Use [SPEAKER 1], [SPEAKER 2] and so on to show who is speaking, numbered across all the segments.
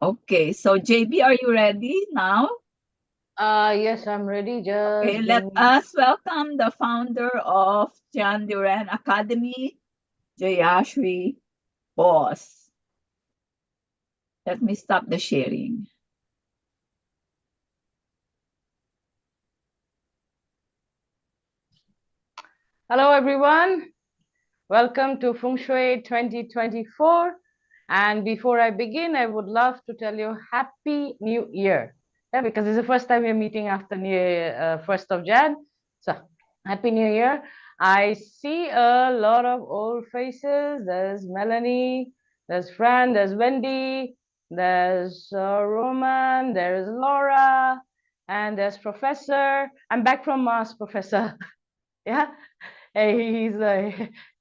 [SPEAKER 1] Okay, so JB, are you ready now?
[SPEAKER 2] Yes, I'm ready.
[SPEAKER 1] Okay,
[SPEAKER 2] Just give
[SPEAKER 1] let
[SPEAKER 2] me.
[SPEAKER 1] us welcome the founder of Jan Duran Academy, Jayashree Bose. Let me stop the sharing.
[SPEAKER 2] Hello, everyone. Welcome to Feng Shui 2024. And before I begin, I would love to tell you Happy New Year. Yeah, because it's the first time we're meeting after New Year, 1st of Jan. So, Happy New Year. I see a lot of old faces. There's Melanie, there's Fran, there's Wendy, there's Roman, there's Laura, and there's Professor. I'm back from Mars, Professor. Yeah. He's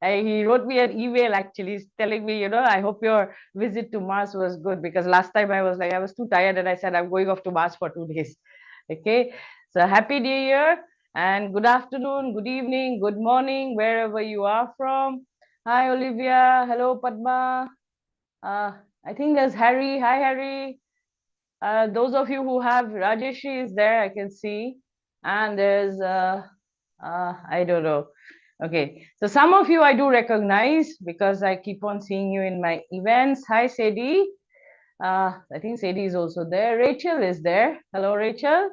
[SPEAKER 2] he wrote me an email actually telling me, I hope your visit to Mars was good, because last time I was like, I was too tired and I said I'm going off to Mars for 2 days. Okay, so happy New Year and good afternoon, good evening, good morning, wherever you are from. Hi Olivia, hello Padma. Uh, I think there's Harry. Hi Harry. Those of you who have Rajeshri is there, I can see, and there's I don't know. Okay, so some of you I do recognize because I keep on seeing you in my events. Hi, Sadie. I think Sadie is also there. Rachel is there. Hello, Rachel.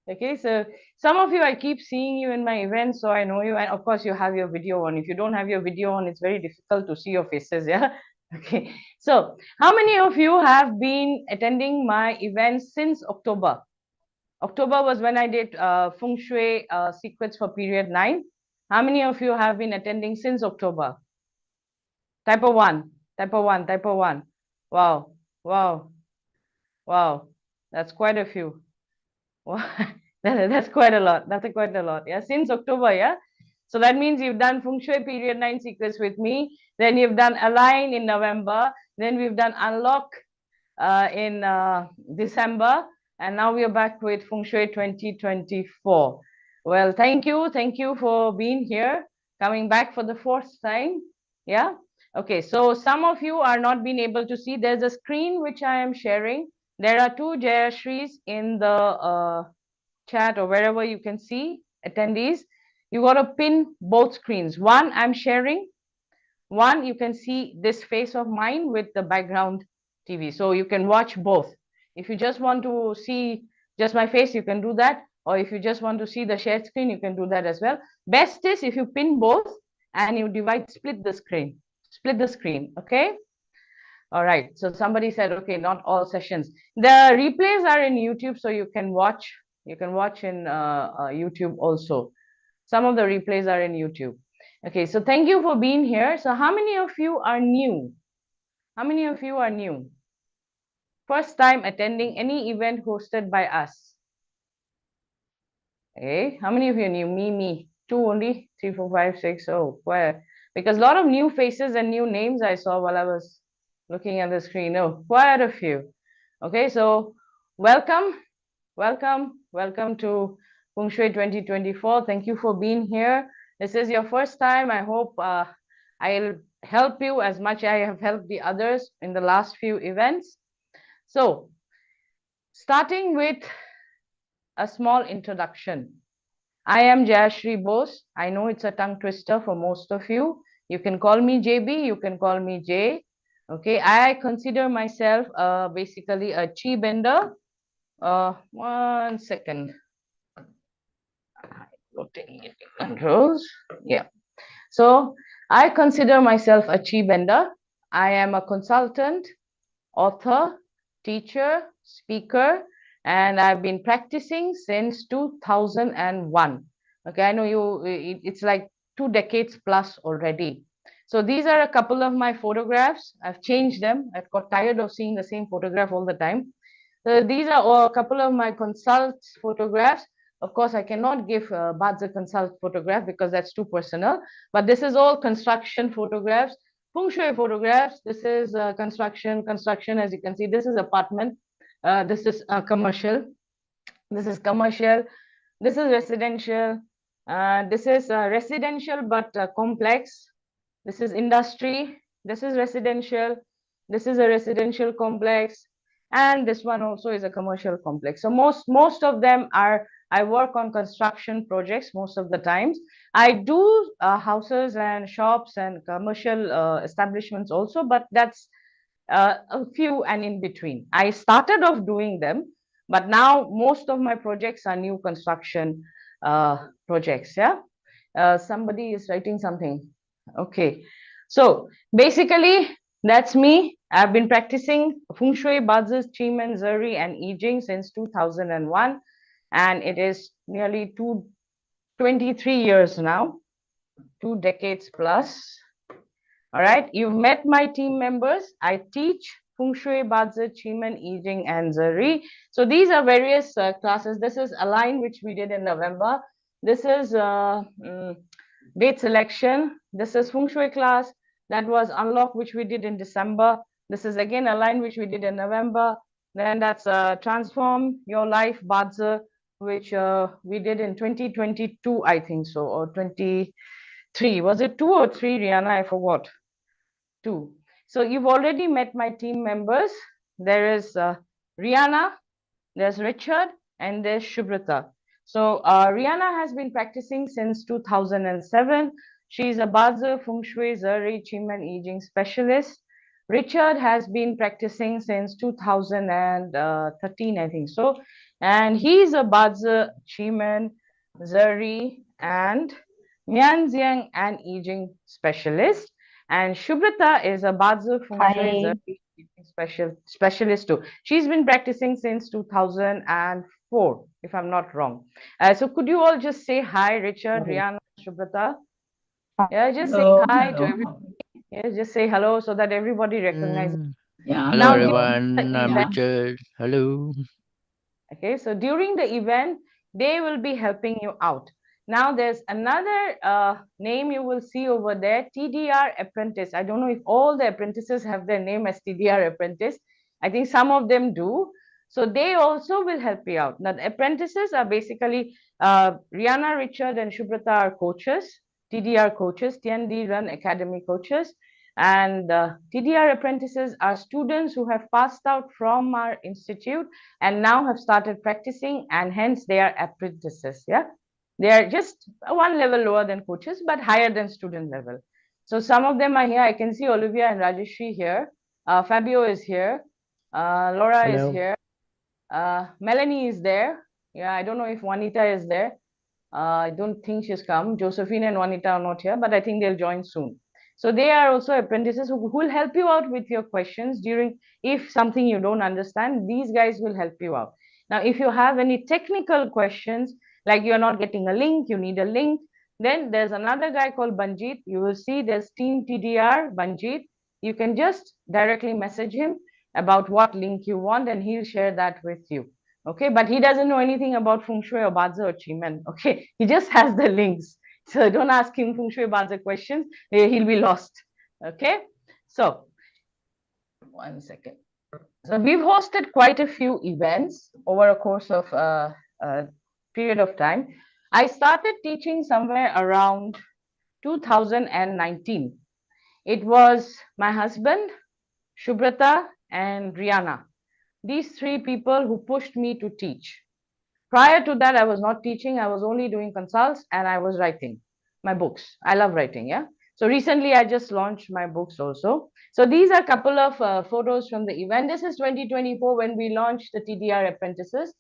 [SPEAKER 2] Okay, so some of you I keep seeing you in my events, so I know you. And of course, you have your video on. If you don't have your video on, it's very difficult to see your faces. Yeah. Okay. So, how many of you have been attending my events since October? October was when I did Feng Shui secrets for period 9. How many of you have been attending since October? Type of one, type of one, type of one. Wow, wow, wow. That's quite a few. Wow. That's quite a lot. That's quite a lot. Yeah, since October, yeah. So that means you've done Feng Shui period 9 secrets with me. Then you've done Align in November. Then we've done Unlock in December, and now we are back with Feng Shui 2024. Well, thank you for being here, coming back for the fourth time. Yeah. Okay, so some of you are not being able to see. There's a screen which I am sharing. There are two Jayashrees in the chat or wherever you can see attendees. You got to pin both screens. One I'm sharing, one you can see this face of mine with the background TV, so you can watch both. If you just want to see just my face, you can do that, or if you just want to see the shared screen, you can do that as well. Best is if you pin both and you split the screen. Okay, all right, so somebody said okay, not all sessions. The replays are in YouTube, so you can watch in YouTube also. Some of the replays are in YouTube. Okay, so thank you for being here. So how many of you are new? How many of you are new? First time attending any event hosted by us? Okay, how many of you are new? Me. Two only? Three, four, five, six. Oh, where? Because a lot of new faces and new names I saw while I was looking at the screen. Oh, quite a few. Okay, so welcome, welcome to Feng Shui 2024. Thank you for being here. This is your first time. I hope I'll help you as much as I have helped the others in the last few events. So, starting with a small introduction. I am Jayashree Bose. I know it's a tongue twister for most of you. You can call me JB, you can call me J. Okay, I consider myself basically a chi bender. 1 second. Rotating controls. Yeah. So I consider myself a chi bender. I am a consultant, author, teacher, speaker, and I've been practicing since 2001. Okay, I know it's like 2 decades plus already. So these are a couple of my photographs. I've changed them. I've got tired of seeing the same photograph all the time. So these are a couple of my consult photographs. Of course, I cannot give bazi consult photograph because that's too personal. But this is all construction photographs, feng shui photographs. This is construction. As you can see, this is apartment. This is commercial. This is commercial. This is residential. This is residential but complex. This is industry. This is residential. This is a residential complex. and this one also is a commercial complex. So most of them are, I work on construction projects most of the times. I do houses and shops and commercial establishments also, but that's a few and in between. I started off doing them, but now most of my projects are new construction projects. Yeah. Somebody is writing something. Okay. So basically, that's me. I've been practicing Feng Shui, Bazi, Qigong, Zeri, and I Ching since 2001. And it is nearly 23 years now, 2 decades plus. All right. You've met my team members. I teach Feng Shui, Bazi, Qigong, I Ching, and Zeri. So these are various classes. This is Align, which we did in November. This is date selection. This is Feng Shui class. That was Unlock, which we did in December. This is again Align, which we did in November. Then that's Transform Your Life, Bazi, which we did in 2022, I think so, or 23. Was it 2 or 3, Rihanna? I forgot. 2. So you've already met my team members. There is Rihanna, there's Richard, and there's Shubrata. So Rihanna has been practicing since 2007. She's a Bazi, Feng Shui, Zeri, Qigong, I Ching specialist. Richard has been practicing since 2013, I think so. And he's a Bazi, Qigong, Zeri, and Mianziang and I Ching specialist. And Shubrata is a Bazi, Feng Shui,
[SPEAKER 3] Hi.
[SPEAKER 2] Zeri, specialist too. She's been practicing since 2004, if I'm not wrong. So could you all just say hi, Richard, Rihanna, Shubrata? Yeah, just say
[SPEAKER 1] Hello,
[SPEAKER 2] hi to
[SPEAKER 1] hello.
[SPEAKER 2] everybody. Yeah, just say hello so that everybody recognizes.
[SPEAKER 1] Yeah,
[SPEAKER 4] Hello
[SPEAKER 2] Now,
[SPEAKER 1] hello.
[SPEAKER 2] during the
[SPEAKER 4] everyone, I'm
[SPEAKER 2] event,
[SPEAKER 1] Yeah.
[SPEAKER 4] Richard. Hello.
[SPEAKER 2] okay, so during the event, they will be helping you out. Now, there's another name you will see over there, TDR Apprentice. I don't know if all the apprentices have their name as TDR Apprentice. I think some of them do. So they also will help you out. Now, the apprentices are basically Rihanna, Richard, and Shubrata are coaches, TDR coaches, TND Run Academy coaches. And TDR apprentices are students who have passed out from our institute and now have started practicing, and hence they are apprentices. Yeah, they are just one level lower than coaches but higher than student level. So some of them are here. I can see Olivia and Rajeshri here. Fabio is here. Laura is
[SPEAKER 3] Hello.
[SPEAKER 2] here. Melanie is there. Yeah, I don't know if Juanita is there. I don't think she's come. Josephine and Juanita are not here, but I think they'll join soon. So they are also apprentices who will help you out with your questions during, if something you don't understand, these guys will help you out. Now, if you have any technical questions, like you're not getting a link, you need a link, then there's another guy called Banjit. You will see there's Team TDR, Banjit. You can just directly message him about what link you want, and he'll share that with you. Okay, but he doesn't know anything about Feng Shui or Bazi or Qigong. Okay, he just has the links. So don't ask him Feng Shui Bazi questions. He'll be lost. Okay, so 1 second. So we've hosted quite a few events over a course of a period of time. I started teaching somewhere around 2019. It was my husband, Shubrata, and Rihanna. These 3 people who pushed me to teach. Prior to that, I was not teaching. I was only doing consults and I was writing my books. I love writing. Yeah. So recently I just launched my books also. So these are a couple of photos from the event. This is 2024 when we launched the TDR apprentices.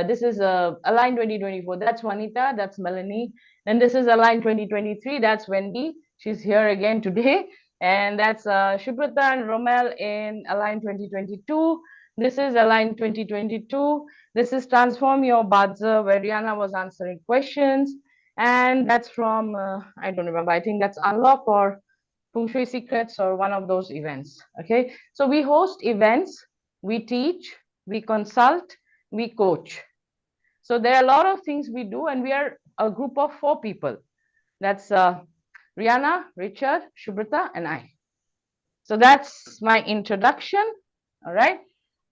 [SPEAKER 2] This is Align 2024. That's Juanita. That's Melanie. And this is Align 2023. That's Wendy. She's here again today. And that's Shubrata and Romel in Align 2022. This is Align 2022. This is Transform Your Bazi, where Rihanna was answering questions. And that's from, I don't remember, I think that's Unlock or Feng Shui Secrets or one of those events. Okay, so we host events, we teach, we consult, we coach. So there are a lot of things we do, and we are a group of 4 people. That's Rihanna, Richard, Shubrata, and I. So that's my introduction. All right.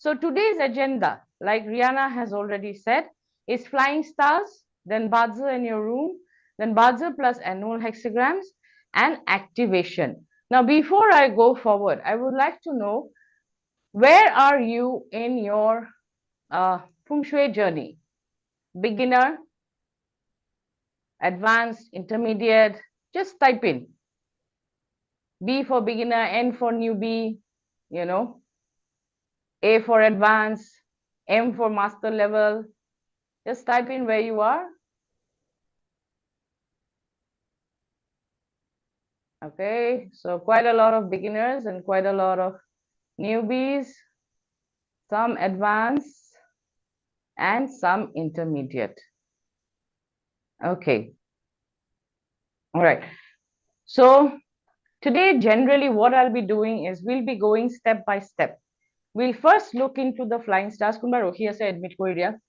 [SPEAKER 2] So today's agenda, like Rihanna has already said, is flying stars, then Bazi in your room, then Bazi plus annual hexagrams, and activation. Now, before I go forward, I would like to know Where are you in your Feng Shui journey? Beginner, advanced, intermediate? Just type in B for beginner, N for newbie, you know, A for advanced, M for master level. Just type in where you are. Okay, so quite a lot of beginners and quite a lot of newbies, some advanced and some intermediate. Okay, all right. So today, generally what I'll be doing is we'll be going step by step. We'll first look into the flying stars. Kunba Rohi ase admit kori dia.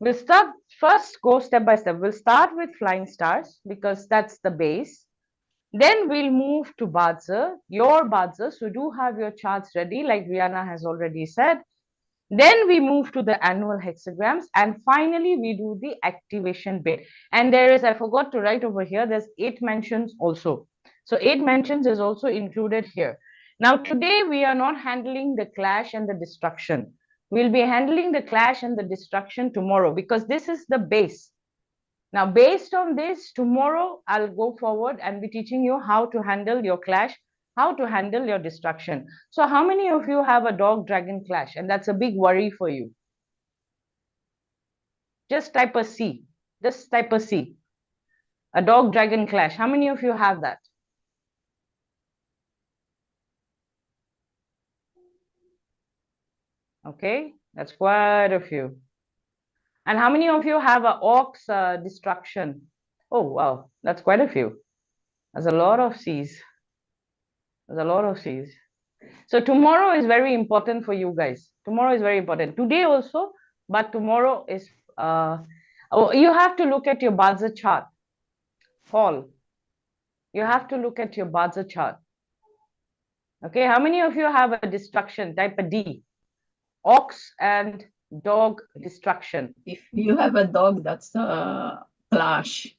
[SPEAKER 2] We'll start first go step by step. We'll start with flying stars because that's the base. Then we'll move to bazi, your bazi. So do have your charts ready, like Rihanna has already said. Then we move to the annual hexagrams, and finally we do the activation bit. And there is, I forgot to write over here, there's 8 mentions also. So 8 mentions is also included here. Now today we are not handling the clash and the destruction. We'll be handling the clash and the destruction tomorrow because this is the base. Now, based on this, tomorrow I'll go forward and be teaching you how to handle your clash, how to handle your destruction. So, how many of you have a dog dragon clash? And that's a big worry for you. Just type a C. Just type a C. A dog dragon clash. How many of you have that? Okay, that's quite a few. And how many of you have a ox destruction? Oh, wow, that's quite a few. There's a lot of C's. There's a lot of C's. So tomorrow is very important for you guys. Tomorrow is very important. Today also, but tomorrow is oh, you have to look at your bazi chart. Fall. You have to look at your bazi chart. Okay, how many of you have a destruction? Type a D. Ox and dog destruction.
[SPEAKER 1] If you have a dog, that's a clash.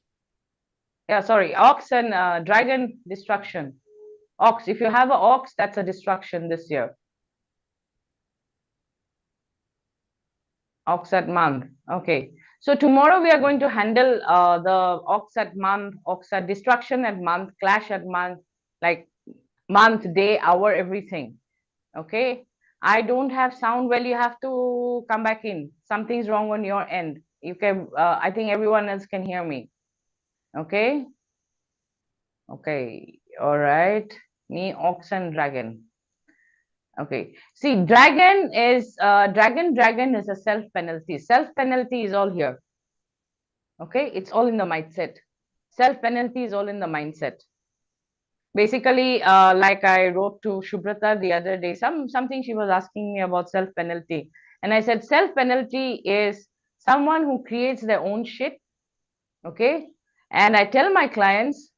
[SPEAKER 2] Yeah, sorry, ox and dragon destruction. Ox. If you have an ox, that's a destruction this year. Ox at month. Okay. So tomorrow we are going to handle the ox at month, ox at destruction at month, clash at month, like month, day, hour, everything. Okay. I don't have sound. Well, you have to come back in. Something's wrong on your end. You can. I think everyone else can hear me. Okay. Okay. All right. Me, ox and dragon. Okay. See, dragon is dragon is a self penalty. Self penalty is all here. Okay, it's all in the mindset. Self penalty is all in the mindset. Basically, like I wrote to Shubrata the other day, something she was asking me about self penalty, and I said self penalty is someone who creates their own shit. Okay, and I tell my clients,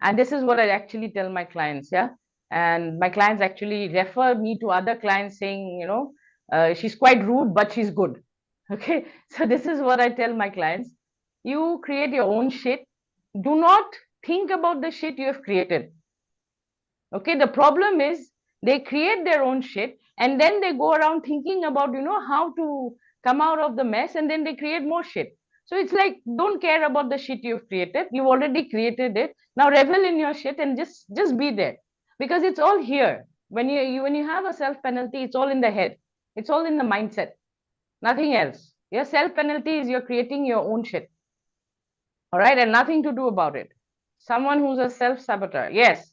[SPEAKER 2] and this is what I actually tell my clients, yeah. And my clients actually refer me to other clients saying, you know, she's quite rude, but she's good. Okay, so this is what I tell my clients. You create your own shit. Do not think about the shit you have created. Okay, the problem is they create their own shit and then they go around thinking about, you know, how to come out of the mess, and then they create more shit. So it's like, don't care about the shit you've created. You've already created it. Now revel in your shit and just be there, because it's all here. When you have a self penalty, it's all in the head. It's all in the mindset. Nothing else. Your self penalty is you're creating your own shit. All right, and nothing to do about it. Someone who's a self saboteur. Yes,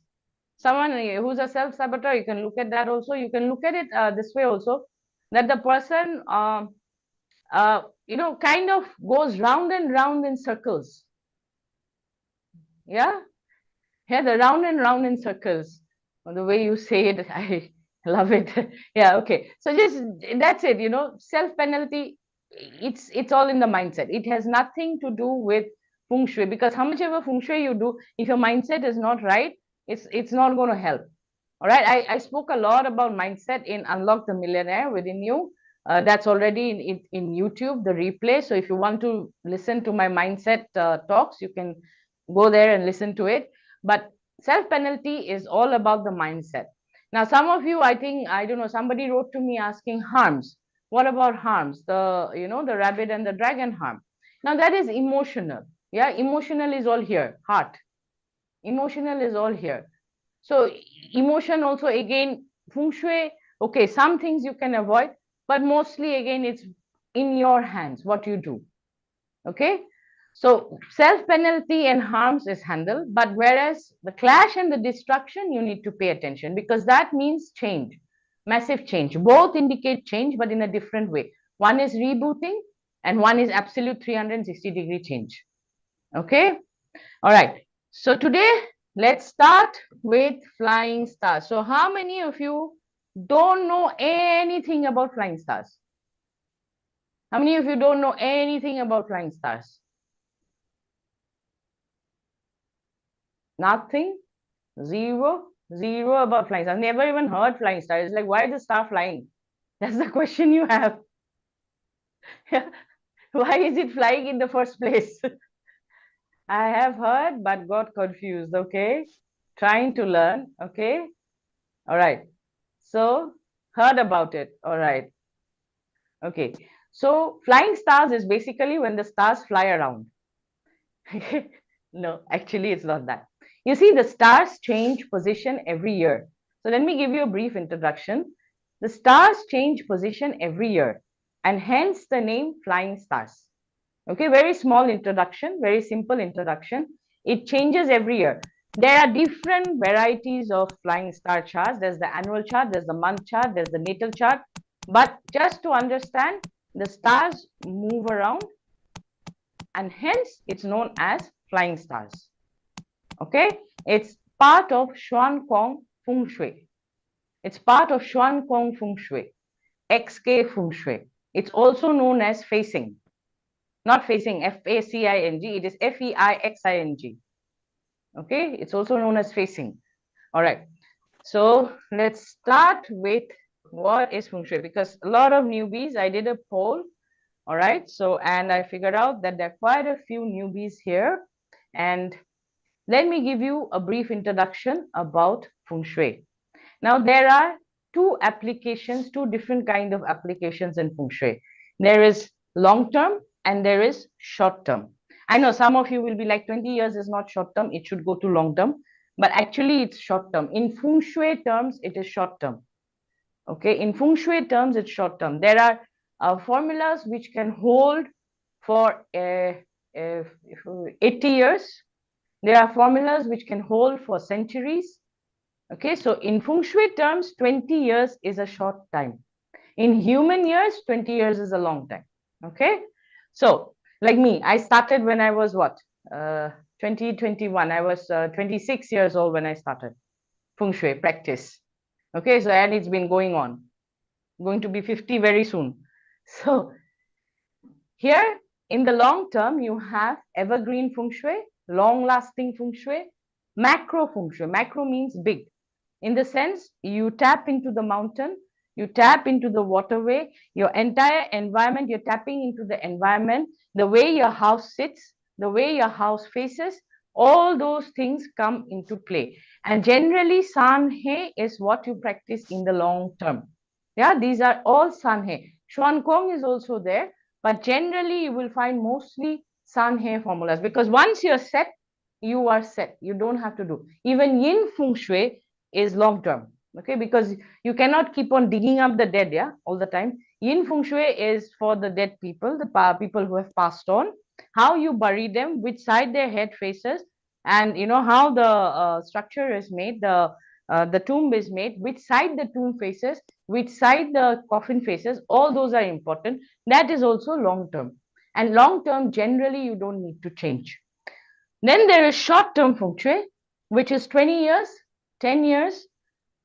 [SPEAKER 2] someone who's a self saboteur, you can look at that also. You can look at it this way also, that the person you know, kind of goes round and round in circles. Yeah, the round and round in circles. The way you say it, I love it. Yeah, okay, so just that's it, you know. Self penalty, it's all in the mindset. It has nothing to do with feng shui, because how much ever feng shui you do, if your mindset is not right, it's not going to help. All right, I spoke a lot about mindset in Unlock the Millionaire Within You. That's already in YouTube, the replay. So if you want to listen to my mindset talks, you can go there and listen to it. But self penalty is all about the mindset. Now, some of you, I think, I don't know, somebody wrote to me asking harms. What about harms? The rabbit and the dragon harm. Now, that is emotional. Yeah, emotional is all here, heart. Emotional is all here. So, emotion also, again, feng shui, okay, some things you can avoid, but mostly, again, it's in your hands what you do. Okay. So self penalty and harms is handled, but whereas the clash and the destruction, you need to pay attention because that means change, massive change. Both indicate change, but in a different way. One is rebooting and one is absolute 360-degree change. Okay. All right. So today, let's start with flying stars. So how many of you don't know anything about flying stars? How many of you don't know anything about flying stars? Nothing? Zero? Zero about flying stars. Never even heard flying star. It's like, why is the star flying? That's the question you have. Why is it flying in the first place? I have heard but got confused. Okay. Trying to learn. Okay. All right. So, heard about it. All right. Okay. So, flying stars is basically when the stars fly around. No, actually, it's not that. You see, the stars change position every year. So let me give you a brief introduction. The stars change position every year, and hence the name flying stars. Okay, very small introduction, very simple introduction. It changes every year. There are different varieties of flying star charts. There's the annual chart, there's the month chart, there's the natal chart. But just to understand, the stars move around and hence it's known as flying stars. Okay, it's part of Xuan Kong Feng Shui. It's part of Xuan Kong Feng Shui, XK Feng Shui. It's also known as facing, not facing, F-A-C-I-N-G. It is F-E-I-X-I-N-G. Okay, it's also known as facing. All right, so let's start with what is Feng Shui because a lot of newbies, I did a poll. All right, so and I figured out that there are quite a few newbies here, and let me give you a brief introduction about Feng Shui. Now, there are two applications, two different kind of applications in Feng Shui. There is long term and there is short term. I know some of you will be like 20 years is not short term, it should go to long term, but actually it's short term. In Feng Shui terms, it is short term. Okay, in Feng Shui terms, it's short term. There are formulas which can hold for 80 years. There are formulas which can hold for centuries. Okay, so in Feng Shui terms, 20 years is a short time. In human years, 20 years is a long time. Okay, so like me, I started when I was what? 2021. I was 26 years old when I started Feng Shui practice. Okay, so and it's been going on. Going to be 50 very soon. So here in the long term, you have evergreen Feng Shui, long lasting Feng Shui, macro Feng Shui. Macro means big. In the sense, you tap into the mountain, you tap into the waterway, your entire environment, you're tapping into the environment, the way your house sits, the way your house faces, all those things come into play. And generally, Sanhe is what you practice in the long term. Yeah, these are all Sanhe. Xuan Kong is also there, but generally you will find mostly Sanhe formulas because once you're set, you are set. You don't have to do. Even Yin Feng Shui is long term. Okay, because you cannot keep on digging up the dead, yeah, all the time. Yin Feng Shui is for the dead people, the people who have passed on. How you bury them, which side their head faces, and you know how the structure is made, the tomb is made, which side the tomb faces, which side the coffin faces. All those are important. That is also long term, and long term generally you don't need to change. Then there is short term Feng Shui, which is 20 years, 10 years,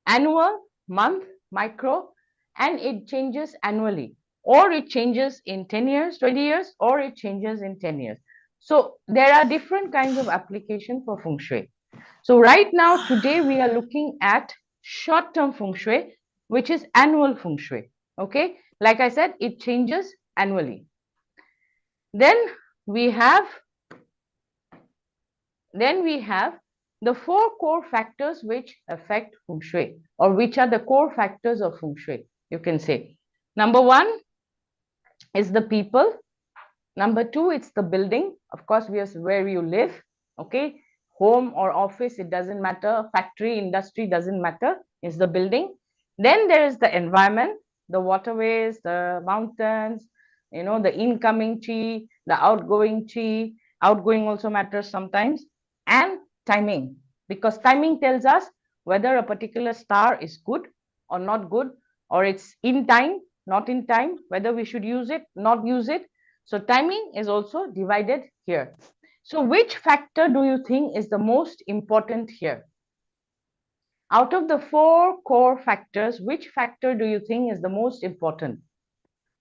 [SPEAKER 2] annual, month, micro, and it changes annually, or it changes in 10 years, 20 years, or it changes in 10 years. So there are different kinds of application for Feng Shui. So right now, today we are looking at short-term Feng Shui, which is annual Feng Shui. Okay, like I said, it changes annually. Then we have the 4 core factors which affect Feng Shui, or which are the core factors of Feng Shui, you can say. Number 1 is the people. Number 2, it's the building. Of course, where you live, okay? Home or office, it doesn't matter. Factory, industry, doesn't matter. It's the building. Then there is the environment, the waterways, the mountains, the incoming chi, the outgoing chi. Outgoing also matters sometimes. And timing, because timing tells us whether a particular star is good or not good, or it's in time, not in time, whether we should use it, not use it. So timing is also divided here. So which factor do you think is the most important here? Out of the 4 core factors, which factor do you think is the most important?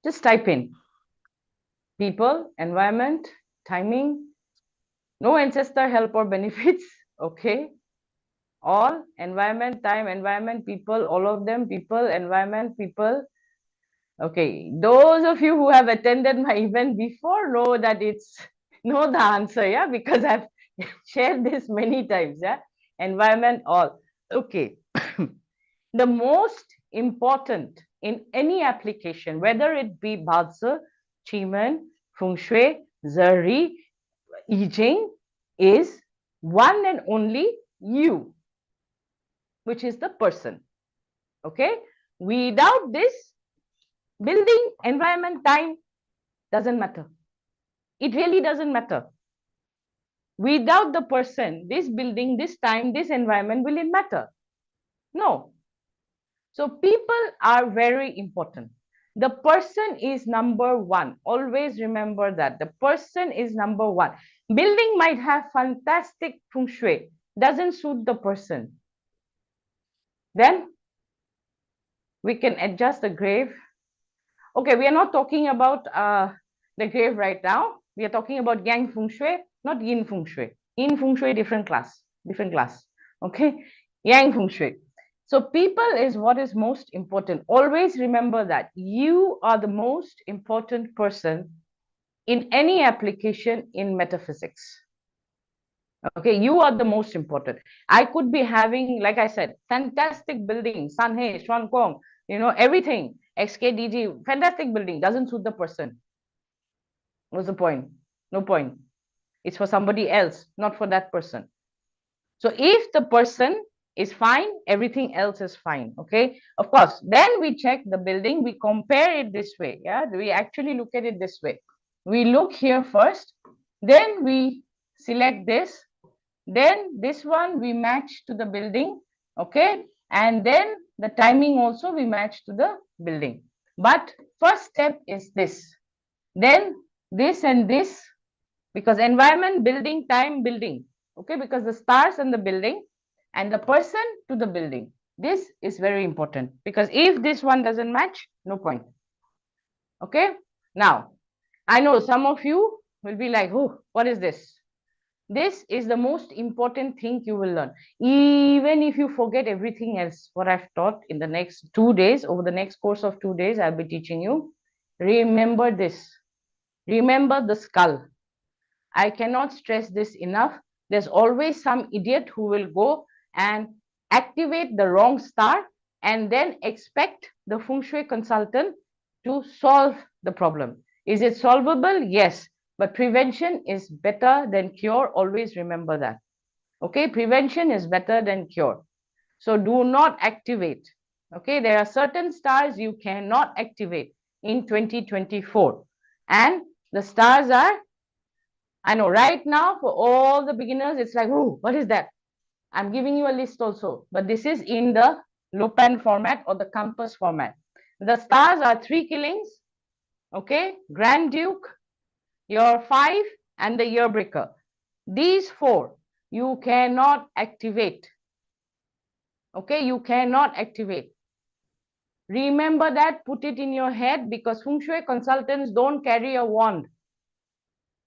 [SPEAKER 2] Just type in people, environment, timing, no ancestor help or benefits, okay? All environment, time, environment, people, all of them, people, environment, people. Okay, those of you who have attended my event before know that know the answer, yeah, because I've shared this many times, yeah. Environment, all. Okay. The most important in any application, whether it be bazi, qigong, feng shui, zeri, I Ching, is one and only you, which is the person. Okay. Without this, building, environment, time doesn't matter. It really doesn't matter. Without the person, this building, this time, this environment, will it matter? No. So people are very important. The person is number 1. Always remember that. The person is number 1. Building might have fantastic feng shui, doesn't suit the person. Then we can adjust the grave. Okay, we are not talking about the grave right now. We are talking about yang feng shui, not yin feng shui. Yin feng shui, different class. Okay, yang feng shui. So people is what is most important. Always remember that you are the most important person in any application in metaphysics. Okay, you are the most important. I could be having, like I said, fantastic building, Sanhe, Shuankong, everything, XKDG, fantastic building, doesn't suit the person. What's the point? No point. It's for somebody else, not for that person. So if the person is fine, everything else is fine. Okay, of course, then we check the building, we compare it this way. Yeah, we actually look at it this way. We look here first, then we select this, then this one we match to the building. Okay, and then the timing also we match to the building. But first step is this, then this and this, because environment, building, time, building. Okay, because the stars and the building and the person to the building, this is very important, because if this one doesn't match, no point. Okay, now I know some of you will be like, oh, what is this? This is the most important thing you will learn. Even if you forget everything else, what I've taught in the next 2 days, over the next course of 2 days, I'll be teaching you. Remember this. Remember the skull. I cannot stress this enough. There's always some idiot who will go and activate the wrong star and then expect the feng shui consultant to solve the problem. Is it solvable? Yes. But prevention is better than cure. Always remember that. Okay, prevention is better than cure. So do not activate. Okay, there are certain stars you cannot activate in 2024. And the stars are, I know right now for all the beginners, it's like, oh, what is that? I'm giving you a list also, but this is in the Lopan format or the compass format. The stars are 3 killings, okay, Grand Duke, your 5, and the year breaker. These 4 you cannot activate. Okay, you cannot activate. Remember that, put it in your head, because feng shui consultants don't carry a wand.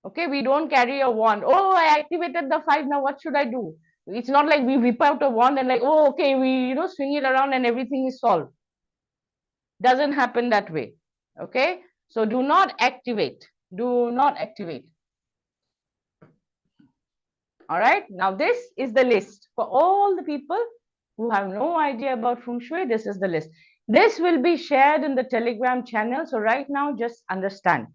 [SPEAKER 2] Okay, we don't carry a wand. Oh, I activated the 5, now what should I do? It's not like we whip out a wand and like, oh, okay, we swing it around and everything is solved. Doesn't happen that way. Okay, so do not activate. Do not activate. All right. Now this is the list for all the people who have no idea about Feng Shui. This is the list. This will be shared in the Telegram channel. So right now, just understand.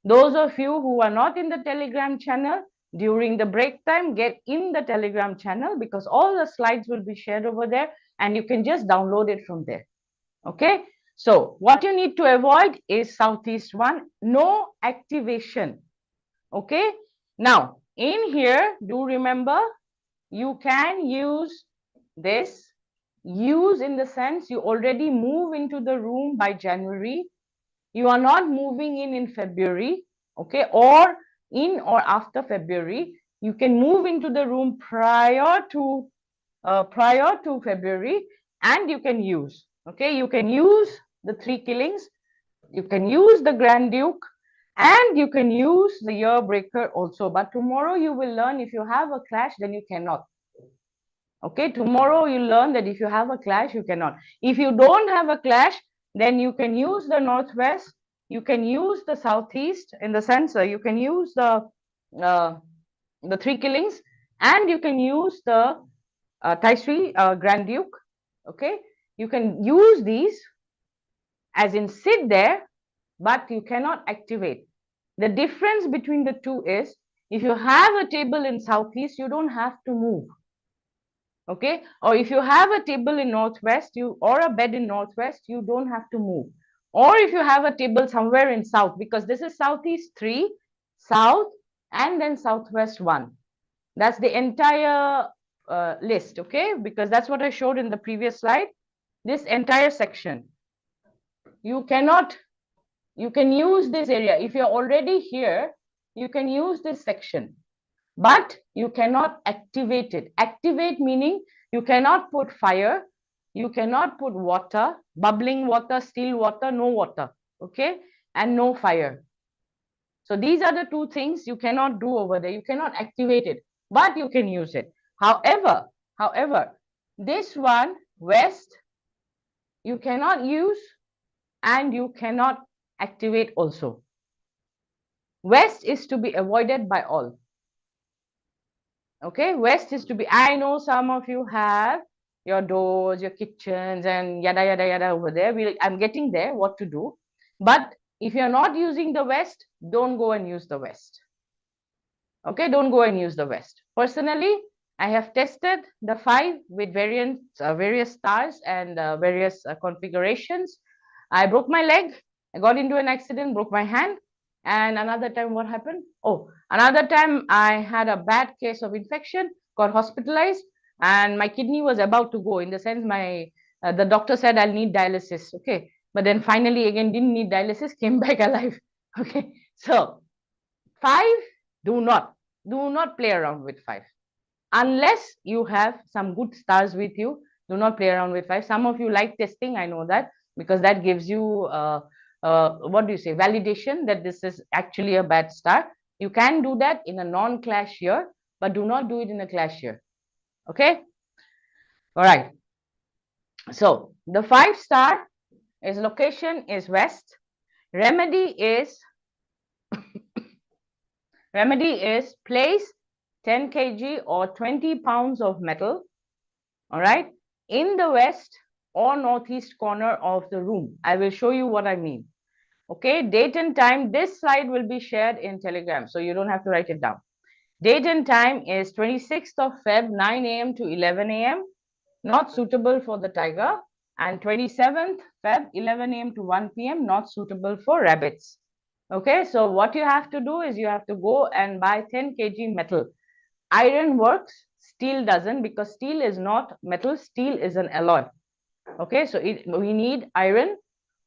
[SPEAKER 2] Those of you who are not in the Telegram channel, during the break time, get in the Telegram channel because all the slides will be shared over there and you can just download it from there. Okay. So what you need to avoid is Southeast one, no activation. Okay. Now, in here, do remember you can use this. Use in the sense you already move into the room by January. You are not moving in February, okay, or in or after February. You can move into the room prior to February, and you can use, okay, you can use the 3 killings, you can use the Grand Duke, and you can use the year breaker also. But tomorrow you will learn if you have a clash, then you cannot. Okay, tomorrow you learn that if you have a clash, you cannot. If you don't have a clash, then you can use the northwest, you can use the southeast in the sense you can use uh, the 3 killings, and you can use the Jayashree Grand Duke. Okay, you can use these as in sit there, but you cannot activate. The difference between the two is if you have a table in southeast, you don't have to move. Okay, or if you have a table in northwest, or a bed in northwest, you don't have to move. Or if you have a table somewhere in south, because this is southeast 3, south, and then southwest 1. That's the entire list. Okay, because that's what I showed in the previous slide. This entire section, you can use this area. If you're already here, you can use this section, but you cannot activate it. Activate meaning you cannot put fire, you cannot put water, bubbling water, still water, no water, okay, and no fire. So these are the 2 things you cannot do over there. You cannot activate it, but you can use it. However, this one, west, you cannot use and you cannot activate also. West is to be avoided by all. Okay, west is to be, I know some of you have your doors, your kitchens, and yada yada yada over there. I'm getting there what to do. But if you're not using the west, don't go and use the west. Okay, don't go and use the west. Personally, I have tested the 5 with various stars and various configurations. I broke my leg, I got into an accident, broke my hand. And another time, what happened? Oh, another time I had a bad case of infection, got hospitalized, and my kidney was about to go. In the sense, the doctor said I'll need dialysis. Okay, but then finally again didn't need dialysis, came back alive. Okay, so 5, do not play around with 5 unless you have some good stars with you. Do not play around with 5. Some of you like testing, I know that, because that gives you what do you say, validation that this is actually a bad star. You can do that in a non-clash year, but do not do it in a clash year. Okay, all right. So the 5-star is location is west. Remedy is place 10 kg or 20 pounds of metal, all right, in the west or northeast corner of the room. I will show you what I mean. Okay, date and time, this slide will be shared in Telegram, so you don't have to write it down. Date and time is 26th of Feb, 9 a.m. to 11 a.m. Not suitable for the tiger. And 27th Feb, 11 a.m. to 1 p.m. Not suitable for rabbits. Okay, so what you have to do is you have to go and buy 10 kg metal. Iron works, steel doesn't, because steel is not metal, steel is an alloy. Okay, so we need iron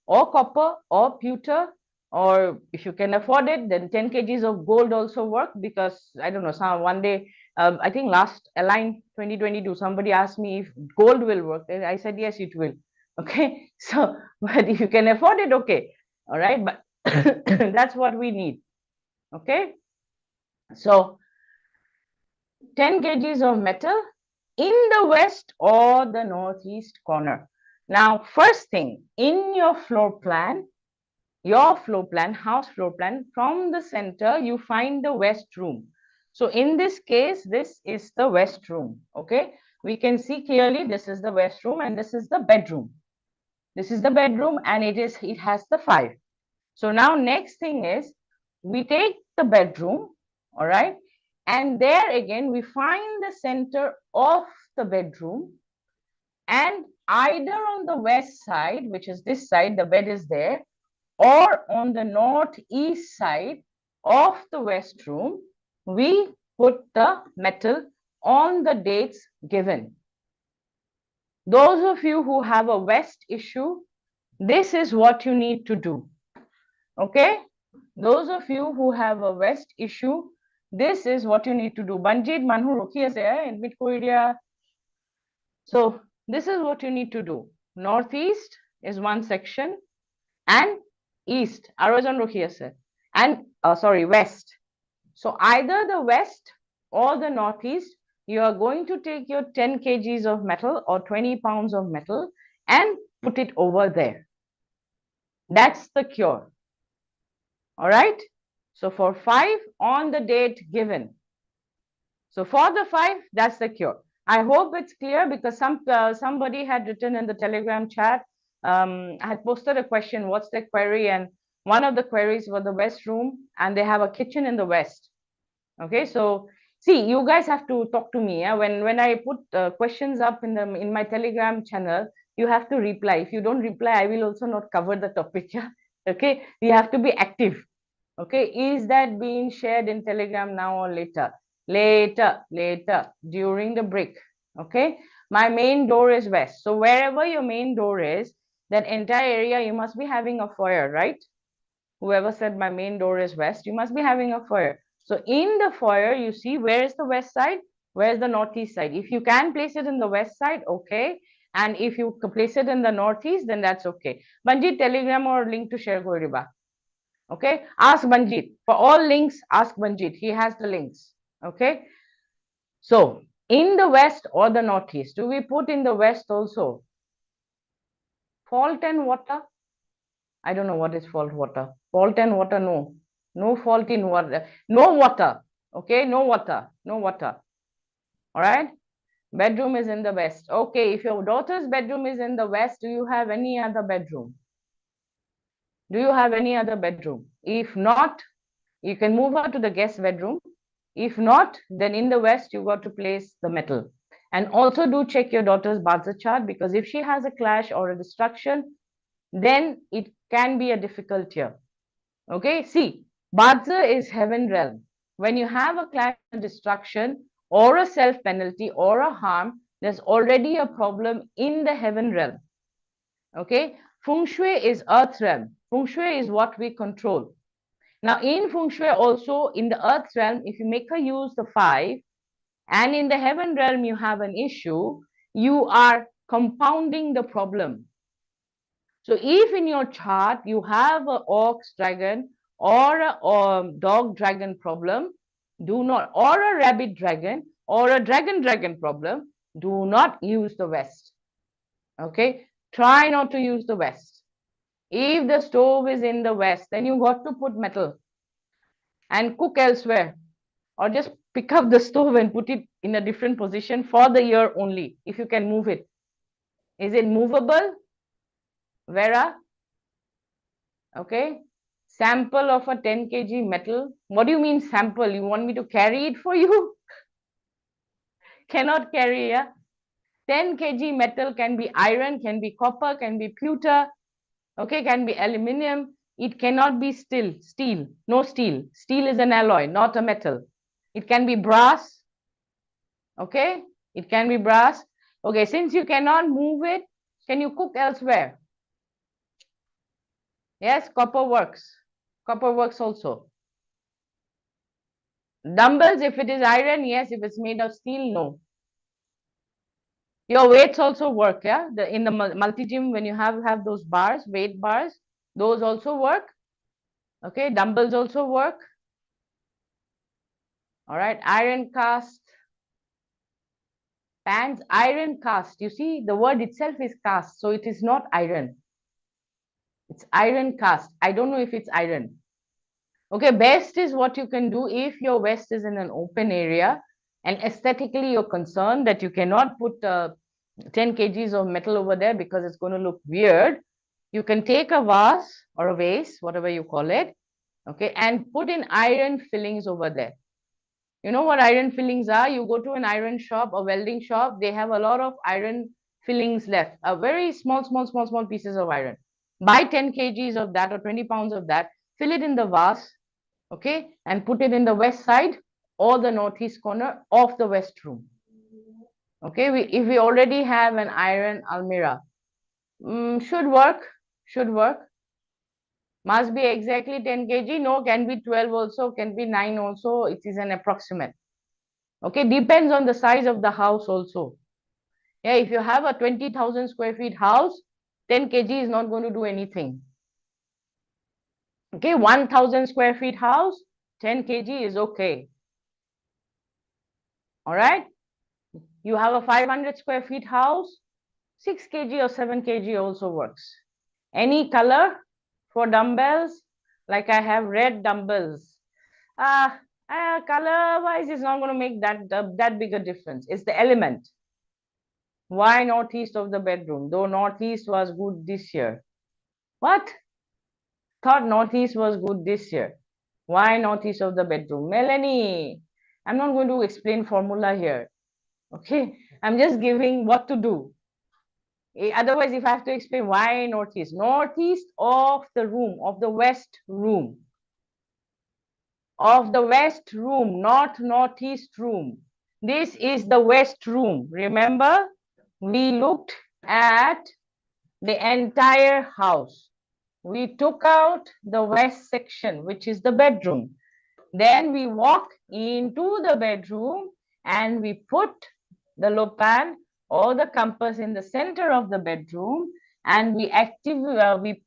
[SPEAKER 2] or copper or pewter, or if you can afford it, then 10 kgs of gold also work, because I don't know, one day, I think last Align 2022, somebody asked me if gold will work. I said, yes, it will. Okay, so, but if you can afford it, okay, all right, but that's what we need. Okay, so 10 kgs of metal in the west or the northeast corner. Now, first thing, in your floor plan, house floor plan, from the center, you find the west room. So in this case, this is the west room. Okay, we can see clearly this is the west room and this is the bedroom. This is the bedroom and it has the 5. So now next thing is we take the bedroom, all right, and there again we find the center of the bedroom, and either on the west side, which is this side, the bed is there, or on the northeast side of the west room, we put the metal on the dates given. Those of you who have a west issue, this is what you need to do. Okay, those of you who have a west issue, this is what you need to do. Banjit manhu rokhi ase admit koridia. So this is what you need to do. Northeast is one section and east arojan rokhi ase, and sorry, west. So either the west or the northeast, you are going to take your 10 kgs of metal or 20 pounds of metal and put it over there. That's the cure. All right. So for 5 on the date given. So for the 5, that's the cure. I hope it's clear because somebody had written in the Telegram chat. I had posted a question, what's the query? And one of the queries was the west room, and they have a kitchen in the west. Okay, so see, you guys have to talk to me. Yeah? When I put questions up in my Telegram channel, you have to reply. If you don't reply, I will also not cover the topic. Yeah, okay, you have to be active. Okay, is that being shared in Telegram now or later? Later, during the break. Okay, my main door is west. So wherever your main door is, that entire area, you must be having a foyer, right? Whoever said my main door is west, you must be having a foyer. So in the foyer, you see where is the west side, where is the northeast side. If you can place it in the west side, okay. And if you place it in the northeast, then that's okay. Banjit, Telegram or link to share Goriba. Okay, ask Banjit. For all links, ask Banjit. He has the links. Okay. So in the west or the northeast, do we put in the west also fault and water? I don't know what is fault water. Fault and water, no. No fault in water. No water. Okay, no water. No water. All right. Bedroom is in the west. Okay, if your daughter's bedroom is in the west, do you have any other bedroom? Do you have any other bedroom? If not, you can move her to the guest bedroom. If not, then in the west, you got to place the metal. And also do check your daughter's bazi chart, because if she has a clash or a destruction, then it can be a difficult year. Okay, see, bazi is heaven realm. When you have a clash, a destruction, or a self penalty or a harm, there's already a problem in the heaven realm. Okay, Feng Shui is earth realm. Feng Shui is what we control. Now, in Feng Shui, also in the earth realm, if you make her use the 5, and in the heaven realm you have an issue, you are compounding the problem. So if in your chart you have an ox dragon or a dog dragon problem, do not, or a rabbit dragon or a dragon problem, do not use the west. Okay, try not to use the west. If the stove is in the west, then you got to put metal and cook elsewhere, or just pick up the stove and put it in a different position for the year only, if you can move it. Is it movable, Vera? Okay, sample of a 10 kg metal. What do you mean sample? You want me to carry it for you? Cannot carry, yeah. 10 kg metal can be iron, can be copper, can be pewter, okay, can be aluminium. It cannot be steel, no steel. Steel is an alloy, not a metal. It can be brass, okay, it can be brass. Okay, since you cannot move it, can you cook elsewhere? Yes, copper works. Copper works also. Dumbbells, if it is iron, yes. If it's made of steel, no. Your weights also work, yeah. In the multi gym, when you have those bars, weight bars, those also work. Okay, dumbbells also work. All right, iron cast, pans, iron cast. You see, the word itself is cast, so it is not iron. It's iron cast. I don't know if it's iron. Okay, best is what you can do if your west is in an open area and aesthetically you're concerned that you cannot put 10 kgs of metal over there because it's going to look weird. You can take a vase or a vase, whatever you call it, okay, and put in iron fillings over there. You know what iron fillings are? You go to an iron shop or welding shop, they have a lot of iron fillings left, a very small pieces of iron. Buy 10 kgs of that or 20 pounds of that, fill it in the vase, okay, and put it in the west side or the northeast corner of the west room. Okay, if we already have an iron almirah, should work, should work. Must be exactly 10 kg. No, can be 12 also, can be 9 also. It is an approximate. Okay, depends on the size of the house also. Yeah, if you have a 20,000 square feet house, 10 kg is not going to do anything. Okay, 1,000 square feet house, 10 kg is okay. All right. You have a 500 square feet house, 6 kg or 7 kg also works. Any color for dumbbells? Like I have red dumbbells. Color wise is not going to make that big a difference. It's the element. Why northeast of the bedroom? Though northeast was good this year. What? Thought northeast was good this year. Why northeast of the bedroom? Melanie, I'm not going to explain formula here. Okay, I'm just giving what to do. Otherwise, if I have to explain why northeast, northeast of the room, of the west room, not northeast room. This is the west room. Remember, we looked at the entire house. We took out the west section, which is the bedroom. Then we walk into the bedroom and we put the lopan or the compass in the center of the bedroom, and we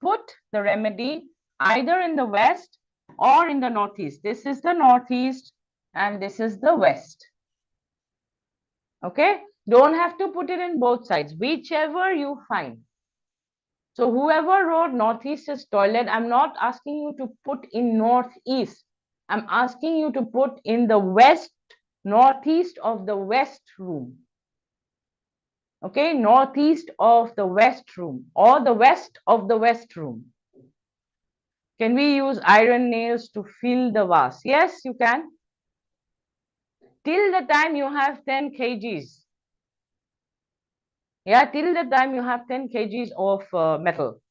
[SPEAKER 2] put the remedy either in the west or in the northeast. This is the northeast and this is the west. Okay, don't have to put it in both sides, whichever you find. So whoever wrote northeast is toilet, I'm not asking you to put in northeast. I'm asking you to put in the west, northeast of the west room. Okay, northeast of the west room or the west of the west room. Can we use iron nails to fill the vase? Yes, you can. Till the time you have 10 kgs. Yeah, till the time you have 10 kgs of metal.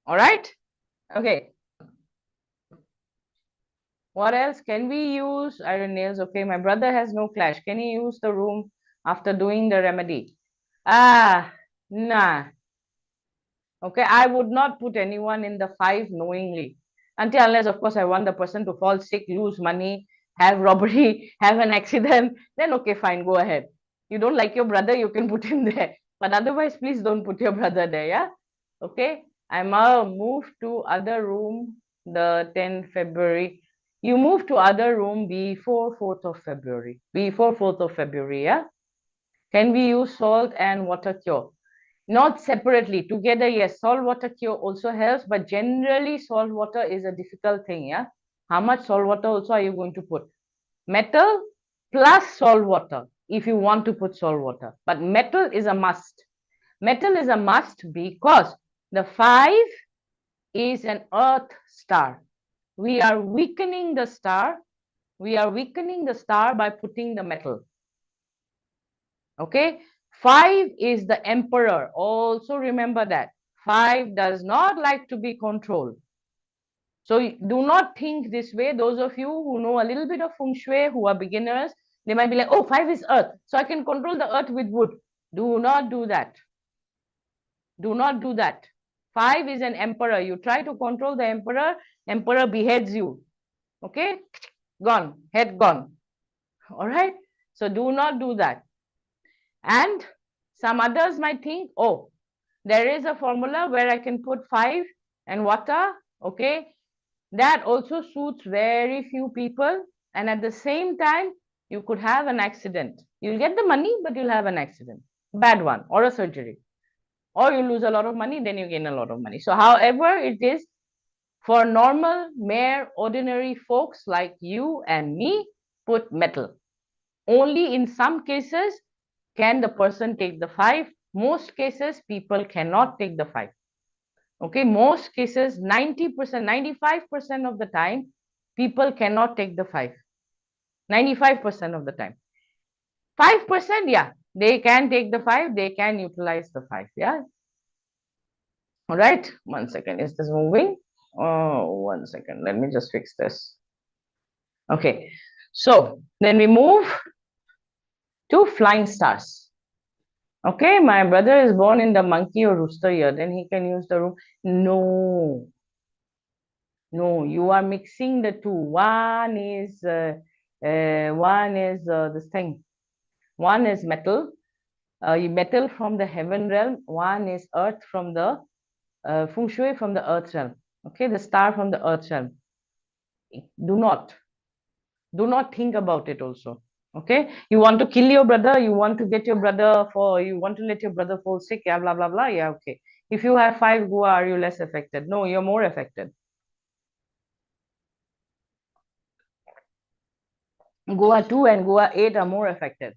[SPEAKER 2] All right. Okay. What else? Can we use iron nails? Okay, my brother has no clash. Can he use the room after doing the remedy? Nah. Okay, I would not put anyone in the 5 knowingly. Until unless, of course, I want the person to fall sick, lose money, have robbery, have an accident. Then okay, fine, go ahead. You don't like your brother, you can put him there. But otherwise, please don't put your brother there, yeah? Okay, I'm move to other room the 10th February. You move to other room before 4th of February. Before 4th of February, yeah? Can we use salt and water cure? Not separately, together, yes. Salt water cure also helps, but generally salt water is a difficult thing, yeah? How much salt water also are you going to put? Metal plus salt water, if you want to put salt water. But metal is a must. Metal is a must because the 5 is an earth star. We are weakening the star. We are weakening the star by putting the metal. Okay. 5 is the emperor. Also remember that. 5 does not like to be controlled. So do not think this way. Those of you who know a little bit of Feng Shui, who are beginners, they might be like, oh, 5 is earth, so I can control the earth with wood. Do not do that. Do not do that. 5 is an emperor. You try to control the emperor, emperor beheads you. Okay? Gone. Head gone. All right? So do not do that. And some others might think, oh, there is a formula where I can put 5 and water. Okay? That also suits very few people. And at the same time, you could have an accident. You'll get the money, but you'll have an accident. Bad one, or a surgery. Or you lose a lot of money, then you gain a lot of money. So however it is, For normal, mere, ordinary folks like you and me, put metal. Only in some cases can the person take the 5. Most cases, people cannot take the 5. Okay, most cases, 90%, 95% of the time, people cannot take the 5. 95% of the time. 5%, yeah, they can take the 5, they can utilize the 5, yeah. All right, 1 second, is this moving? Oh, 1 second, let me just fix this. Okay, so then we move to flying stars. Okay, my brother is born in the monkey or rooster year, then he can use the room. No, no, you are mixing the two. One is this thing. One is metal, metal from the heaven realm. One is earth from the Feng Shui from the earth realm. Okay, the star from the earth realm. Do not think about it also. Okay, you want to kill your brother, you want to get your brother for, you want to let your brother fall sick, yeah, blah blah blah, yeah, okay. If you have 5 Gua, are you less affected? No, you're more affected. Gua 2 and Gua 8 are more affected.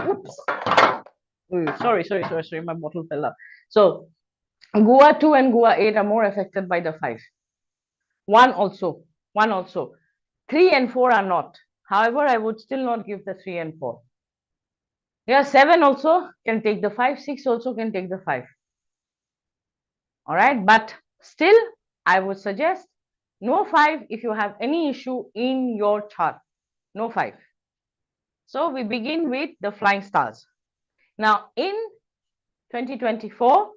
[SPEAKER 2] Oops. Sorry, my bottle fell up. So Gua 2 and Gua 8 are more affected by the 5. One also, 3 and 4 are not. However, I would still not give the 3 and 4. Yeah, 7 also can take the 5, 6 also can take the 5. All right, but still, I would suggest no 5 if you have any issue in your chart. No 5. So we begin with the flying stars. Now, in 2024,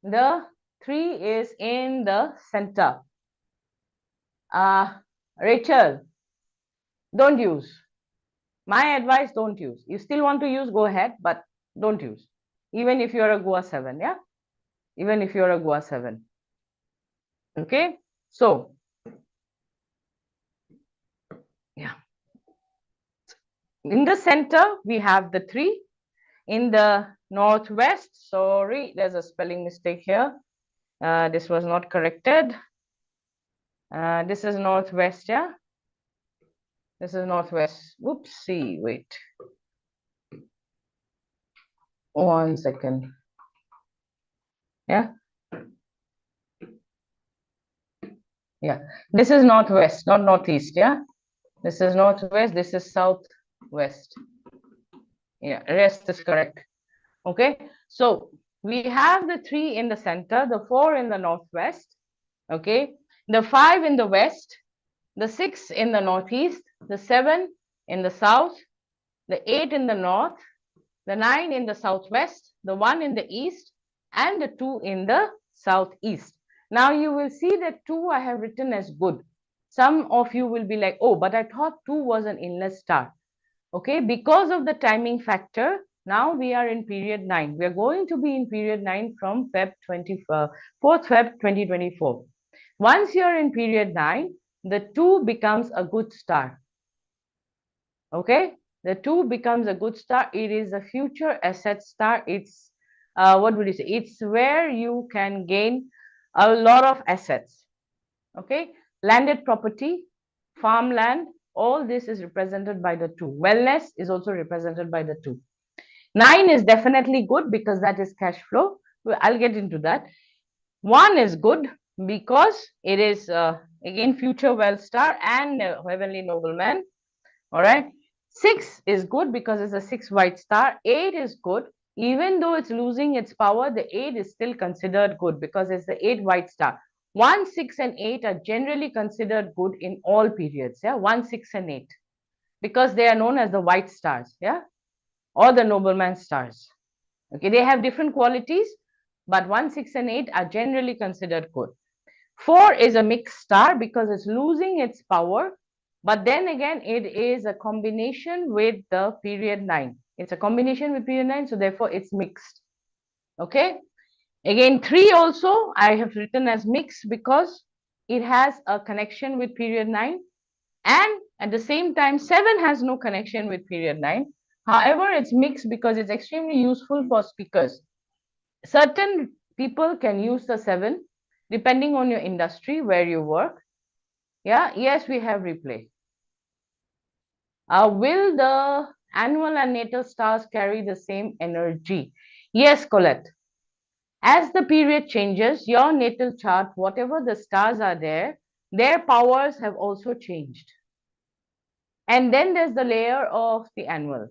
[SPEAKER 2] the 3 is in the center. Rachel, don't use. My advice, don't use. You still want to use, go ahead, but don't use. Even if you're a Gua 7, yeah? Even if you're a Gua 7. Okay? So, yeah. In the center, we have the 3. In the northwest, sorry, there's a spelling mistake here. This was not corrected. This is northwest, yeah? This is northwest. Whoopsie, wait. 1 second. Yeah. Yeah. This is northwest, not northeast, yeah? This is northwest, this is southwest. Yeah, rest is correct. Okay. So we have the 3 in the center, the 4 in the northwest. Okay. The 5 in the west, the 6 in the northeast, the 7 in the south, the 8 in the north, the 9 in the southwest, the 1 in the east, and the 2 in the southeast. Now you will see that 2 I have written as good. Some of you will be like, oh, but I thought 2 was an inless star. Okay, because of the timing factor, now we are in period 9. We are going to be in period 9 from 4th Feb 2024. Once you are in period 9, the 2 becomes a good star. Okay, the 2 becomes a good star. It is a future asset star. It's what would you say? It's where you can gain a lot of assets. Okay, landed property, farmland, all this is represented by the 2. Wellness is also represented by the 2. 9 is definitely good because that is cash flow. I'll get into that. 1 is good because it is again future wealth star and heavenly nobleman. All right. 6 is good because it's a 6 white star. 8 is good. Even though it's losing its power, the 8 is still considered good because it's the 8 white star. 1, 6, and 8 are generally considered good in all periods. Yeah, 1, 6, and 8 because they are known as the white stars. Yeah, or the nobleman stars. Okay, they have different qualities, but 1, 6, and 8 are generally considered good. 4 is a mixed star because it's losing its power. But then again, it is a combination with the period 9. It's a combination with period 9, so therefore it's mixed. Okay. Again, 3 also I have written as mixed because it has a connection with period 9. And at the same time, 7 has no connection with period 9. However, it's mixed because it's extremely useful for speakers. Certain people can use the 7 depending on your industry where you work. Yeah, yes, we have replay. Will the annual and natal stars carry the same energy? Yes, Colette. As the period changes, your natal chart, whatever the stars are there, their powers have also changed. And then there's the layer of the annual.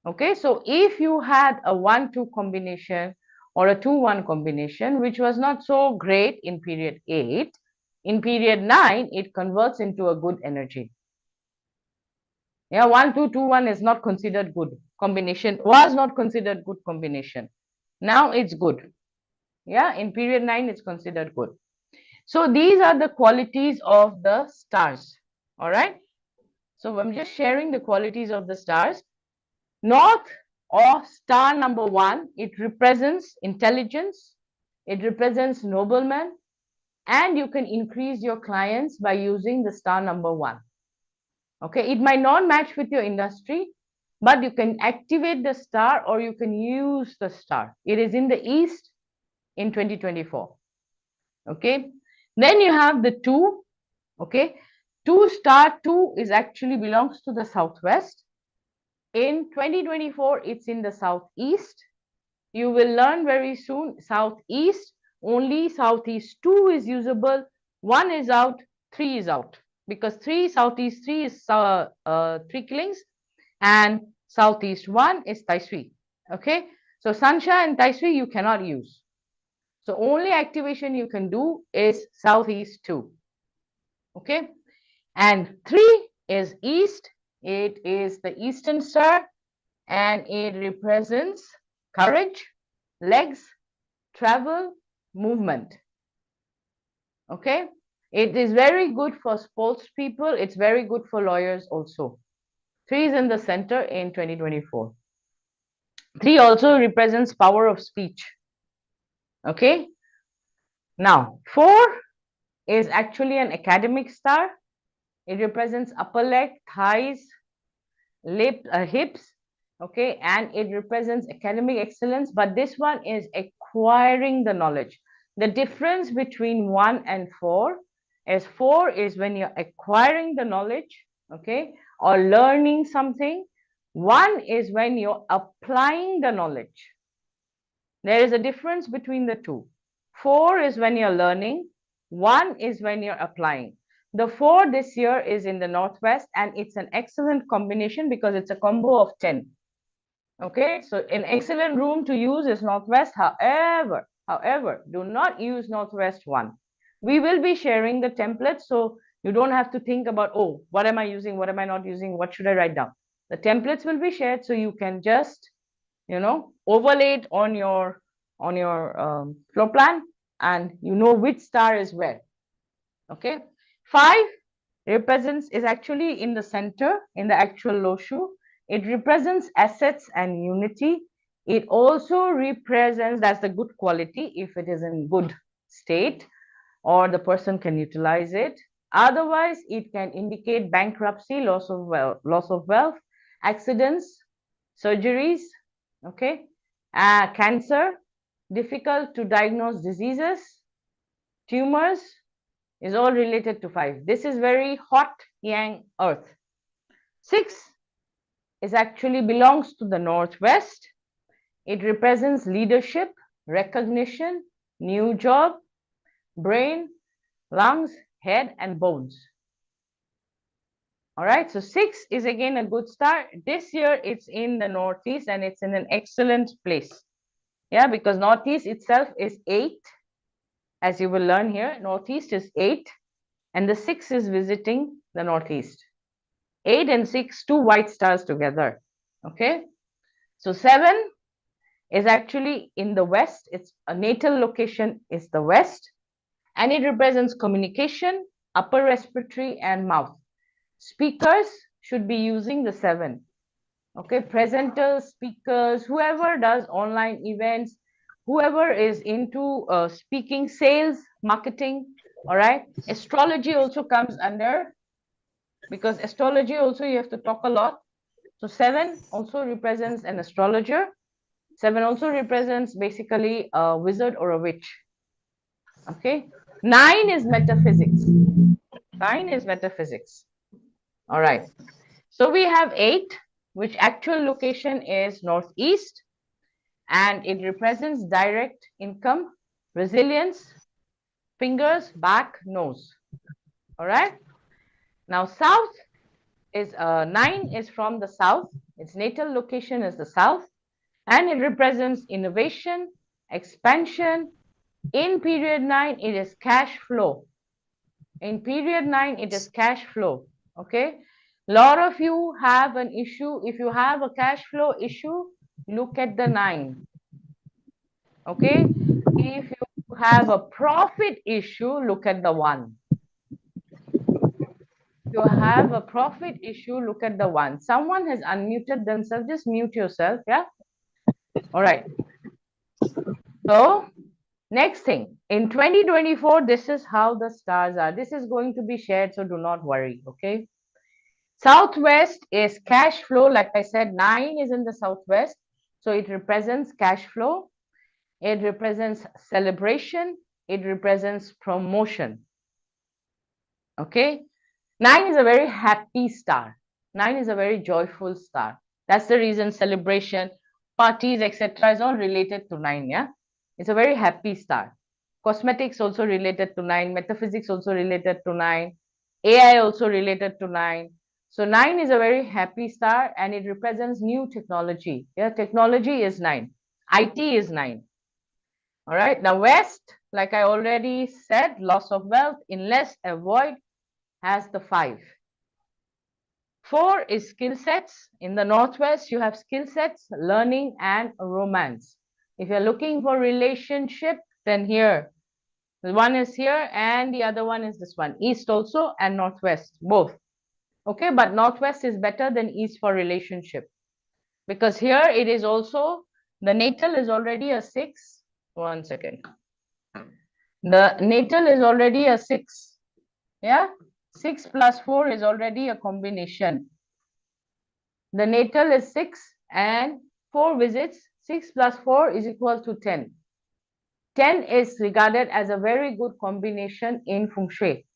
[SPEAKER 2] Okay, so if you had a 1-2 combination or a 2-1 combination, which was not so great in period 8, in period 9, it converts into a good energy. Yeah, 1-2-2-1 is not considered good combination, was not considered good combination. Now it's good. Yeah, in period 9, it's considered good. So these are the qualities of the stars. All right. So I'm just sharing the qualities of the stars. North or star number 1, it represents intelligence, it represents nobleman, and you can increase your clients by using the star number 1. Okay, it might not match with your industry, but you can activate the star or you can use the star. It is in the east in 2024. Okay, then you have the 2. Okay, 2 star 2 is actually belongs to the southwest. In 2024, it's in the southeast. You will learn very soon southeast, only southeast 2 is usable, 1 is out, 3 is out, because 3 southeast 3 is 3 killings and southeast 1 is Tai Sui. Okay, so Sansha and Tai Sui you cannot use. So only activation you can do is southeast 2. Okay, and 3 is east. It is the eastern star and it represents courage, legs, travel, movement. Okay, it is very good for sports people. It's very good for lawyers also. 3 is in the center in 2024. 3 also represents power of speech. Okay, now 4 is actually an academic star. It represents upper leg, thighs, hips. Okay, and it represents academic excellence, but this one is acquiring the knowledge. The difference between 1 and 4 is 4 is when you're acquiring the knowledge, okay, or learning something. 1 is when you're applying the knowledge. There is a difference between the two. 4 is when you're learning, 1 is when you're applying. The 4 this year is in the northwest and it's an excellent combination because it's a combo of 10. Okay, so an excellent room to use is northwest. However, do not use northwest 1. We will be sharing the template, so you don't have to think about, oh, what am I using, what am I not using, what should I write down. The templates will be shared, so you can just, you know, overlay it on your floor plan and you know which star is where. Okay, 5 represents is actually in the center in the actual Loshu. It represents assets and unity. It also represents, that's the good quality if it is in good state or the person can utilize it. Otherwise, it can indicate bankruptcy, loss of wealth, accidents, surgeries, okay, cancer, difficult to diagnose diseases, tumors, is all related to 5. This is very hot yang earth. 6 is actually belongs to the northwest. It represents leadership, recognition, new job, brain, lungs, head, and bones. All right, so 6 is again a good star. This year it's in the northeast and it's in an excellent place. Yeah, because northeast itself is 8. As you will learn here, northeast is 8 and the 6 is visiting the northeast. 8 and 6, 2 white stars together. Okay, so 7 is actually in the west. It's a natal location is the west and it represents communication, upper respiratory and mouth. Speakers should be using the 7. Okay, presenters, speakers, whoever does online events, whoever is into speaking, sales, marketing. All right, astrology also comes under, because astrology also you have to talk a lot. So 7 also represents an astrologer. 7 also represents basically a wizard or a witch. Okay. 9 is metaphysics. 9 is metaphysics. All right. So we have 8, which actual location is northeast, and it represents direct income, resilience, fingers, back, nose. All right. Now south is 9 is from the south. Its natal location is the south, and it represents innovation, expansion. In period 9, it is cash flow. In period 9, it is cash flow. Okay. Lot of you have an issue. If you have a cash flow issue, look at the 9. Okay. If you have a profit issue, look at the 1. If you have a profit issue, look at the 1. Someone has unmuted themselves. Just mute yourself. Yeah. All right. So next thing, in 2024, this is how the stars are. This is going to be shared, so do not worry. Okay. Southwest is cash flow. Like I said, 9 is in the southwest. So it represents cash flow. It represents celebration. It represents promotion. Okay. 9 is a very happy star. 9 is a very joyful star. That's the reason celebration, parties, etc. is all related to 9. Yeah. It's a very happy star. Cosmetics also related to 9. Metaphysics also related to 9. AI also related to 9. So 9 is a very happy star, and it represents new technology. Yeah, technology is 9. IT is 9. All right. Now West, like I already said, loss of wealth, unless avoid, has the 5. 4 is skill sets. In the Northwest, you have skill sets, learning, and romance. If you're looking for relationship, then here. One is here and the other one is this one. East also and Northwest, both. Okay, but Northwest is better than East for relationship. Because here it is also, the natal is already a 6. 1 second. The natal is already a 6. Yeah, 6 plus 4 is already a combination. The natal is 6 and 4 visits. 6 plus 4 is equal to 10. 10 is regarded as a very good combination in Feng Shui.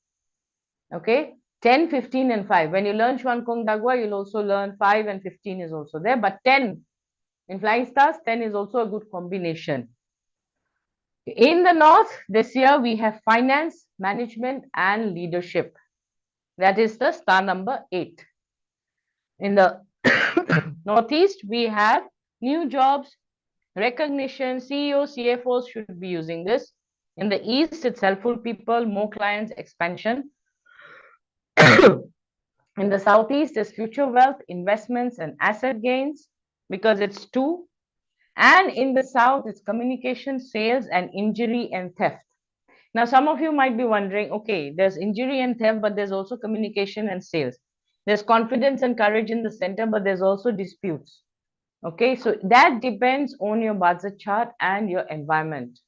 [SPEAKER 2] Okay, 10, 15, and 5. When you learn Chuan Kong Dagwa, you'll also learn 5 and 15 is also there. But 10 in flying stars, 10 is also a good combination. In the north, this year we have finance, management, and leadership. That is the star number 8. In the northeast, we have new jobs, recognition. CEOs, CFOs should be using this. In the east, it's helpful people, more clients, expansion. In the southeast is future wealth, investments, and asset gains because it's 2. And in the south, it's communication, sales, and injury and theft. Now, some of you might be wondering, okay, there's injury and theft, but there's also communication and sales. There's confidence and courage in the center, but there's also disputes. Okay, so that depends on your budget chart and your environment.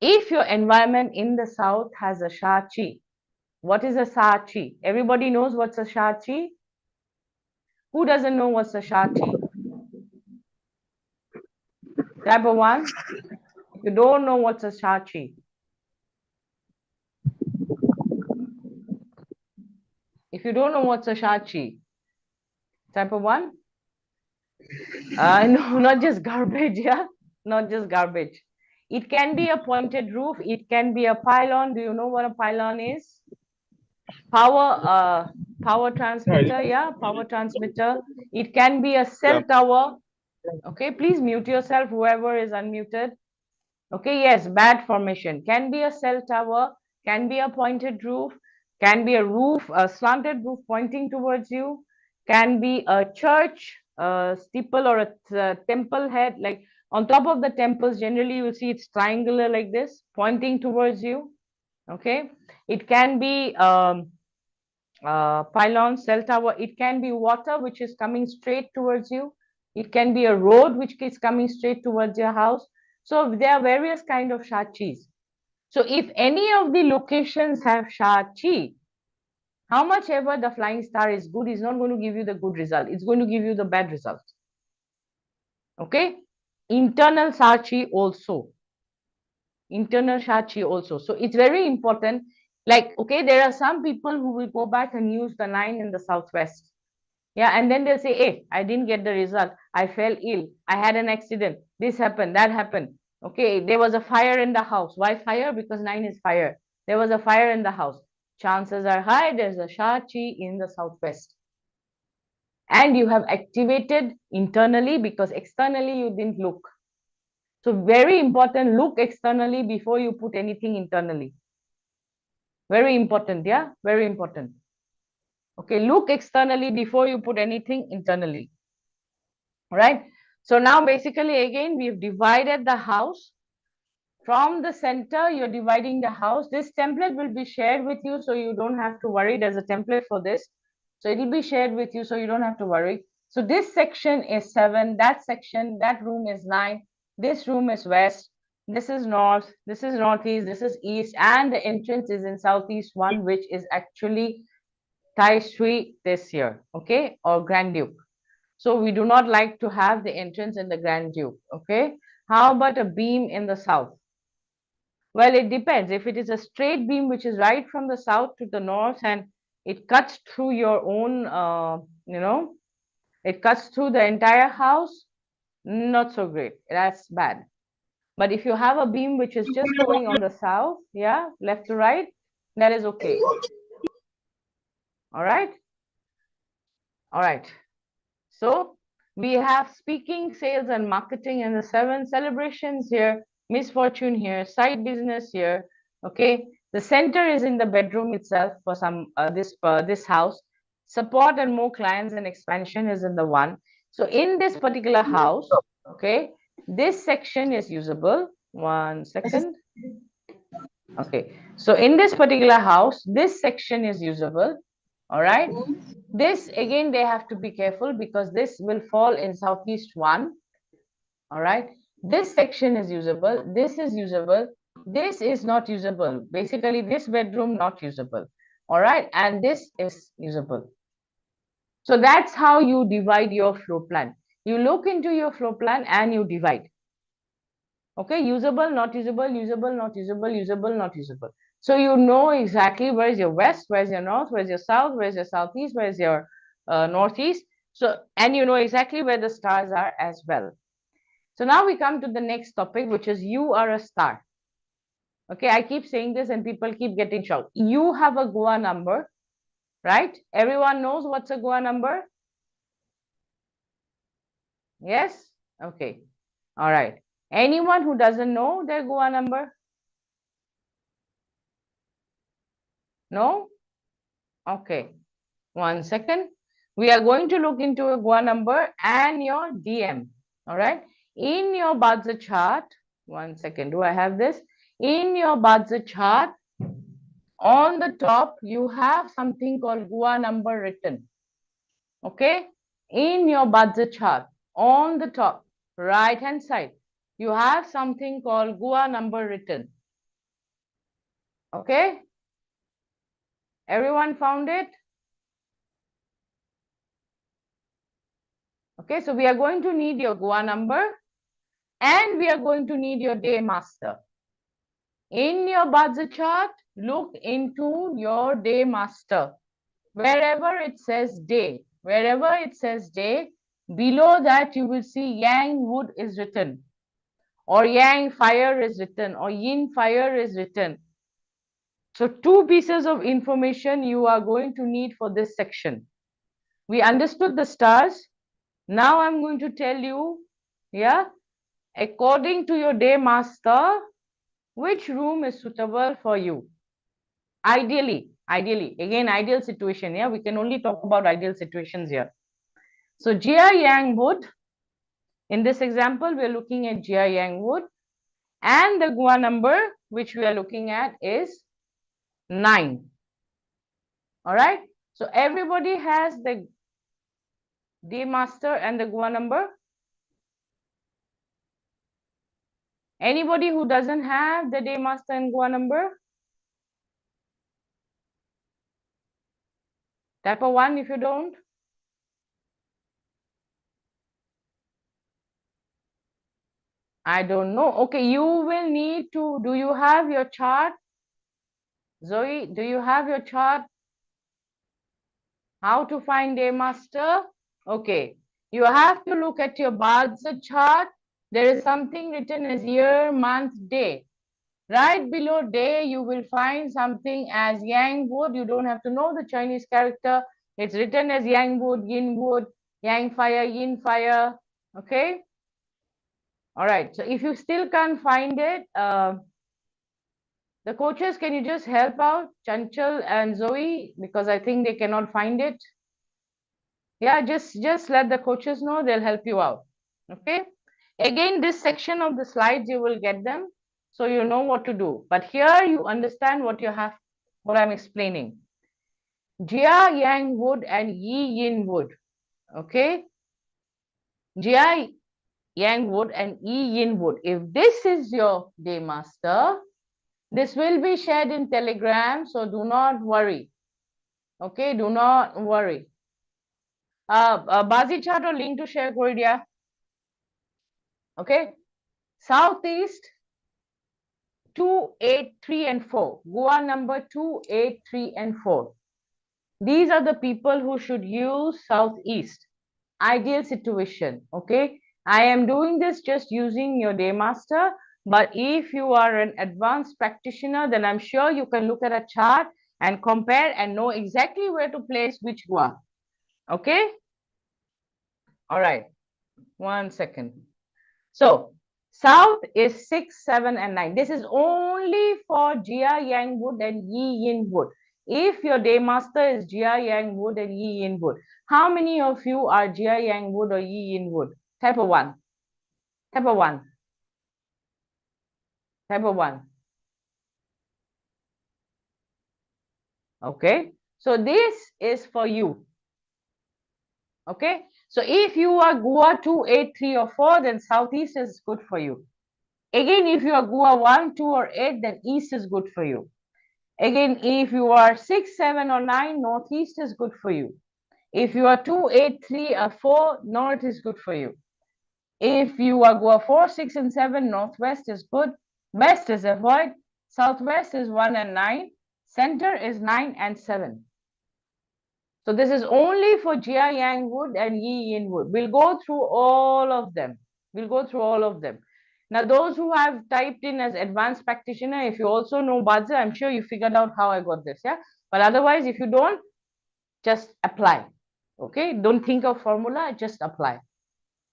[SPEAKER 2] If your environment in the south has a Sha Chi, what is a Sha Chi? Everybody knows what's a Sha Chi? Who doesn't know what's a Sha Chi? Type of 1. If you don't know what's a Sha Chi, if you don't know what's a Sha Chi, type of 1. No, not just garbage, yeah, not just garbage. It can be a pointed roof. It can be a pylon. Do you know what a pylon is? Power transmitter, yeah, power transmitter. It can be a cell tower. Okay, please mute yourself, whoever is unmuted. Okay, yes, bad formation. Can be a cell tower, can be a pointed roof, can be a roof, a slanted roof pointing towards you, can be a church, a steeple, or a temple head. Like on top of the temples, generally you will see it's triangular like this, pointing towards you. Okay, it can be pylon, cell tower. It can be water which is coming straight towards you. It can be a road which is coming straight towards your house. So there are various kind of Sha Chis. So if any of the locations have Sha Chi, how much ever the flying star is good is not going to give you the good result. It's going to give you the bad result. Okay. Internal Sha Chi also. internal Shachi also. So it's very important. Like, okay, there are some people who will go back and use the 9 in the southwest. Yeah, and then they'll say, hey, I didn't get the result. I fell ill. I had an accident. This happened, that happened. Okay, there was a fire in the house. Why fire? Because 9 is fire. There was a fire in the house. Chances are high there's a Shachi in the southwest. And you have activated internally because externally you didn't look. So very important, look externally before you put anything internally. Very important, yeah, very important. Okay, look externally before you put anything internally. All right. So now basically again, we've divided the house. From the center, you're dividing the house. This template will be shared with you, so you don't have to worry. There's a template for this. So it will be shared with you, so you don't have to worry. So this section is 7, that section, that room is 9, this room is west, this is north, this is northeast, this is east, and the entrance is in southeast 1, which is actually Jayashree this year, okay, or Grand Duke. So we do not like to have the entrance in the Grand Duke, okay. How about a beam in the south? Well, it depends. If it is a straight beam which is right from the south to the north and it cuts through your own, it cuts through the entire house, not so great. That's bad. But if you have a beam which is just going on the south, yeah, left to right, that is okay. All right. All right. So we have speaking, sales, and marketing in the 7 celebrations here, misfortune here, side business here. Okay, the center is in the bedroom itself for some this house. Support and more clients and expansion is in the 1. So in this particular house, okay, this section is usable. 1 second. Okay, so in this particular house, this section is usable. All right. This again, they have to be careful because this will fall in southeast 1. All right. This section is usable. This is usable. This is not usable. Basically, this bedroom not usable. All right. And this is usable. So that's how you divide your floor plan. You look into your floor plan and you divide. Okay, usable, not usable, usable, not usable, usable, not usable. So you know exactly where's your west, where's your north, where's your south, where's your southeast, where's your northeast. So, and you know exactly where the stars are as well. So now we come to the next topic, which is you are a star. Okay, I keep saying this and people keep getting shocked. You have a Goa number, right? Everyone knows what's a Goa number? Yes? Okay. All right. Anyone who doesn't know their Goa number? No? Okay. 1 second. We are going to look into a Goa number and your DM. All right. In your bazi chart, 1 second. Do I have this? In your bazi chart, on the top, you have something called Goa number written. Okay. In your bazi chart, on the top, right hand side, you have something called Goa number written. Okay. Everyone found it? Okay, so we are going to need your Goa number and we are going to need your day master. In your bazi chart, look into your day master. Wherever it says day, below that you will see yang wood is written, or yang fire is written, or yin fire is written. So 2 pieces of information you are going to need for this section. We understood the stars. Now I'm going to tell you, yeah, according to your day master, which room is suitable for you. Ideally, again, ideal situation. Yeah, we can only talk about ideal situations here. So Jia Yang wood, in this example, we are looking at Jia Yang wood, and the Goa number which we are looking at is 9. All right. So everybody has the day master and the Goa number. Anybody who doesn't have the day master and Goa number? Type a 1 if you don't. I don't know. Okay, you will need to, do you have your chart? Zoe, do you have your chart? How to find day master? Okay, you have to look at your bazi chart. There is something written as year, month, day. Right below day, you will find something as yang wood. You don't have to know the Chinese character. It's written as yang wood, yang fire, yin fire. Okay. All right. So if you still can't find it, the coaches, can you just help out Chanchal and Zoe, because I think they cannot find it. Yeah, just let the coaches know. They'll help you out. Okay. Again, this section of the slides, you will get them, so you know what to do. But here you understand what you have, what I'm explaining. Jia Yang wood and Yi Yin wood. Okay. Jia Yang wood and Yi Yin wood. If this is your day master, this will be shared in Telegram, so do not worry. Okay, do not worry. Bazi chart or link to share Korea. Okay. Southeast 2, 8, 3, and 4. Goa number 2, 8, 3, and 4. These are the people who should use Southeast. Ideal situation. Okay. I am doing this just using your day master. But if you are an advanced practitioner, then I'm sure you can look at a chart and compare and know exactly where to place which Goa. Okay. All right. 1 second. So south is 6, 7, and 9. This is only for Jia Yang wood and Yi Yin wood. If your day master is Jia Yang wood and Yi Yin wood, how many of you are Jia Yang wood or Yi Yin wood? Type of 1. Type of 1. Type of 1. Okay. So this is for you. Okay. So if you are Goa 2, 8, 3, or 4, then southeast is good for you. Again, if you are Goa 1, 2, or 8, then east is good for you. Again, if you are 6, 7, or 9, northeast is good for you. If you are 2, 8, 3, or 4, north is good for you. If you are Goa 4, 6, and 7, northwest is good. West is avoid. Southwest is 1 and 9. Center is 9 and 7. So this is only for Jia Yang wood and Yi Yin wood. We'll go through all of them. We'll go through all of them. Now, those who have typed in as advanced practitioner, if you also know bazi, I'm sure you figured out how I got this, yeah? But otherwise, if you don't, just apply, okay? Don't think of formula, just apply,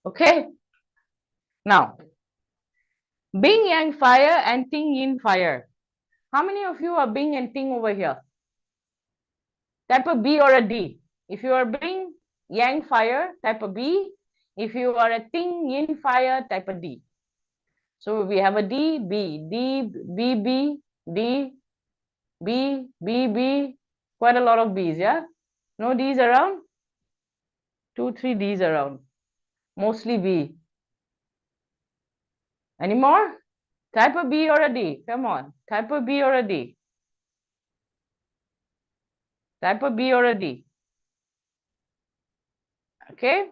[SPEAKER 2] okay? Now, Bing Yang fire and Ting Yin fire. How many of you are Bing and Ting over here? Type a B or a D. If you are Bing Yang fire, type a B. If you are a Ting Yin fire, type a D. So we have a D, B, D, B, B, D, B, B, B. Quite a lot of B's, yeah? No D's around? 2, 3 D's around. Mostly B. Any more? Type a B or a D. Come on. Type a B or a D. Type a B or a D. Okay?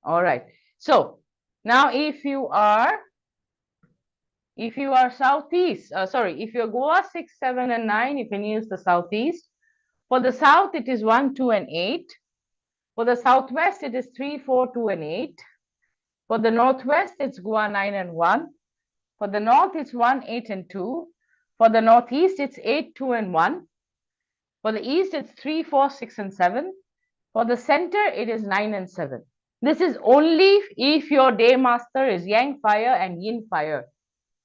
[SPEAKER 2] All right. So now if you are southeast, if you're Goa 6, 7, and 9, you can use the southeast. For the south, it is 1, 2, and 8. For the southwest, it is 3, 4, 2, and 8. For the northwest, it's Goa 9 and 1. For the north, it's 1, 8, and 2. For the northeast, it's 8, 2, and 1. For the east, it's 3, 4, 6, and 7. For the center, it is 9 and 7. This is only if your day master is Yang fire and Yin fire.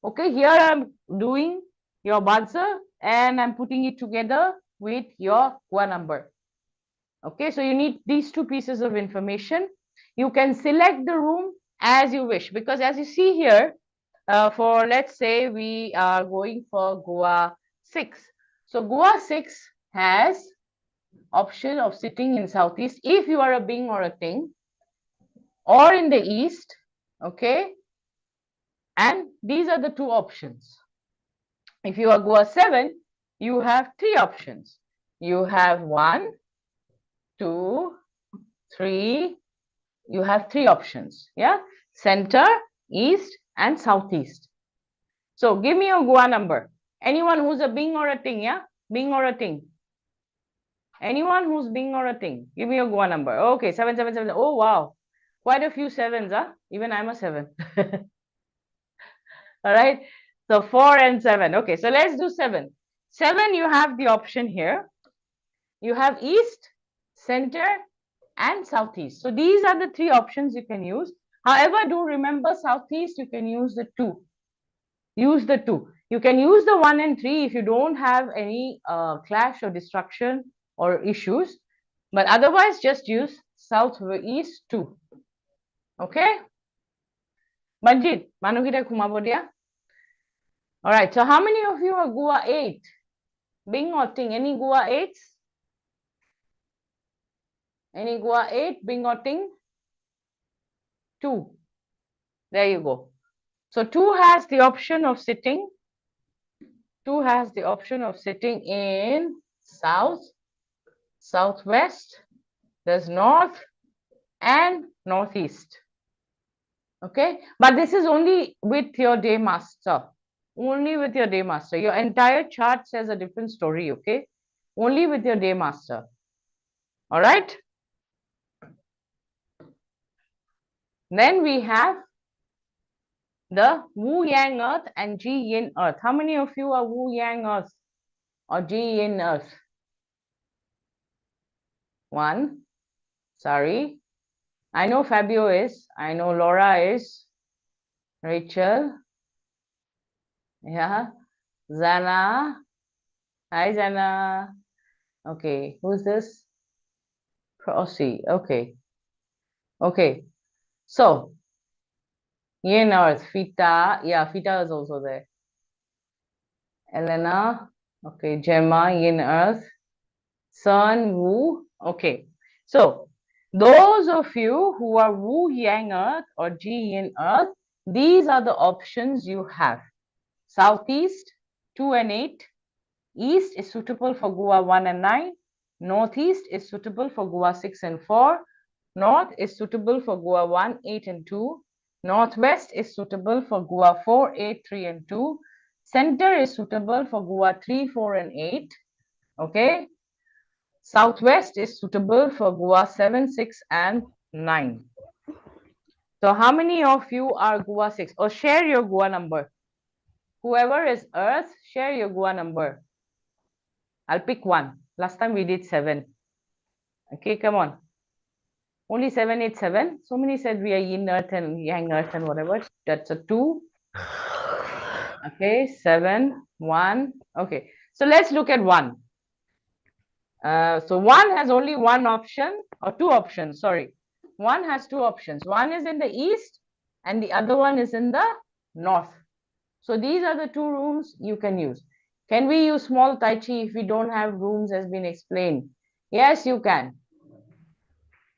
[SPEAKER 2] Okay, here I'm doing your bazi and I'm putting it together with your Goa number. Okay, so you need these two pieces of information. You can select the room as you wish, because as you see here, for let's say we are going for Goa 6. So Goa 6 has option of sitting in southeast if you are a Bing or a Ting, or in the east, okay? And these are the two options. If you are Goa 7, you have 3 options. You have 1, 2, 3. You have 3 options. Yeah. Center, east, and southeast. So give me your Gua number. Anyone who's a Bing or a Ting, yeah? Bing or a Ting? Anyone who's Bing or a Ting? Give me your Gua number. Okay, 777. Oh, wow. Quite a few sevens, huh? Even I'm a 7. All right. So 4 and 7. Okay, so let's do 7. 7, you have the option here. You have east, center, and southeast. So these are the 3 options you can use. However, do remember southeast, you can use the 2. Use the 2. You can use the 1 and 3 if you don't have any clash or destruction or issues. But otherwise, just use southeast 2. Okay? Manjit, Manukita Kumabodia. All right. So how many of you are Gua 8? Bing or Ting? Any Gua 8s? Any Gua 8? Bing or Ting? 2. There you go. So 2 has the option of sitting. 2 has the option of sitting in south, southwest, there's north and northeast. Okay, but this is only with your day master. Only with your day master. Your entire chart says a different story. Okay, only with your day master. All right. Then we have the Wu Yang Earth and Ji Yin Earth. How many of you are Wu Yang Earth or Ji Yin Earth? 1. Sorry. I know Fabio is. I know Laura is. Rachel. Yeah. Zana. Hi, Zana. Okay. Who's this? Prosy. Okay. Okay. So, Yin Earth. Fita. Yeah, Fita is also there. Elena. Okay. Gemma. Yin Earth. Sun. Wu. Okay. So, those of you who are Wu Yang Earth or Ji Yin Earth, these are the options you have. Southeast, 2 and 8. East is suitable for Gua 1 and 9. Northeast is suitable for Gua 6 and 4. North is suitable for Gua 1, 8 and 2. Northwest is suitable for Gua 4, 8, 3 and 2. Center is suitable for Gua 3, 4 and 8. Okay. Southwest is suitable for Gua 7, 6 and 9. So how many of you are Gua 6? Or share your Gua number. Whoever is Earth, share your Gua number. I'll pick 1. Last time we did 7. Okay, come on. Only 7, 8, 7. So many said we are Yin Earth and Yang Earth and whatever. That's a 2. Okay, 7, 1. Okay, so let's look at 1. So 1 has only one option or 2 options. Sorry. 1 has 2 options. One is in the east and the other one is in the north. So these are the 2 rooms you can use. Can we use small Tai Chi if we don't have rooms as been explained? Yes, you can.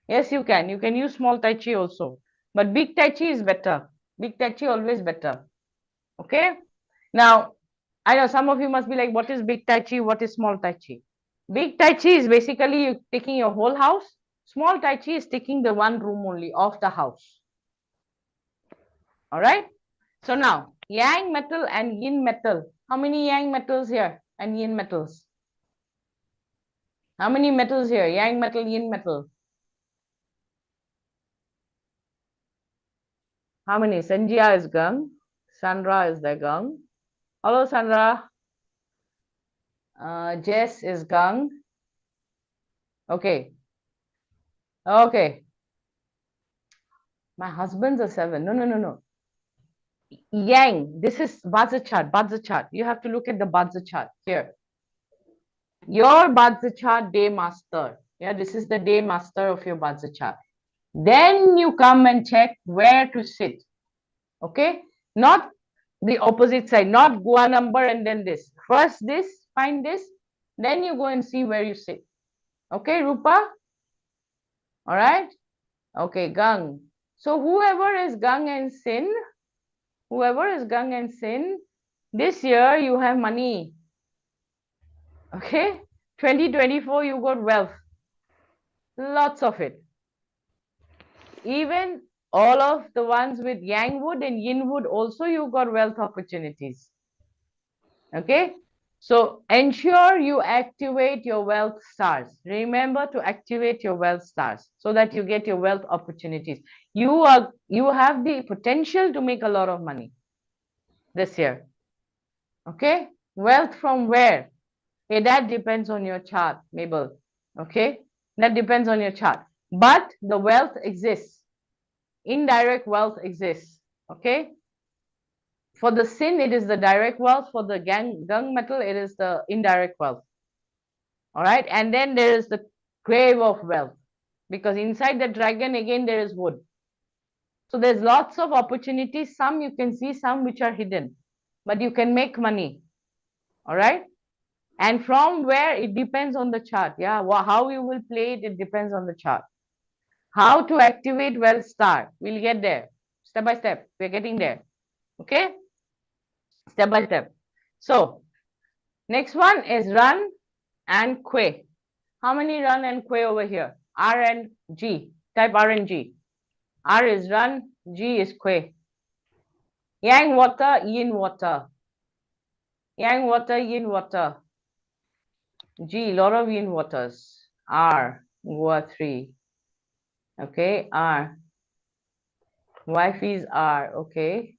[SPEAKER 2] Yes, you can. You can use small Tai Chi also. But big Tai Chi is better. Big Tai Chi always better. Okay. Now, I know some of you must be like, what is big Tai Chi? What is small Tai Chi? Big Tai Chi is basically you taking your whole house. Small Tai Chi is taking the one room only of the house. All right. So now, Yang metal and Yin metal. How many Yang metals here and Yin metals? How many metals here? Yang metal, Yin metal. How many? Sanjia is Gang. Sandra is the Gang. Hello, Sandra. Jess is Gang. Okay. Okay. My husband's a 7. No. Yang. This is bazi chart. Bazi chart. You have to look at the bazi chart here. Your bazi chart day master. Yeah, this is the day master of your bazi chart. Then you come and check where to sit. Okay, not the opposite side, not Gua number and then this. First this, find this, then you go and see where you sit. Okay, Rupa? All right. Okay, Gang. So whoever is Gang and Sin, this year you have money. Okay, 2024 you got wealth. Lots of it. Even all of the ones with yang wood and yin wood also, you got wealth opportunities. Okay, so ensure you activate your wealth stars. Remember to activate your wealth stars so that you get your wealth opportunities. You have the potential to make a lot of money this year. Okay, wealth from where? Okay, that depends on your chart, Mabel. Okay, that depends on your chart. But the wealth exists. Indirect wealth exists. Okay, for the sin, it is the direct wealth. For the gung metal, it is the indirect wealth. All right, and then there is the grave of wealth, because inside the dragon again there is wood. So there's lots of opportunities. Some you can see, some which are hidden, but you can make money. All right, and from where, it depends on the chart. Yeah, how you will play it, it depends on the chart. How to activate wealth star, we'll get there step by step. We're getting there. Okay, step by step. So next one is run and quay. How many run and quay over here? R and G. Type R and G. R is run, G is quay. Yang water, yin water. Yang water, yin water. G, lot of yin waters. R, Goa 3. Okay, R. Wife is R, okay.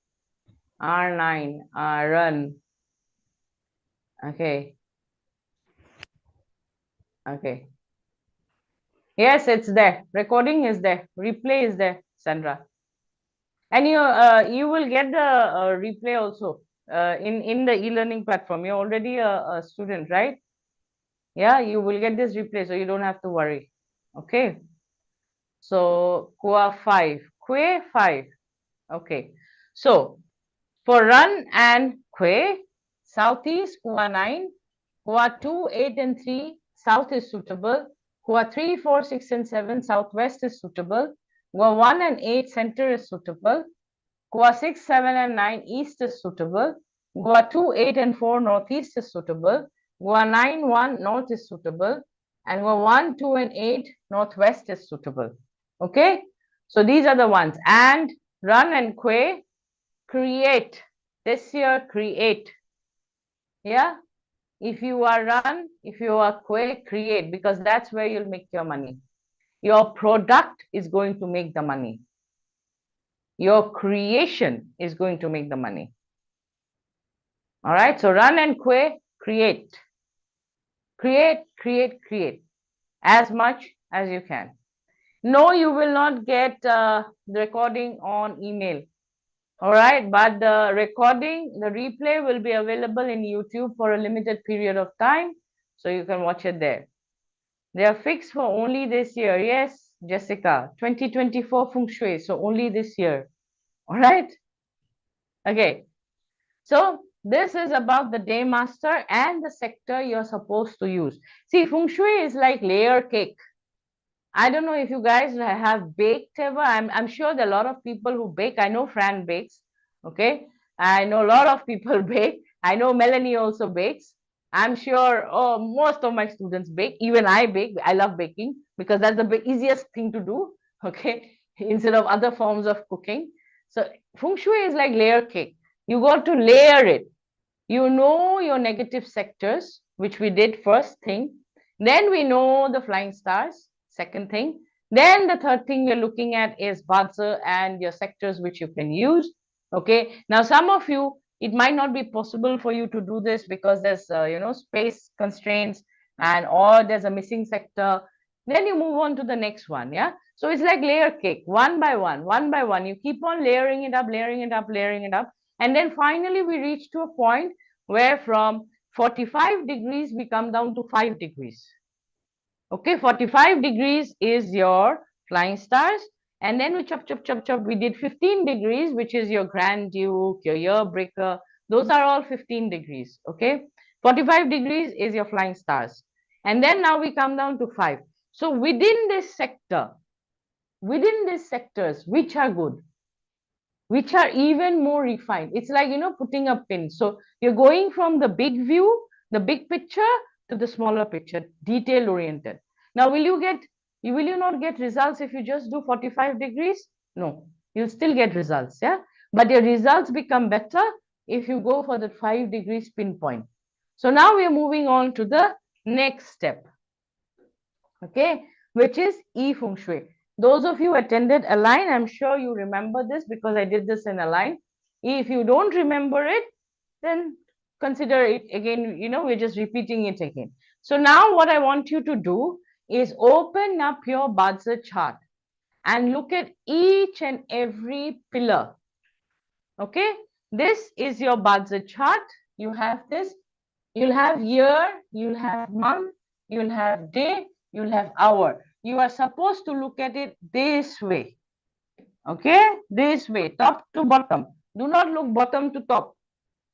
[SPEAKER 2] R9, run. Okay. Okay. Yes, it's there. Recording is there. Replay is there, Sandra. And you will get the replay also in the e-learning platform. You're already a student, right? Yeah, you will get this replay, so you don't have to worry. Okay. So Kua 5, Kwe 5. Okay. So for run and Kwe, southeast Kua 9, Kua 2, 8 and 3, south is suitable. Kua 3, 4, 6 and 7, southwest is suitable. Kua 1 and 8, center is suitable. Goa 6, 7 and 9, east is suitable. Goa 2, 8 and 4, northeast is suitable. Goa 9, 1, north is suitable. And Goa 1, 2 and 8, northwest is suitable. Okay, so these are the ones. And run and quay, create. This year, create. Yeah, if you are run, if you are quay, create, because that's where you'll make your money. Your product is going to make the money. Your creation is going to make the money. All right, so run and quay, create. Create, create, create as much as you can. No, you will not get the recording on email. All right, but the recording, the replay will be available in YouTube for a limited period of time. So you can watch it there. They are fixed for only this year. Yes, Jessica, 2024 Feng Shui. So only this year. All right. Okay. So this is about the day master and the sector you're supposed to use. See, Feng Shui is like layer cake. I don't know if you guys have baked ever. I'm sure there are a lot of people who bake. I know Fran bakes. Okay. I know a lot of people bake. I know Melanie also bakes. I'm sure most of my students bake. Even I bake. I love baking because that's the easiest thing to do. Okay. Instead of other forms of cooking. So Feng Shui is like layer cake. You got to layer it. You know your negative sectors, which we did first thing. Then we know the flying stars, second thing. Then the third thing you're looking at is bazi and your sectors which you can use. Okay. Now, some of you, it might not be possible for you to do this because there's, space constraints and or there's a missing sector. Then you move on to the next one. Yeah. So it's like layer cake, one by one, one by one. You keep on layering it up, layering it up, layering it up. And then finally we reach to a point where from 45 degrees, we come down to 5 degrees. Okay, 45 degrees is your flying stars. And then we chop, chop, chop, chop. We did 15 degrees, which is your Grand Duke, your year breaker. Those are all 15 degrees. Okay, 45 degrees is your flying stars. And then now we come down to 5. So within this sector, within these sectors, which are good, which are even more refined. It's like, putting a pin. So you're going from the big view, the big picture to the smaller picture, detail oriented. Now, will you not get results if you just do 45 degrees? No, you'll still get results, yeah? But your results become better if you go for the 5 degrees pinpoint. So now we are moving on to the next step, okay, which is E Feng Shui. Those of you attended Align, I'm sure you remember this because I did this in Align. If you don't remember it, then consider it again, we're just repeating it again. So now what I want you to do is open up your bazi chart and look at each and every pillar. Okay, this is your bazi chart. You have this. You'll have year, you'll have month, you'll have day, you'll have hour. You are supposed to look at it this way. Okay, this way, top to bottom. Do not look bottom to top.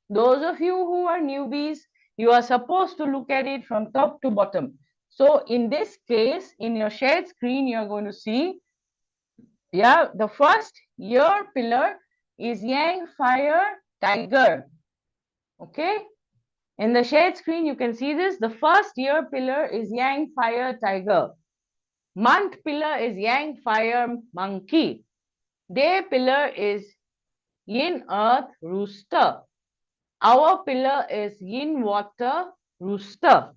[SPEAKER 2] Those of you who are newbies, you are supposed to look at it from top to bottom. So in this case, in your shared screen, you're going to see, yeah, the first year pillar is Yang, Fire, Tiger. Okay. In the shared screen, you can see this. The first year pillar is Yang, Fire, Tiger. Month pillar is Yang, Fire, Monkey. Day pillar is Yin, Earth, Rooster. Our pillar is Yin, Water, Rooster.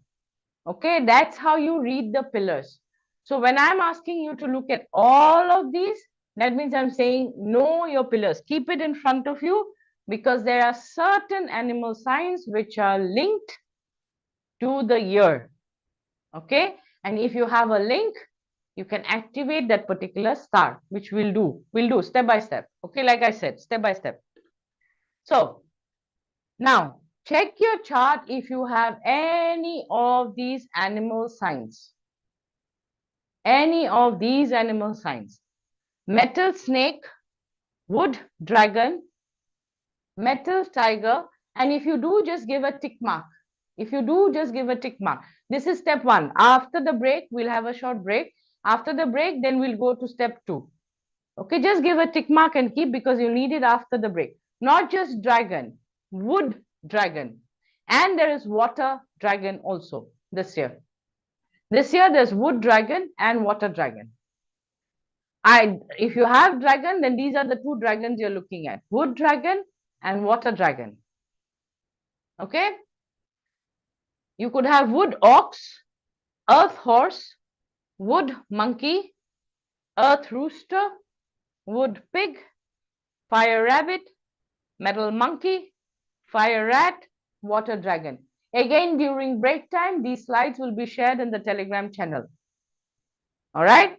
[SPEAKER 2] Okay, that's how you read the pillars. So when I'm asking you to look at all of these, that means I'm saying know your pillars. Keep it in front of you because there are certain animal signs which are linked to the year. Okay, and if you have a link, you can activate that particular star, which we'll do step by step. Okay, like I said, step by step. So now check your chart if you have any of these animal signs. Any of these animal signs. Metal snake, wood dragon, metal tiger, and if you do, just give a tick mark. If you do, just give a tick mark. This is step 1. After the break, we'll have a short break. After the break, then we'll go to step 2. Okay, just give a tick mark and keep because you need it after the break. Not just dragon, wood dragon. And there is water dragon also this year. This year, there's wood dragon and water dragon. If you have dragon, then these are the 2 dragons you're looking at. Wood dragon and water dragon. Okay? You could have wood ox, earth horse, wood monkey, earth rooster, wood pig, fire rabbit, metal monkey, fire rat, water dragon. Again, during break time, these slides will be shared in the Telegram channel. All right?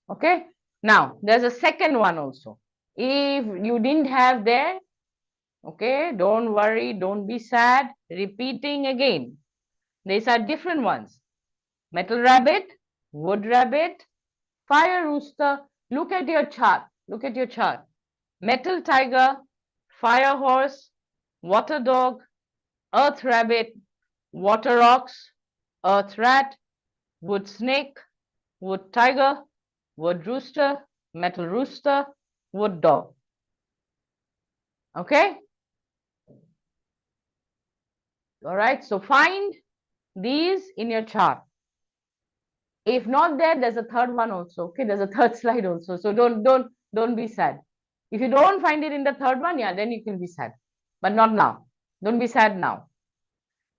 [SPEAKER 2] Okay? Now, there's a second one also. If you didn't have there, okay, don't worry, don't be sad. Repeating again. These are different ones. Metal rabbit, wood rabbit, fire rooster. Look at your chart. Look at your chart. Metal tiger, fire horse, water dog, earth rabbit, water ox, earth rat, wood snake, wood tiger, wood rooster, metal rooster, wood dog. Okay? All right, so find these in your chart. If not there, there's a third one also. Okay, there's a third slide also. So don't be sad. If you don't find it in the third one, yeah, then you can be sad. But not now. Don't be sad now.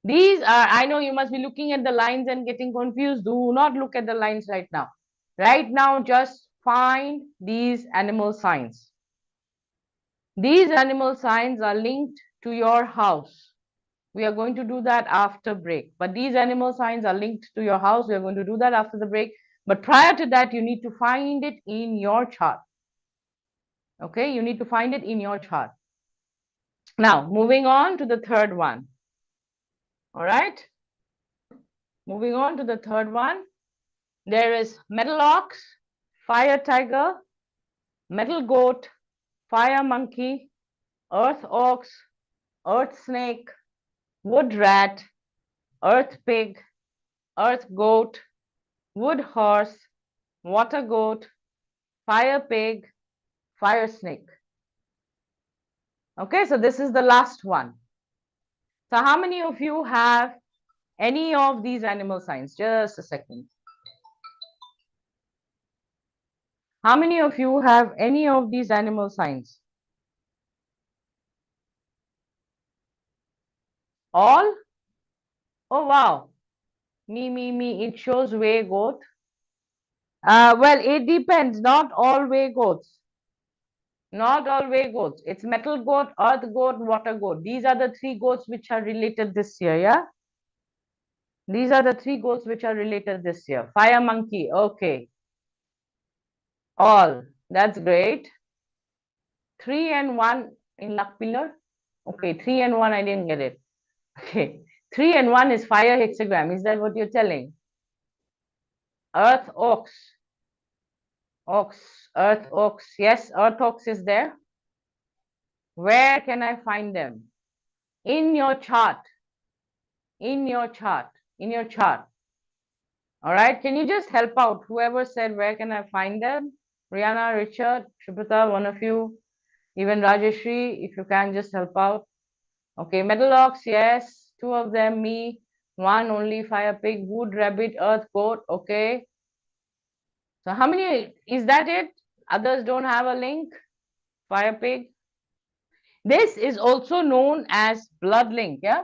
[SPEAKER 2] These are, I know you must be looking at the lines and getting confused. Do not look at the lines right now. Right now, just find these animal signs. These animal signs are linked to your house. We are going to do that after break. But these animal signs are linked to your house. We are going to do that after the break. But prior to that, you need to find it in your chart. Okay, you need to find it in your chart. Now, moving on to the third one. All right. Moving on to the third one. There is metal ox, fire tiger, metal goat, fire monkey, earth ox, earth snake, wood rat, earth pig, earth goat, wood horse, water goat, fire pig, fire snake. Okay, so this is the last one. So how many of you have any of these animal signs? Just a second. How many of you have any of these animal signs? All? Oh, wow. Me. It shows way goat. Well, it depends. Not all way goats. Not all way goats. It's metal goat, earth goat, water goat. These are the three goats which are related this year, yeah? These are the three goats which are related this year. Fire monkey, okay. All. That's great. 3 and 1 in luck pillar. Okay, 3 and 1, I didn't get it. Okay. 3 and 1 is fire hexagram. Is that what you're telling? Earth ox. Ox. Earth ox. Yes, earth ox is there. Where can I find them? In your chart. In your chart. In your chart. All right. Can you just help out? Whoever said, where can I find them? Rihanna, Richard, Shubhita, one of you. Even Rajeshri, if you can just help out. Okay. Metal ox, yes. 2 of them, me. 1 only, fire pig, wood, rabbit, earth, goat. Okay. So how many? Is that it? Others don't have a link? Fire pig. This is also known as blood link. Yeah.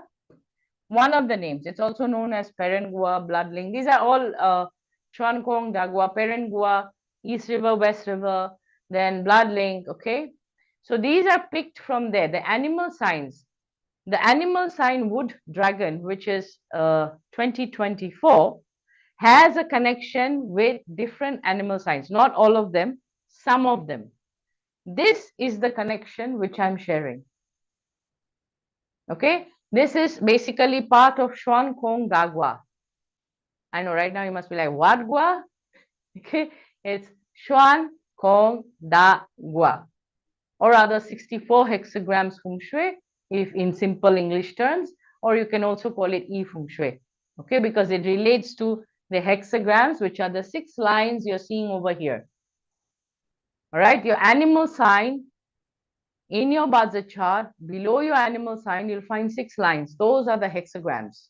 [SPEAKER 2] One of the names. It's also known as Perengua, Bloodling. These are all Chuan Kong, Dagua, Perengua, East River, West River, then Bloodlink. Okay. So these are picked from there. The animal signs. The animal sign wood dragon, which is 2024, has a connection with different animal signs. Not all of them, some of them. This is the connection which I'm sharing. Okay. This is basically part of Xuan Kong Dagua. I know right now you must be like, what gua? Okay, it's Xuan Kong Da Gua, or rather 64 hexagrams Feng Shui, if in simple English terms, or you can also call it E Feng Shui. Okay, because it relates to the hexagrams, which are the 6 lines you're seeing over here. All right, your animal sign in your bazi chart, below your animal sign, you'll find 6 lines. Those are the hexagrams.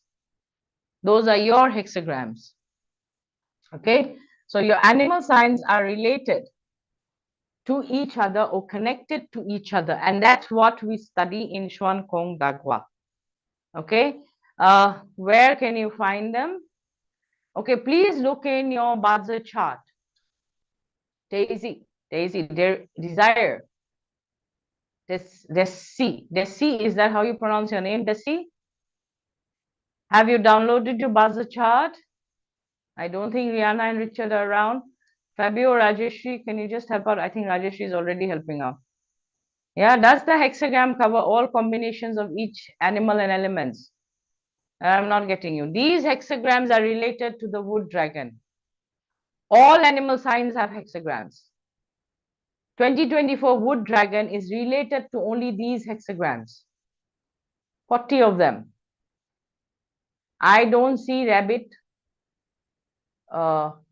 [SPEAKER 2] Those are your hexagrams. Okay, so your animal signs are related to each other or connected to each other, and that's what we study in Xuan Kong Dagwa. Okay, where can you find them? Okay, please look in your bazi chart. Daisy, desire. Desi, is that how you pronounce your name? Desi? Have you downloaded your bazi chart? I don't think Rihanna and Richard are around. Fabio, Rajeshri, can you just help out? I think Rajeshri is already helping out. Yeah, does the hexagram cover all combinations of each animal and elements? I'm not getting you. These hexagrams are related to the wood dragon. All animal signs have hexagrams. 2024 wood dragon is related to only these hexagrams. 40 of them. I don't see rabbit.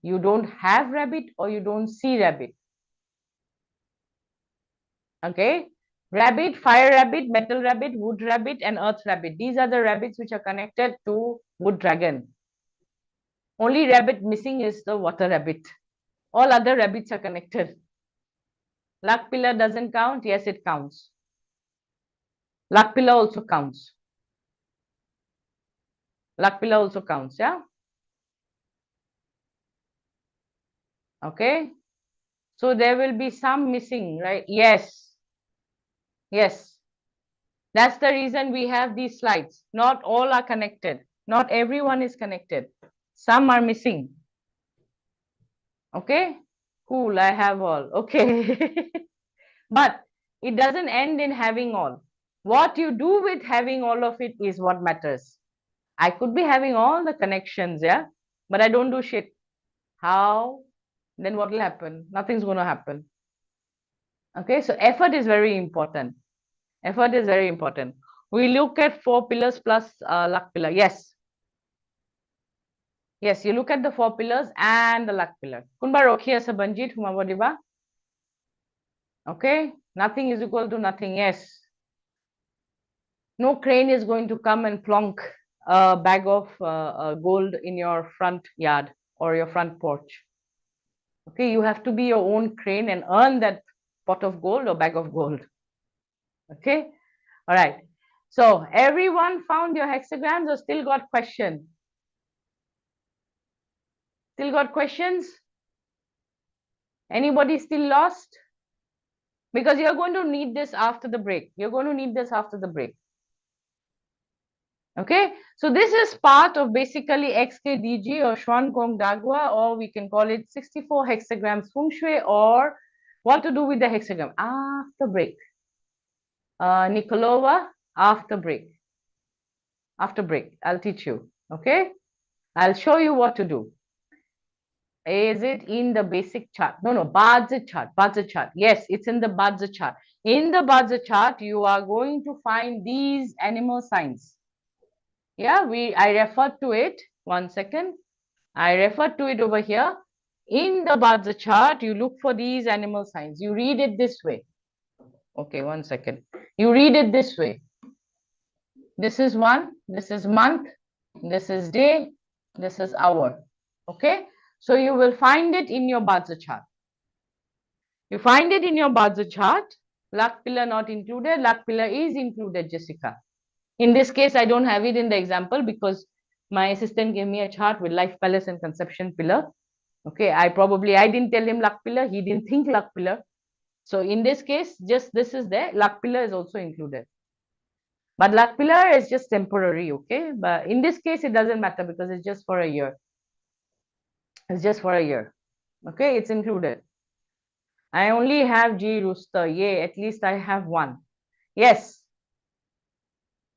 [SPEAKER 2] You don't have rabbit or you don't see rabbit. Okay. Rabbit, fire rabbit, metal rabbit, wood rabbit, and earth rabbit. These are the rabbits which are connected to wood dragon. Only rabbit missing is the water rabbit. All other rabbits are connected. Luck pillar doesn't count. Yes, it counts. Luck pillar also counts. Luck pillar also counts. Yeah. Okay. So there will be some missing, right? Yes. Yes. That's the reason we have these slides. Not all are connected. Not everyone is connected. Some are missing. Okay. Cool. I have all. Okay. But it doesn't end in having all. What you do with having all of it is what matters. I could be having all the connections, yeah, but I don't do shit. How? Then what will happen? Nothing's going to happen. Okay, so effort is very important. Effort is very important. We look at 4 pillars plus luck pillar. Yes. Yes, you look at the 4 pillars and the luck pillar. Kunba Rokhia Sabanjit Humabodiba. Okay, nothing is equal to nothing. Yes. No crane is going to come and plonk a bag of gold in your front yard or your front porch. Okay, you have to be your own crane and earn that pot of gold or bag of gold. Okay, all right. So everyone found your hexagrams or still got question? Still got questions? Anybody still lost? Because you're going to need this after the break. You're going to need this after the break. Okay, so this is part of basically XKDG or Xuan Gong Dagua, or we can call it 64 hexagrams Feng Shui, or what to do with the hexagram after break. Nikolova, after break. After break, I'll teach you. Okay, I'll show you what to do. Is it in the basic chart? No, bazi chart, bazi chart. Yes, it's in the bazi chart. In the bazi chart, you are going to find these animal signs. Yeah, I referred to it. 1 second. I referred to it over here. In the bazi chart, you look for these animal signs. You read it this way. Okay, 1 second. You read it this way. This is one, this is month, this is day, this is hour. Okay, so you will find it in your bazi chart. You find it in your bazi chart. Luck pillar not included, luck pillar is included, Jessica. In this case, I don't have it in the example because my assistant gave me a chart with life palace and conception pillar. Okay, I didn't tell him luck pillar, he didn't think luck pillar. So in this case, just this is there, luck pillar is also included. But luck pillar is just temporary, okay? But in this case, it doesn't matter because it's just for a year. It's just for a year. Okay, it's included. I only have G rooster. Yay, at least I have one. Yes.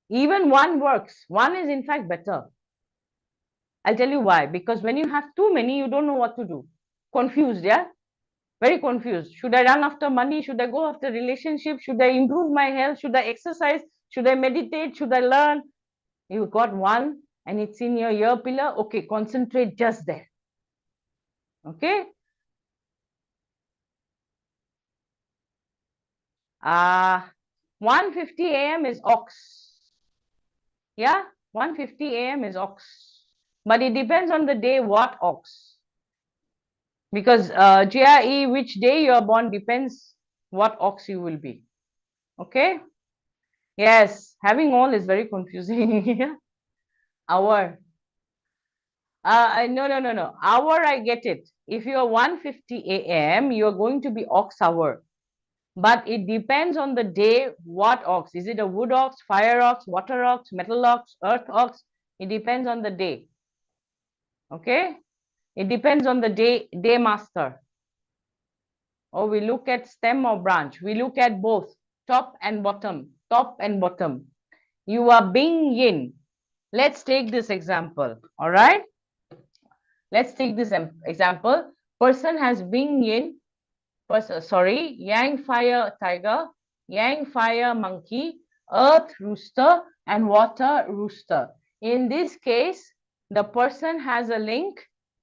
[SPEAKER 2] Even one works. One is in fact better. I'll tell you why. Because when you have too many, you don't know what to do. Confused, yeah? Very confused. Should I run after money? Should I go after relationship? Should I improve my health? Should I exercise? Should I meditate? Should I learn? You got one and it's in your ear pillar. Okay, concentrate just there. Okay. 1:50 a.m. is ox. Yeah, 1:50 a.m. is ox. But it depends on the day what ox. Because GRE, which day you are born depends what ox you will be. Okay. Yes, having all is very confusing. Hour. No. Hour, I get it. If you are 1:50 a.m., you are going to be ox hour. But it depends on the day what ox. Is it a wood ox, fire ox, water ox, metal ox, earth ox? It depends on the day. Okay? It depends on the day master. Or we look at stem or branch. We look at both top and bottom. Top and bottom. You are being yin. Let's take this example. All right? Let's take this example. Person has Bing Yin, Yang fire tiger, Yang fire monkey, earth rooster, and water rooster. In this case, the person has a link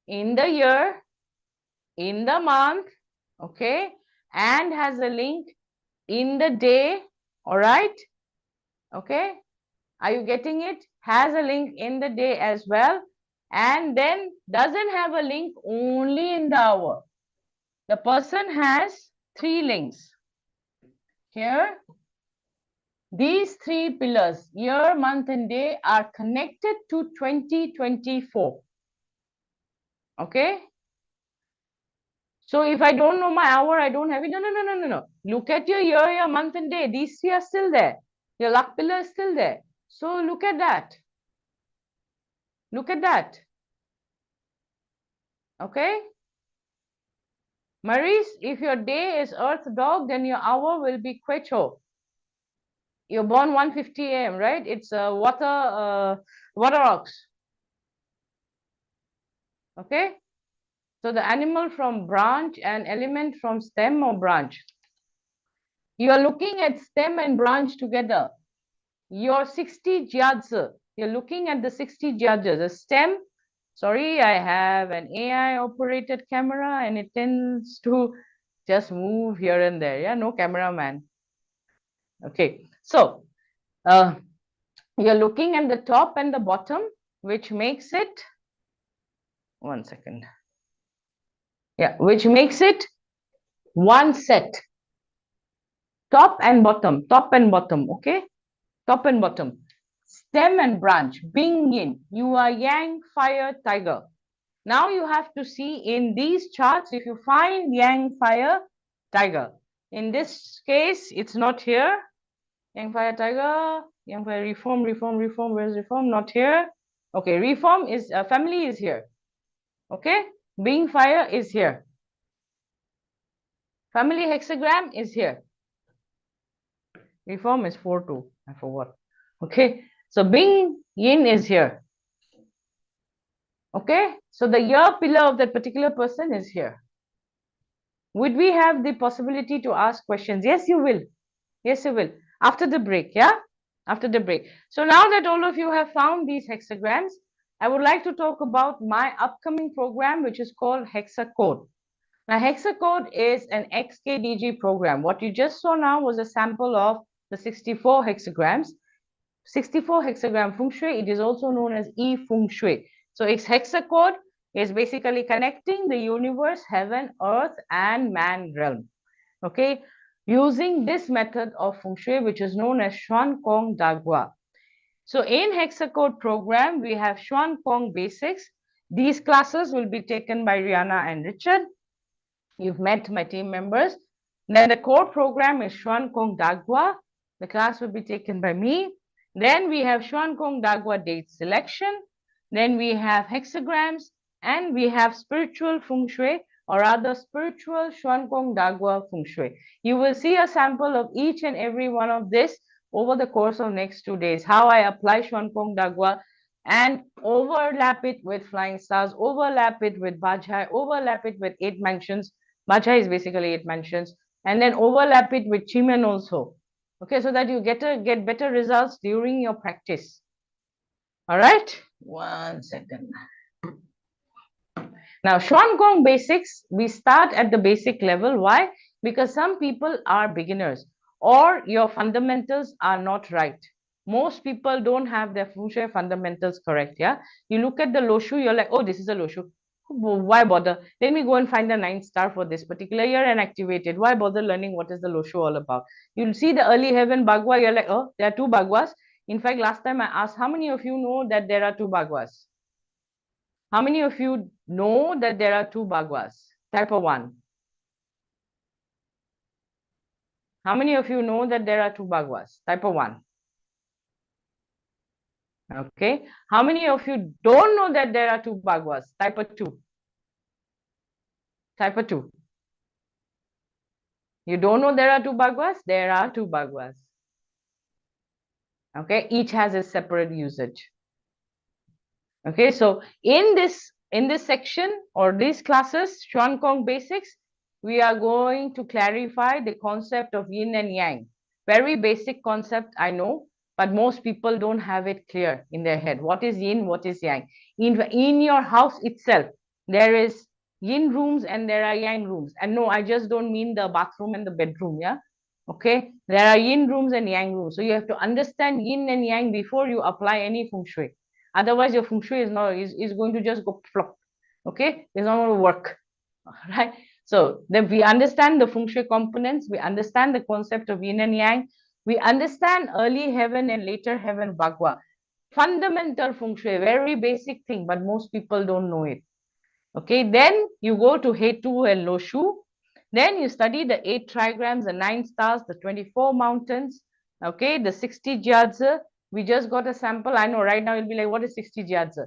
[SPEAKER 2] in the year, in the month, okay, and has a link in the day, all right, okay. Are you getting it? Has a link in the day as well, and then doesn't have a link only in the hour. The person has 3 links. Here, these 3 pillars, year, month, and day, are connected to 2024. Okay? So if I don't know my hour, I don't have it. No. Look at your year, your month, and day. These 3 are still there. Your luck pillar is still there. So look at that. Look at that. Okay? Maurice, if your day is earth dog, then your hour will be Quecho. You're born 1:50 a.m., right? It's water ox. Okay? So the animal from branch and element from stem or branch. You are looking at stem and branch together. Your 60 jiazi. You're looking at the 60 jiazi. The stem. Sorry, I have an AI operated camera and it tends to just move here and there. Yeah, no cameraman. Okay, so you're looking at the top and the bottom, which makes it 1 second. Yeah, which makes it one set. Top and bottom, top and bottom, okay? Top and bottom. Stem and branch, Bing Yin. You are Yang, fire, tiger. Now you have to see in these charts, if you find Yang, fire, tiger. In this case, it's not here. Yang, fire, tiger. Yang, fire, reform, reform, reform. Where's reform? Not here. Okay, reform is, family is here. Okay, being fire is here. Family hexagram is here. Reform is 4-2. I forgot. Okay, so being yin is here. Okay, so the year pillar of that particular person is here. Would we have the possibility to ask questions? Yes, you will. Yes, you will. After the break, yeah? After the break. So now that all of you have found these hexagrams, I would like to talk about my upcoming program, which is called Hexacode. Now, Hexacode is an XKDG program. What you just saw now was a sample of the 64 hexagrams. 64 hexagram Feng Shui, it is also known as Feng Shui. So its hexacode is basically connecting the universe, heaven, earth, and man realm. Okay, using this method of Feng Shui, which is known as Xuan Kong Dagua. So in hexacode program, we have Xuan Kong basics. These classes will be taken by Rihanna and Richard. You've met my team members. Then the core program is Xuan Kong Dagua. The class will be taken by me. Then we have Xuan Kong Dagua date selection. Then we have hexagrams, and we have spiritual Feng Shui, or rather spiritual Xuan Kong Dagua Feng Shui. You will see a sample of each and every one of this over the course of next 2 days. How I apply Xuan Kong Dagua and overlap it with flying stars, overlap it with Bajai, overlap it with 8 mansions. Bajai is basically 8 mansions, and then overlap it with Chimen also. Okay, so that you get better results during your practice. All right, 1 second. Now, Xuan Gong basics, we start at the basic level. Why? Because some people are beginners or your fundamentals are not right. Most people don't have their Feng Shui fundamentals correct. Yeah, you look at the Loshu, you're like, oh, this is a Loshu. Why bother? Let me go and find the 9th star for this particular year and activate it. Why bother learning what is the Loshu all about? You'll see the early heaven Bagua, you're like, oh, there are 2 Bagwas. In fact, last time I asked, how many of you know that there are 2 Bagwas? How many of you know that there are 2 Bagwas? Type of 1. How many of you know that there are 2 Bagwas? Type of 1. Okay. How many of you don't know that there are 2 Bagwas? Type of 2. Type of 2. You don't know there are 2 Bagwas? There are 2 Bagwas. Okay. Each has a separate usage. Okay. So in this section or these classes, Xuan Kong basics, we are going to clarify the concept of yin and yang. Very basic concept, I know, but most people don't have it clear in their head. What is yin? What is yang? In your house itself, there is yin rooms and there are yang rooms. And no, I just don't mean the bathroom and the bedroom. Yeah. Okay. There are yin rooms and yang rooms. So you have to understand yin and yang before you apply any Feng Shui. Otherwise, your Feng Shui is going to just go flop. Okay. It's not going to work. All right. So then we understand the Feng Shui components. We understand the concept of yin and yang. We understand early heaven and later heaven Bagua. Fundamental Feng Shui, very basic thing, but most people don't know it. Okay, then you go to Hetu and Loshu. Then you study the 8 trigrams, the 9 stars, the 24 mountains. Okay, the 60 Jyatsa. We just got a sample. I know right now you'll be like, what is 60 Jyatsa?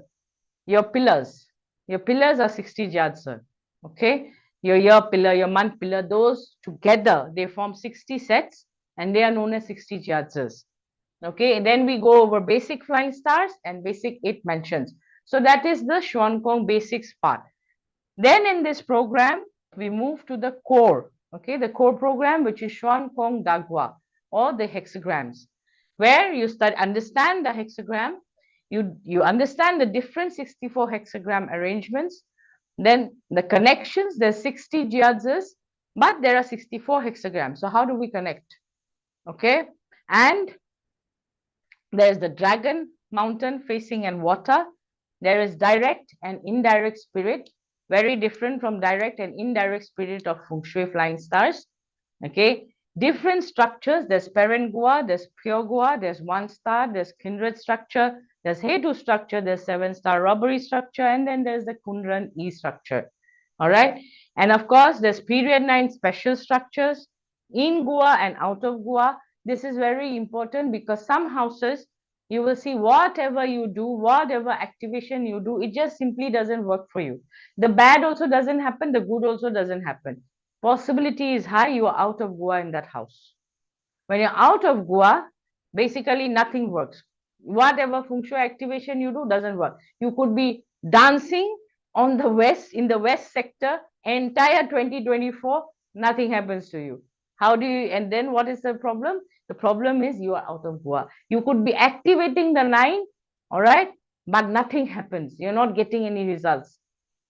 [SPEAKER 2] Your pillars. Your pillars are 60 Jyatsa. Okay, your year pillar, your month pillar, those together, they form 60 sets and they are known as 60 Jyatsas. Okay, and then we go over basic flying stars and basic 8 mansions. So that is the Xuan Kong basics part. Then in this program, we move to the core, okay, the core program, which is Xuan Kong Dagua, or the hexagrams, where you understand the hexagram, you understand the different 64 hexagram arrangements, then the connections, there's 60 Jyadzas, but there are 64 hexagrams. So how do we connect? Okay, and there's the dragon, mountain, facing and water. There is direct and indirect spirit. very different from direct and indirect spirit of Feng Shui flying stars. Okay, different structures. There's parent Gua, there's pure Gua, there's one star, there's kindred structure, there's Hetu structure, there's 7-star robbery structure, and then there's the Kundran E structure. All right, and of course, there's period 9 special structures in Gua and out of Gua. This is very important because some houses you will see whatever you do, whatever activation you do, it just simply doesn't work for you. The bad also doesn't happen, the good also doesn't happen. Possibility is high you are out of Goa in that house. When you're out of Goa, basically nothing works. Whatever feng shui activation you do doesn't work. You could be dancing on the west, in the west sector, entire 2024, nothing happens to you. How do you, and then what is the problem? The problem is you are out of Goa. You could be activating the 9, all right, but nothing happens. You're not getting any results.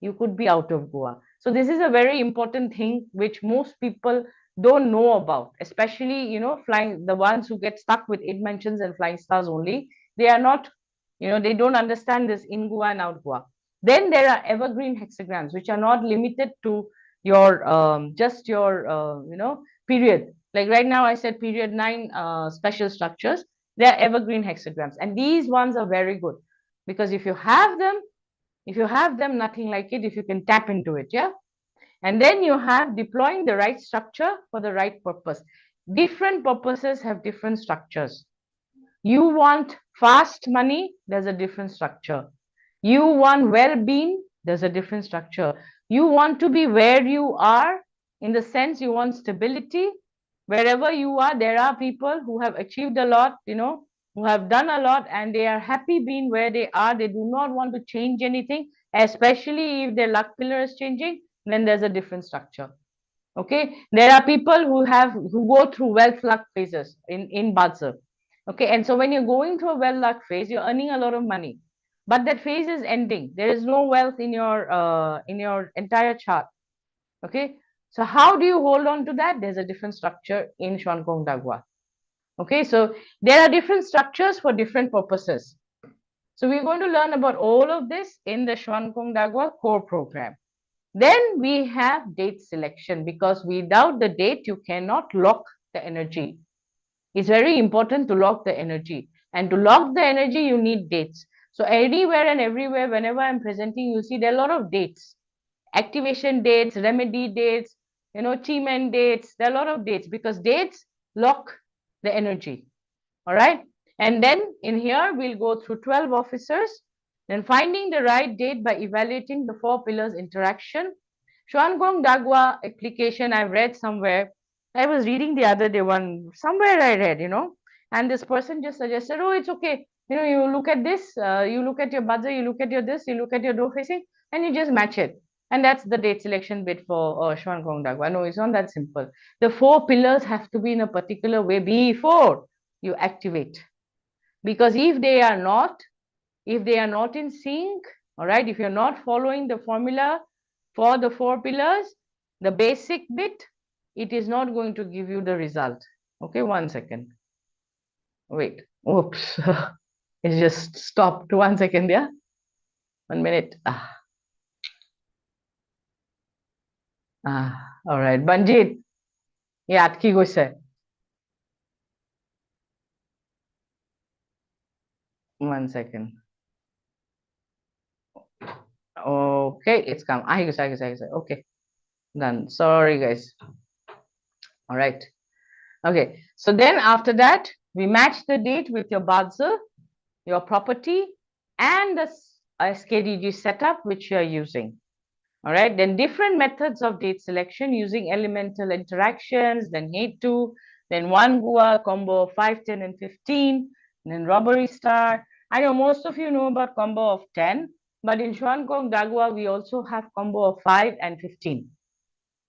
[SPEAKER 2] You could be out of Goa. So this is a very important thing which most people don't know about, especially flying, the ones who get stuck with 8 mentions and flying stars only. They are not, they don't understand this in Goa and out Goa. Then there are evergreen hexagrams which are not limited to your just your period. Like right now I said period 9 special structures. They are evergreen hexagrams, and these ones are very good because if you have them, nothing like it, if you can tap into it. Yeah. And then you have deploying the right structure for the right purpose. Different purposes have different structures. You want fast money, there's a different structure. You want well-being, there's a different structure. You want to be where you are, in the sense you want stability. Wherever you are, there are people who have achieved a lot, who have done a lot, and they are happy being where they are. They do not want to change anything, especially if their luck pillar is changing, then there's a different structure. Okay, there are people who go through wealth luck phases in bazi. Okay, and so when you're going through a wealth luck phase, you're earning a lot of money, but that phase is ending. There is no wealth in your entire chart. Okay, so how do you hold on to that? There's a different structure in Xuan Gong Dagua. Okay, so there are different structures for different purposes. So we're going to learn about all of this in the Xuan Gong Dagua core program. Then we have date selection, because without the date, you cannot lock the energy. It's very important to lock the energy. And to lock the energy, you need dates. So anywhere and everywhere, whenever I'm presenting, you see there are a lot of dates. Activation dates, remedy dates, Chi-Men dates. There are a lot of dates because dates lock the energy. All right. And then in here, we'll go through 12 officers. Then finding the right date by evaluating the 4 pillars interaction. Xuan Gong Dagua application I've read somewhere. I was reading the other day one, somewhere I read, and this person just suggested, oh, it's okay. You look at this, you look at your buzzer, you look at your this, you look at your door facing, and you just match it. And that's the date selection bit for Xuan Gong Dagua. No, it's not that simple. The 4 pillars have to be in a particular way before you activate. Because if they are not in sync, all right, if you're not following the formula for the 4 pillars, the basic bit, it is not going to give you the result. Okay, 1 second. Wait, oops, it just stopped. 1 second, yeah? 1 minute. All right, Banjit. Yeah, কি কৈছে? 1 second. Okay, it's come. Okay, done. Sorry, guys. All right. Okay, so then after that, we match the date with your bazi, your property, and the SKDG setup which you are using. All right, then different methods of date selection using elemental interactions, then Hetu, then one Gua combo of 5, 10, and 15, then robbery star. I know most of you know about combo of 10, but in Xuan Gong Dagua, we also have combo of 5 and 15.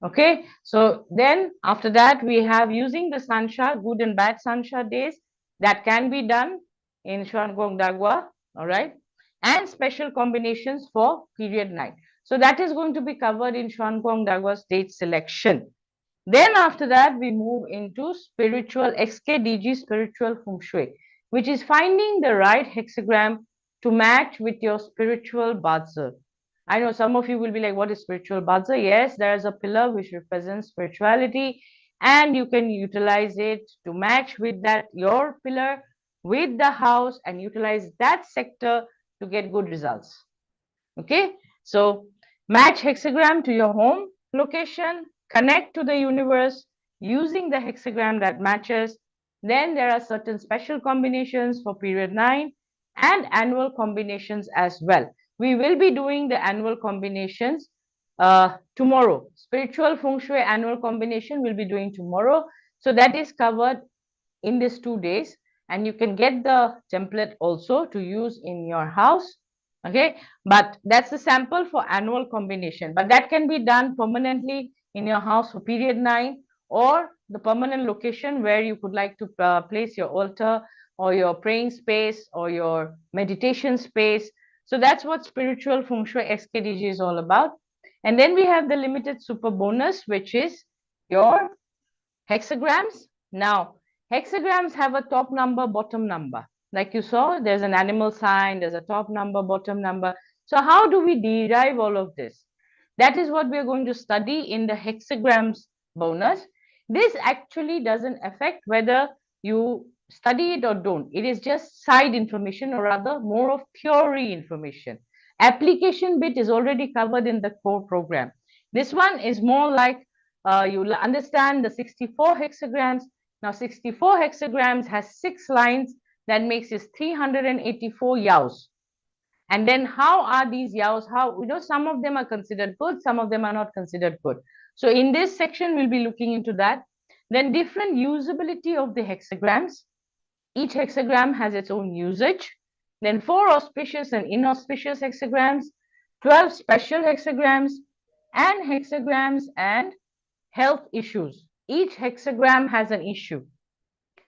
[SPEAKER 2] Okay, so then after that, we have using the Sansha, good and bad Sansha days, that can be done in Xuan Gong Dagua, all right, and special combinations for period 9. So that is going to be covered in Xuan Gong Dagua's date selection. Then after that, we move into spiritual XKDG spiritual Feng Shui, which is finding the right hexagram to match with your spiritual bazi. I know some of you will be like, what is spiritual bazi? Yes, there is a pillar which represents spirituality, and you can utilize it to match with that, your pillar, with the house, and utilize that sector to get good results. Okay, so match hexagram to your home location, connect to the universe using the hexagram that matches. Then there are certain special combinations for period 9 and annual combinations as well. We will be doing the annual combinations tomorrow. Spiritual feng shui annual combination will be doing tomorrow. So that is covered in these 2 days, and you can get the template also to use in your house. Okay, but that's the sample for annual combination, but that can be done permanently in your house for period 9, or the permanent location where you could like to place your altar or your praying space or your meditation space. So that's what spiritual feng shui xkdg is all about. And then we have the limited super bonus, which is your hexagrams. Now, hexagrams have a top number, bottom number. Like you saw, there's an animal sign, there's a top number, bottom number. So how do we derive all of this? That is what we're going to study in the hexagrams bonus. This actually doesn't affect whether you study it or don't. It is just side information, or rather more of theory information. Application bit is already covered in the core program. This one is more like you'll understand the 64 hexagrams. Now, 64 hexagrams has 6 lines. That makes it 384 yaos. And then how are these yaos? How, some of them are considered good, some of them are not considered good. So in this section, we'll be looking into that. Then different usability of the hexagrams. Each hexagram has its own usage. Then 4 auspicious and inauspicious hexagrams, 12 special hexagrams, and health issues. Each hexagram has an issue.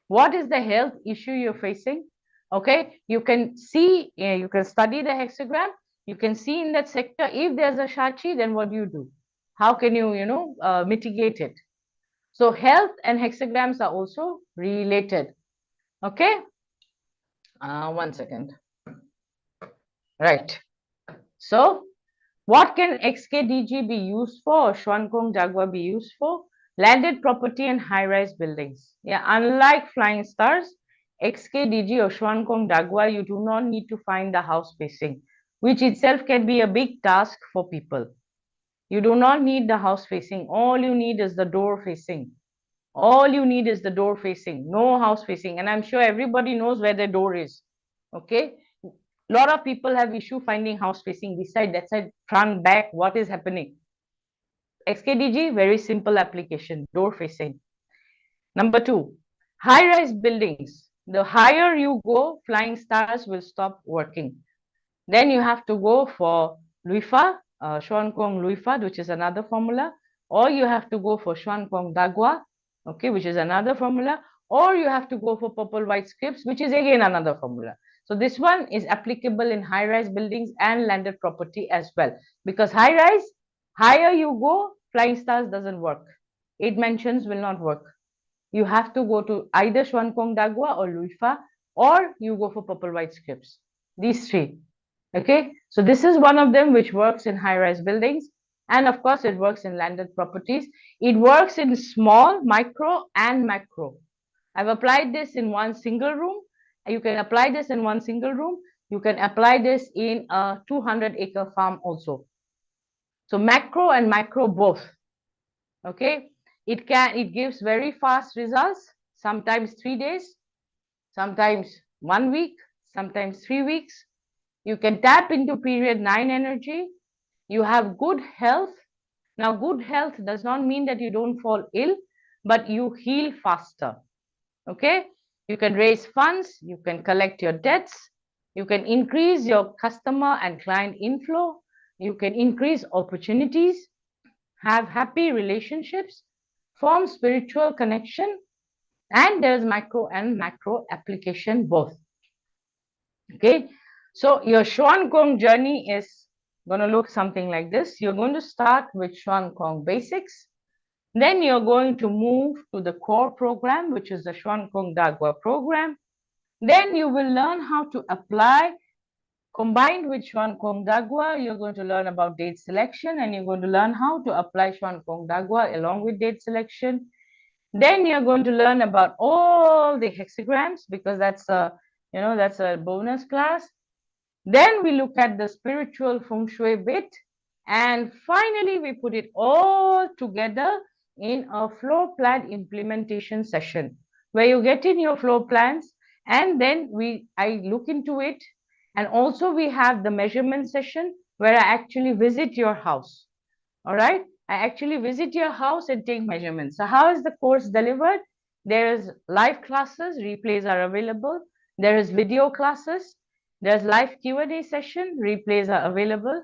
[SPEAKER 2] What is the health issue you're facing? Okay, you can see, you can study the hexagram. You can see in that sector, if there's a shachi, then what do? How can you, mitigate it? So health and hexagrams are also related. Okay, 1 second. Right. So what can XKDG be used for, or Xuankong Dagua be used for? Landed property and high-rise buildings. Yeah, unlike flying stars, XKDG or Xuankong Dagua, you do not need to find the house facing, which itself can be a big task for people. You do not need the house facing. All you need is the door facing. All you need is the door facing, no house facing. And I'm sure everybody knows where the door is. Okay. A lot of people have issue finding house facing this side, that side, front, back. What is happening? XKDG, very simple application, door facing. Number 2, high-rise buildings. The higher you go, flying stars will stop working. Then you have to go for Luifa, Xuankong Luifa, which is another formula, or you have to go for Xuankong Dagua, okay, which is another formula, or you have to go for purple white scripts, which is again another formula. So this one is applicable in high-rise buildings and landed property as well, because high-rise, higher you go, flying stars doesn't work. 8 mentions will not work. You have to go to either Xuankong Dagua or Luifa, or you go for purple white scripts. These 3. Okay, so this is one of them which works in high-rise buildings, and of course it works in landed properties. It works in small, micro, and macro. I've applied this in one single room. You can apply this in one single room. You can apply this in a 200-acre farm also. So macro and micro both. Okay, it gives very fast results. Sometimes 3 days, sometimes 1 week, sometimes 3 weeks. You can tap into period 9 energy. You have good health. Now, good health does not mean that you don't fall ill, but you heal faster. Okay, you can raise funds, you can collect your debts, you can increase your customer and client inflow, you can increase opportunities, have happy relationships, form spiritual connection, and there's micro and macro application both. Okay, so your Xuankong journey is going to look something like this. You're going to start with Xuankong basics. Then you're going to move to the core program, which is the Xuankong Dagua program. Then you will learn how to apply Combined with Chuan Kong Dagua, you're going to learn about date selection, and you're going to learn how to apply Chuan Kong Dagua along with date selection. Then you're going to learn about all the hexagrams, because that's a bonus class. Then we look at the spiritual feng shui bit. And finally, we put it all together in a floor plan implementation session where you get in your floor plans, and then I look into it. And also we have the measurement session where I actually visit your house. All right. I actually visit your house and take measurements. So how is the course delivered? There is live classes, replays are available. There is video classes. There's live Q&A session, replays are available.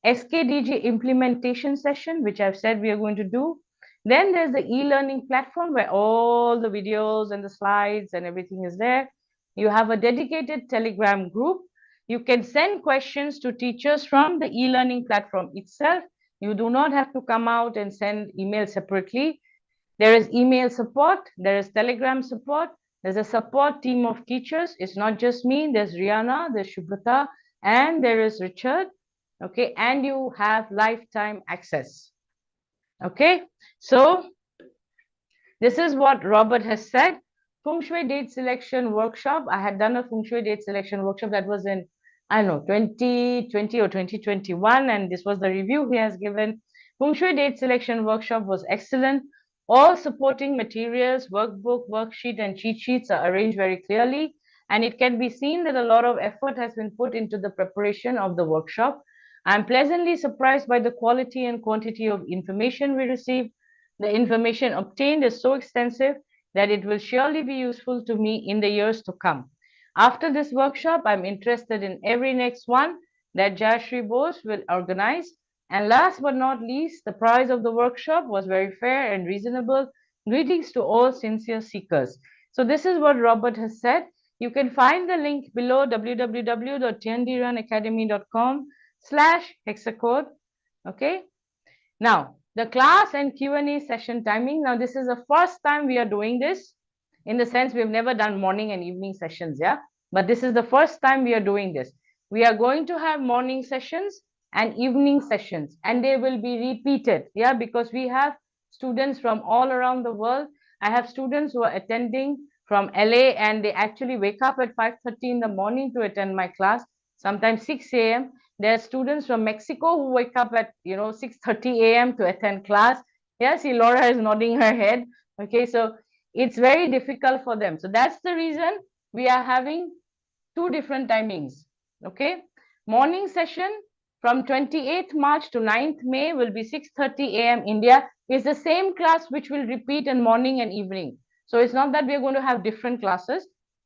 [SPEAKER 2] SKDG implementation session, which I've said we are going to do. Then there's the e-learning platform where all the videos and the slides and everything is there. You have a dedicated Telegram group. You can send questions to teachers from the e-learning platform itself. You do not have to come out and send email separately. There is email support, there is Telegram support, there's a support team of teachers. It's not just me, there's Rihanna, there's Shubhata, and there is Richard. Okay, and you have lifetime access. Okay, so this is what Robert has said. Feng Shui date selection workshop. I had done a Feng Shui date selection workshop that was in, I don't know, 2020 or 2021, and this was the review he has given. Feng Shui date selection workshop was excellent. All supporting materials, workbook, worksheet, and cheat sheets are arranged very clearly, and it can be seen that a lot of effort has been put into the preparation of the workshop. I'm pleasantly surprised by the quality and quantity of information we received. The information obtained is so extensive that it will surely be useful to me in the years to come. After this workshop, I'm interested in every next one that Jayashree Bose will organize. And last but not least, the price of the workshop was very fair and reasonable. Greetings to all sincere seekers. So this is what Robert has said. You can find the link below, www.tndranaacademy.com/hexacode. Okay. Now, the class and Q&A session timing. Now, this is the first time we are doing this, in the sense we've never done morning and evening sessions, yeah? But this is the first time we are doing this. We are going to have morning sessions and evening sessions, and they will be repeated, yeah? Because we have students from all around the world. I have students who are attending from LA, and they actually wake up at 5:30 in the morning to attend my class, sometimes 6 a.m. There are students from Mexico who wake up at 6:30 a.m. to attend class. Yeah, see, Laura is nodding her head. Okay, so it's very difficult for them. So that's the reason we are having two different timings. Okay, morning session from 28th March to 9th May will be 6:30 a.m. India. It's the same class which will repeat in morning and evening. So it's not that we're going to have different classes.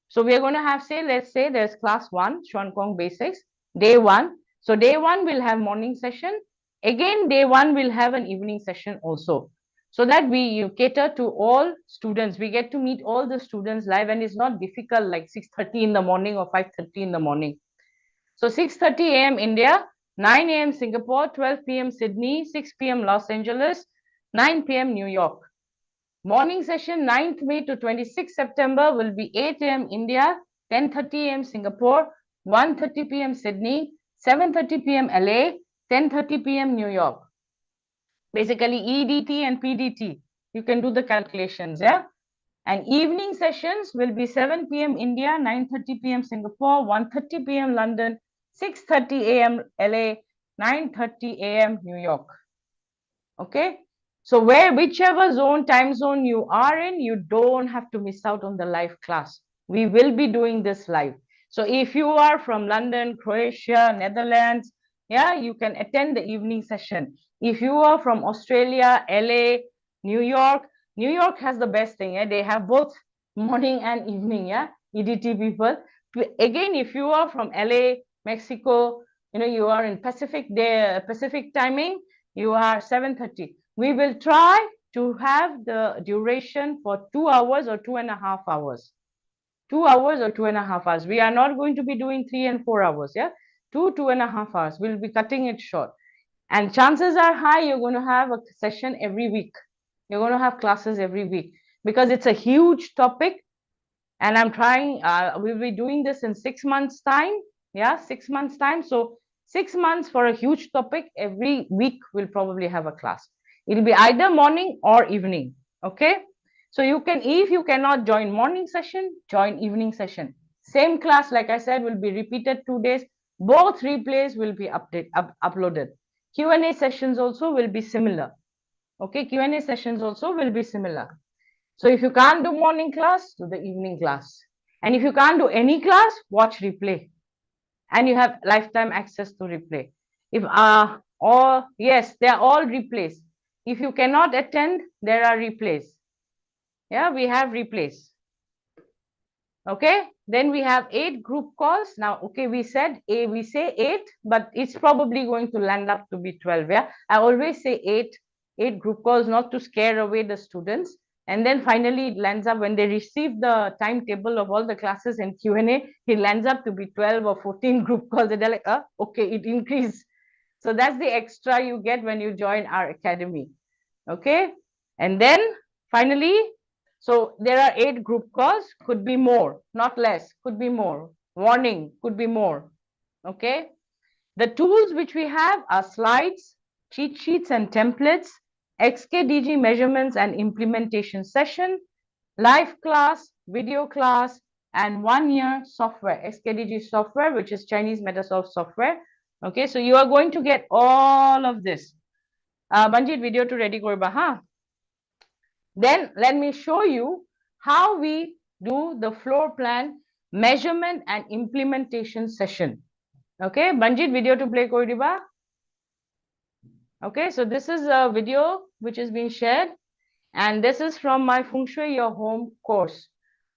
[SPEAKER 2] So we are going to have, let's say there's class 1, Chuan Kong Basics, day 1. So day 1 will have morning session. Again, day 1 will have an evening session also. So that we cater to all students. We get to meet all the students live, and it's not difficult like 6:30 in the morning or 5:30 in the morning. So 6:30 a.m. India, 9 a.m. Singapore, 12 p.m. Sydney, 6 p.m. Los Angeles, 9 p.m. New York. Morning session 9th May to 26 September will be 8 a.m. India, 10:30 a.m. Singapore, 1:30 p.m. Sydney, 7:30 p.m. LA, 10:30 p.m. New York. Basically EDT and PDT. You can do the calculations, yeah? And evening sessions will be 7 p.m. India, 9:30 p.m. Singapore, 1:30 p.m. London, 6:30 a.m. LA, 9:30 a.m. New York. Okay? So whichever time zone you are in, you don't have to miss out on the live class. We will be doing this live. So if you are from London, Croatia, Netherlands, yeah, you can attend the evening session. If you are from Australia, LA, New York has the best thing. Yeah? They have both morning and evening, yeah, EDT people. Again, if you are from LA, Mexico, you are in Pacific timing, you are 7:30. We will try to have the duration for 2 hours or 2.5 hours. 2 hours or 2.5 hours. We are not going to be doing 3 and 4 hours, yeah? 2.5 hours. We'll be cutting it short. And chances are high you're going to have a session every week. You're going to have classes every week because it's a huge topic. And I'm trying, we'll be doing this in 6 months' time. Yeah, 6 months time. So 6 months for a huge topic. Every week we'll probably have a class. It'll be either morning or evening. Okay. So you can, if you cannot join morning session, join evening session. Same class, like I said, will be repeated 2 days. Both replays will be uploaded. Q&A sessions also will be similar. Okay, Q&A sessions also will be similar. So if you can't do morning class, do the evening class. And if you can't do any class, watch replay. And you have lifetime access to replay. If or yes, they are all replays. If you cannot attend, there are replays. Yeah, we have replays. Okay, then we have 8 group calls. Now, okay, we say 8, but it's probably going to land up to be 12. Yeah, I always say 8 group calls, not to scare away the students. And then finally it lands up when they receive the timetable of all the classes and Q&A, it lands up to be 12 or 14 group calls, and they're like, okay, it increased. So that's the extra you get when you join our academy. Okay, and then finally, so there are 8 group calls, could be more, not less, could be more. Warning, could be more. Okay, the tools which we have are slides, cheat sheets and templates, XKDG measurements and implementation session, live class, video class, and 1 year software, XKDG software, which is Chinese Metasoft software. Okay, so you are going to get all of this. Banjit video to ready korba, huh? Then let me show you how we do the floor plan measurement and implementation session. Okay, Banjit video to play koriba. Okay, so this is a video which has been shared, and this is from my Feng Shui Your Home course,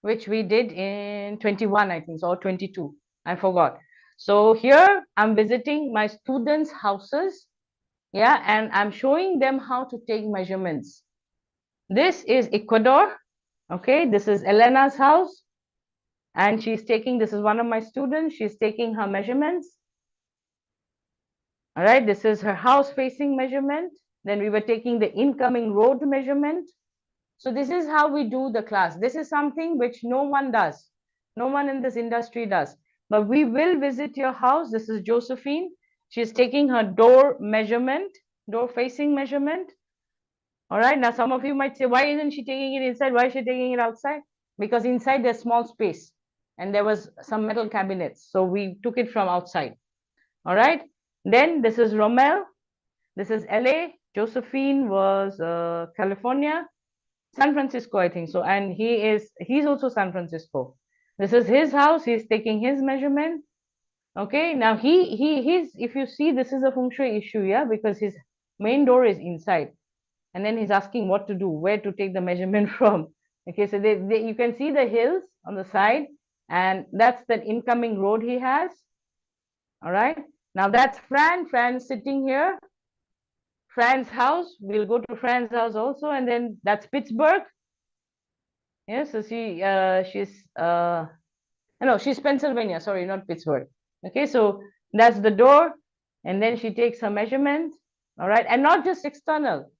[SPEAKER 2] which we did in 21, I think, or 22. I forgot. So here I'm visiting my students' houses. Yeah, and I'm showing them how to take measurements. This is Ecuador. Okay, this is Elena's house. And she's taking, this is one of my students. She's taking her measurements. All right, this is her house facing measurement. Then we were taking the incoming road measurement. So this is how we do the class. This is something which no one does. No one in this industry does. But we will visit your house. This is Josephine. She's taking her door measurement, door facing measurement. All right, now some of you might say, why isn't she taking it inside? Why is she taking it outside? Because inside there's small space and there was some metal cabinets. So we took it from outside. All right, then this is Romel. This is LA. Josephine was California, San Francisco, I think so. And he's also San Francisco. This is his house. He's taking his measurement. Okay, now he's, if you see, this is a feng shui issue, yeah, because his main door is inside. And then he's asking what to do, where to take the measurement from. Okay, so you can see the hills on the side, and that's the incoming road he has. All right, now that's Fran's sitting here. Fran's house, we'll go to Fran's house also, and then that's Pittsburgh. Yeah, so she's Pennsylvania, sorry, not Pittsburgh. Okay, so that's the door, and then she takes her measurement. All right, and not just external,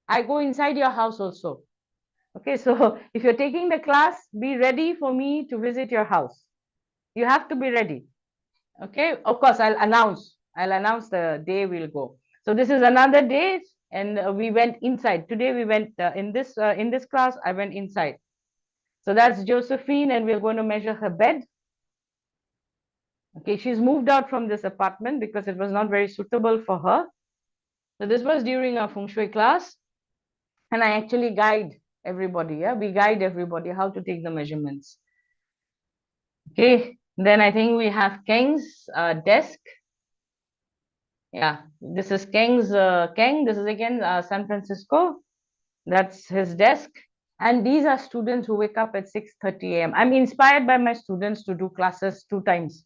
[SPEAKER 2] I go inside your house also. Okay, so if you're taking the class, be ready for me to visit your house. You have to be ready. Okay, of course, I'll announce the day we'll go. So this is another day, and we went inside. Today we went in this class, I went inside. So that's Josephine, and we're going to measure her bed. Okay, she's moved out from this apartment because it was not very suitable for her. So this was during our feng shui class, and I actually guide everybody. Yeah, we guide everybody how to take the measurements. Okay, then I think we have Keng's desk. Yeah, this is Keng. This is again San Francisco. That's his desk. And these are students who wake up at 6:30 a.m. I'm inspired by my students to do classes 2 times.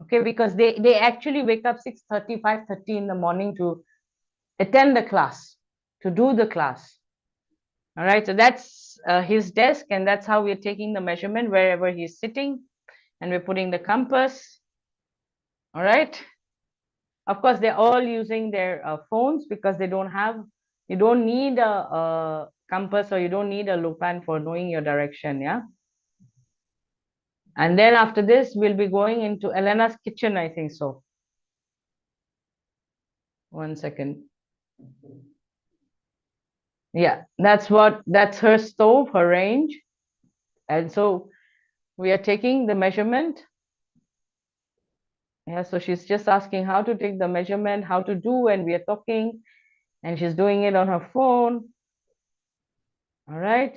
[SPEAKER 2] Okay, because they actually wake up 6:30, 5:30 in the morning to attend the class, to do the class. All right, so that's his desk, and that's how we're taking the measurement wherever he's sitting, and we're putting the compass. All right. Of course, they're all using their phones because you don't need a compass, or you don't need a lupan for knowing your direction. Yeah. And then after this, we'll be going into Elena's kitchen, I think so. 1 second. Yeah, that's her stove, her range. And so we are taking the measurement. Yeah, so she's just asking how to take the measurement, how to do when we are talking, and she's doing it on her phone. All right.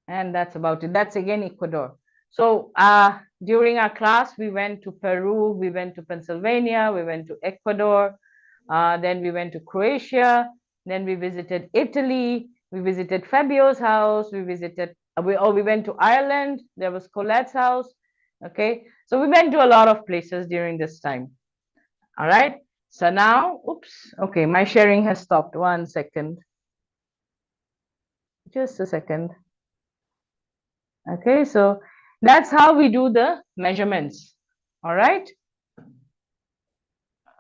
[SPEAKER 2] And that's about it. That's again Ecuador. So during our class, we went to Peru, we went to Pennsylvania, we went to Ecuador, then we went to Croatia, then we visited Italy, we visited Fabio's house, we went to Ireland, there was Colette's house. Okay, so we went to a lot of places during this time. All right, so now, oops, okay, my sharing has stopped. 1 second. Just a second. Okay, so that's how we do the measurements. All right.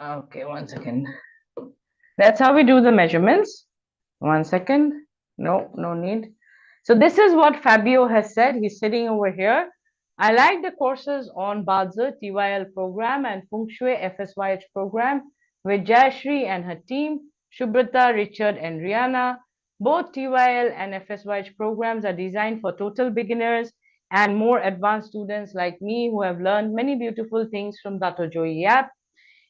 [SPEAKER 2] Okay, 1 second. That's how we do the measurements. 1 second. No need. So this is what Fabio has said. He's sitting over here. I like the courses on bazi TYL program and Feng Shui FSYH program with Jayashree and her team, Shubrata, Richard, and Rihanna. Both TYL and FSYH programs are designed for total beginners and more advanced students like me who have learned many beautiful things from Dr. Joy Yap.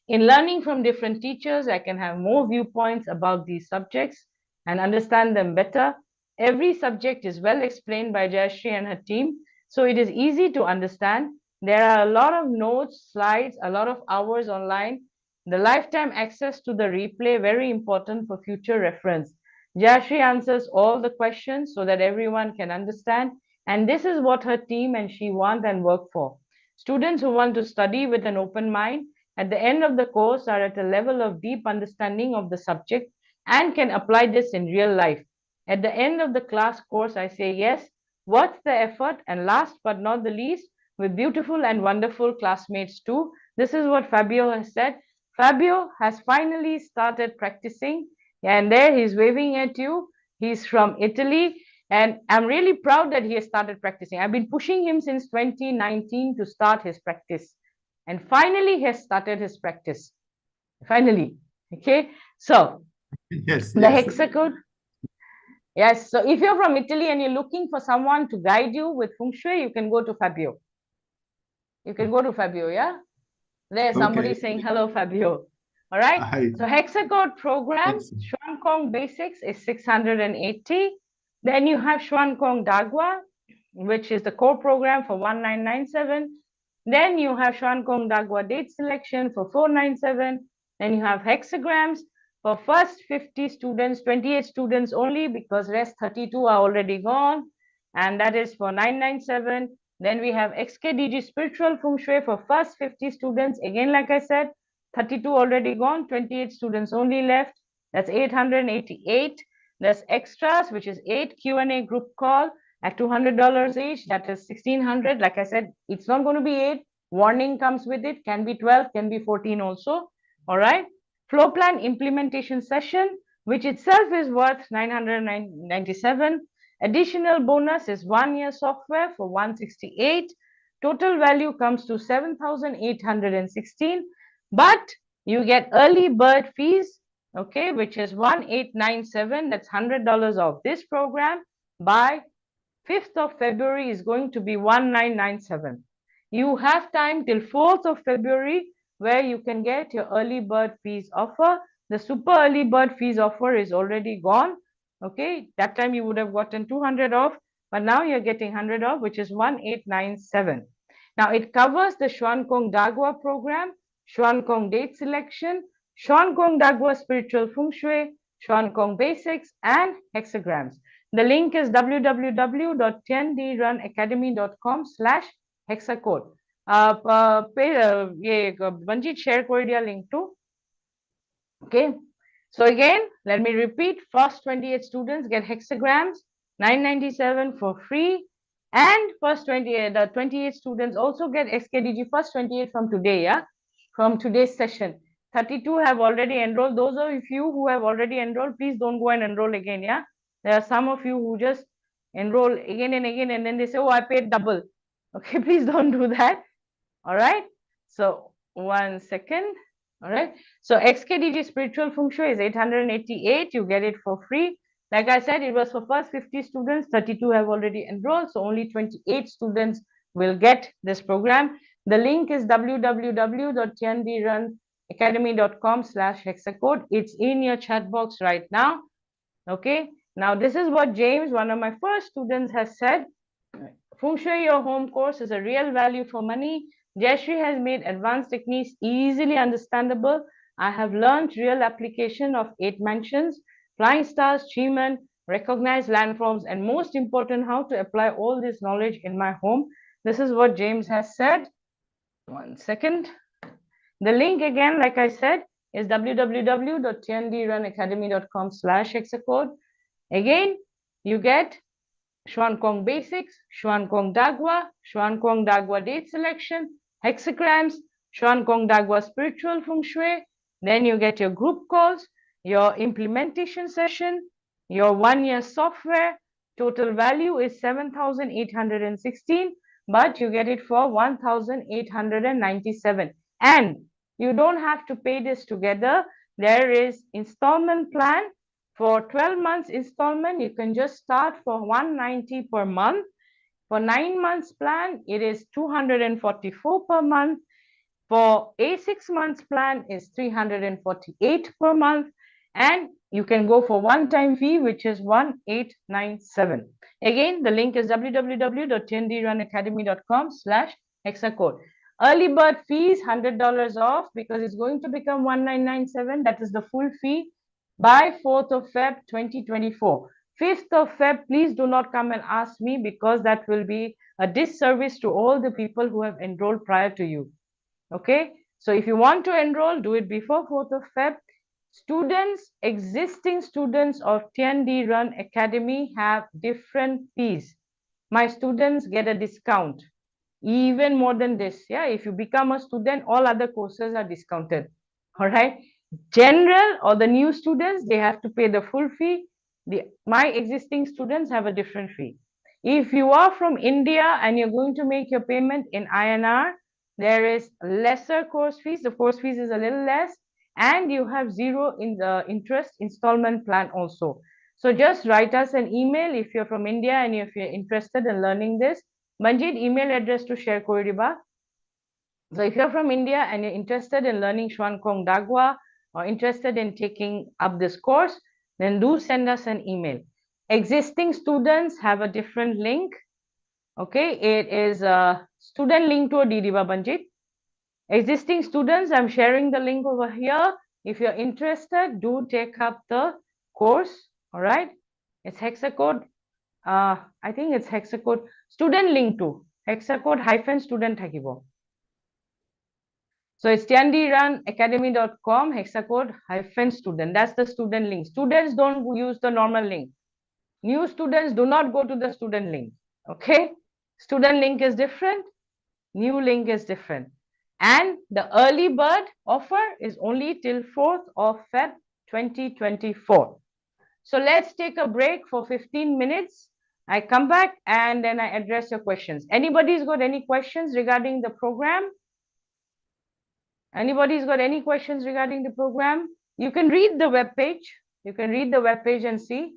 [SPEAKER 2] In learning from different teachers, I can have more viewpoints about these subjects and understand them better. Every subject is well explained by Jayashree and her team, so it is easy to understand. There are a lot of notes, slides, a lot of hours online. The lifetime access to the replay, very important for future reference. Jayashree answers all the questions so that everyone can understand. And this is what her team and she want and work for. Students who want to study with an open mind at the end of the course are at a level of deep understanding of the subject and can apply this in real life. At the end of the class course, I say, yes, what's the effort? And last but not the least, with beautiful and wonderful classmates too. This is what Fabio has said. Fabio has finally started practicing, and there he's waving at you. He's from Italy, and I'm really proud that he has started practicing. I've been pushing him since 2019 to start his practice. And finally, he has started his practice. Finally. Okay. So
[SPEAKER 3] Yes,
[SPEAKER 2] the hexagon. Yes. So if you're from Italy and you're looking for someone to guide you with Feng Shui, you can go to Fabio. You can go to Fabio, yeah? There's somebody saying hello, Fabio. All right.
[SPEAKER 3] Hi.
[SPEAKER 2] So hexagon program, Xuan Kong Basics is 680. Then you have Xuan Kong Dagua, which is the core program for 1997. Then you have Xuan Kong Dagua date selection for 497. Then you have hexagrams for first 50 students, 28 students only because rest 32 are already gone. And that is for 997. Then we have XKDG Spiritual Feng Shui for first 50 students. Again, like I said, 32 already gone, 28 students only left. That's 888. There's extras, which is 8 Q&A group call at $200 each. That is 1600. Like I said, it's not going to be 8. Warning comes with it. Can be 12, can be 14 also. All right. Flow plan implementation session, which itself is worth 997. Additional bonus is 1 year software for 168. Total value comes to 7,816. But you get early bird fees, okay, which is 1897. That's $100 off. This program by 5th of February is going to be 1997. You have time till 4th of February where you can get your early bird fees offer. The super early bird fees offer is already gone. Okay, that time you would have gotten 200 off, but now you're getting 100 off, which is 1897. Now it covers the Xuan Kong Dagua program, Xuan Kong date selection, Xuan Kong Dagua spiritual feng shui, Xuan Kong basics, and hexagrams. The link is www.10drunacademy.com/hexacode. Banjit share kore dia link to. Okay. So again, let me repeat. First 28 students get hexagrams, 997 for free. And first 28 students also get XKDG first 28 from today, yeah? From today's session. 32 have already enrolled. Those of you who have already enrolled, please don't go and enroll again, yeah? There are some of you who just enroll again and again, and then they say, oh, I paid double. Okay, please don't do that. All right. So 1 second. All right. So XKDG Spiritual Feng Shui is 888. You get it for free. Like I said, it was for first 50 students. 32 have already enrolled. So only 28 students will get this program. The link is www.tiandirunacademy.com/hexacode. It's in your chat box right now. Okay. Now, this is what James, one of my first students, has said. Feng Shui Your Home course is a real value for money. Jayashree has made advanced techniques easily understandable. I have learned real application of 8 mansions, flying stars, Chiman, recognized landforms, and most important, how to apply all this knowledge in my home. This is what James has said. 1 second. The link again, like I said, is www.tiandirunacademy.com/hexacode. Again, you get Xuan Kong Basics, Xuan Kong Dagwa, Xuan Kong Dagwa Date Selection, Hexagrams, Xuan Kong Dagwa Spiritual Feng Shui. Then you get your group calls, your implementation session, your 1-year software. Total value is 7,816, but you get it for 1,897. And you don't have to pay this together. There is installment plan. For 12 months installment, you can just start for 190 per month. For 9 months plan, it is 244 per month. For a 6 months plan is 348 per month. And you can go for one-time fee, which is 1897. Again, the link is www.tiandirunacademy.com/hexacode. Early bird fees, $100 off because it's going to become 1997. That is the full fee by 4th of Feb 2024. 5th of Feb, please do not come and ask me because that will be a disservice to all the people who have enrolled prior to you. Okay, so if you want to enroll, do it before 4th of Feb. Students, existing students of TND Run Academy have different fees. My students get a discount, even more than this. Yeah, if you become a student, all other courses are discounted. All right. General or the new students, they have to pay the full fee. My existing students have a different fee. If you are from India and you're going to make your payment in INR, there is lesser course fees. The course fees is a little less, and you have zero in the interest installment plan also. So just write us an email if you're from India and if you're interested in learning this. Manjit, email address to share Koriba. So if you're from India and you're interested in learning Xuan Kong Dagwa or interested in taking up this course, then do send us an email. Existing students have a different link. Okay, it is a student link to a Didiba Banjit. Existing students, I'm sharing the link over here. If you're interested, do take up the course. All right, it's hexacode. I think it's hexacode student link to hexacode -student thakibo. So it's tiandirunacademy.com hexacode -student. That's the student link. Students don't use the normal link. New students do not go to the student link. Okay, student link is different, new link is different. And the early bird offer is only till 4th of Feb 2024. So let's take a break for 15 minutes. I come back and then I address your questions. Anybody's got any questions regarding the program? Anybody's got any questions regarding the program? You can read the web page. You can read the web page and see.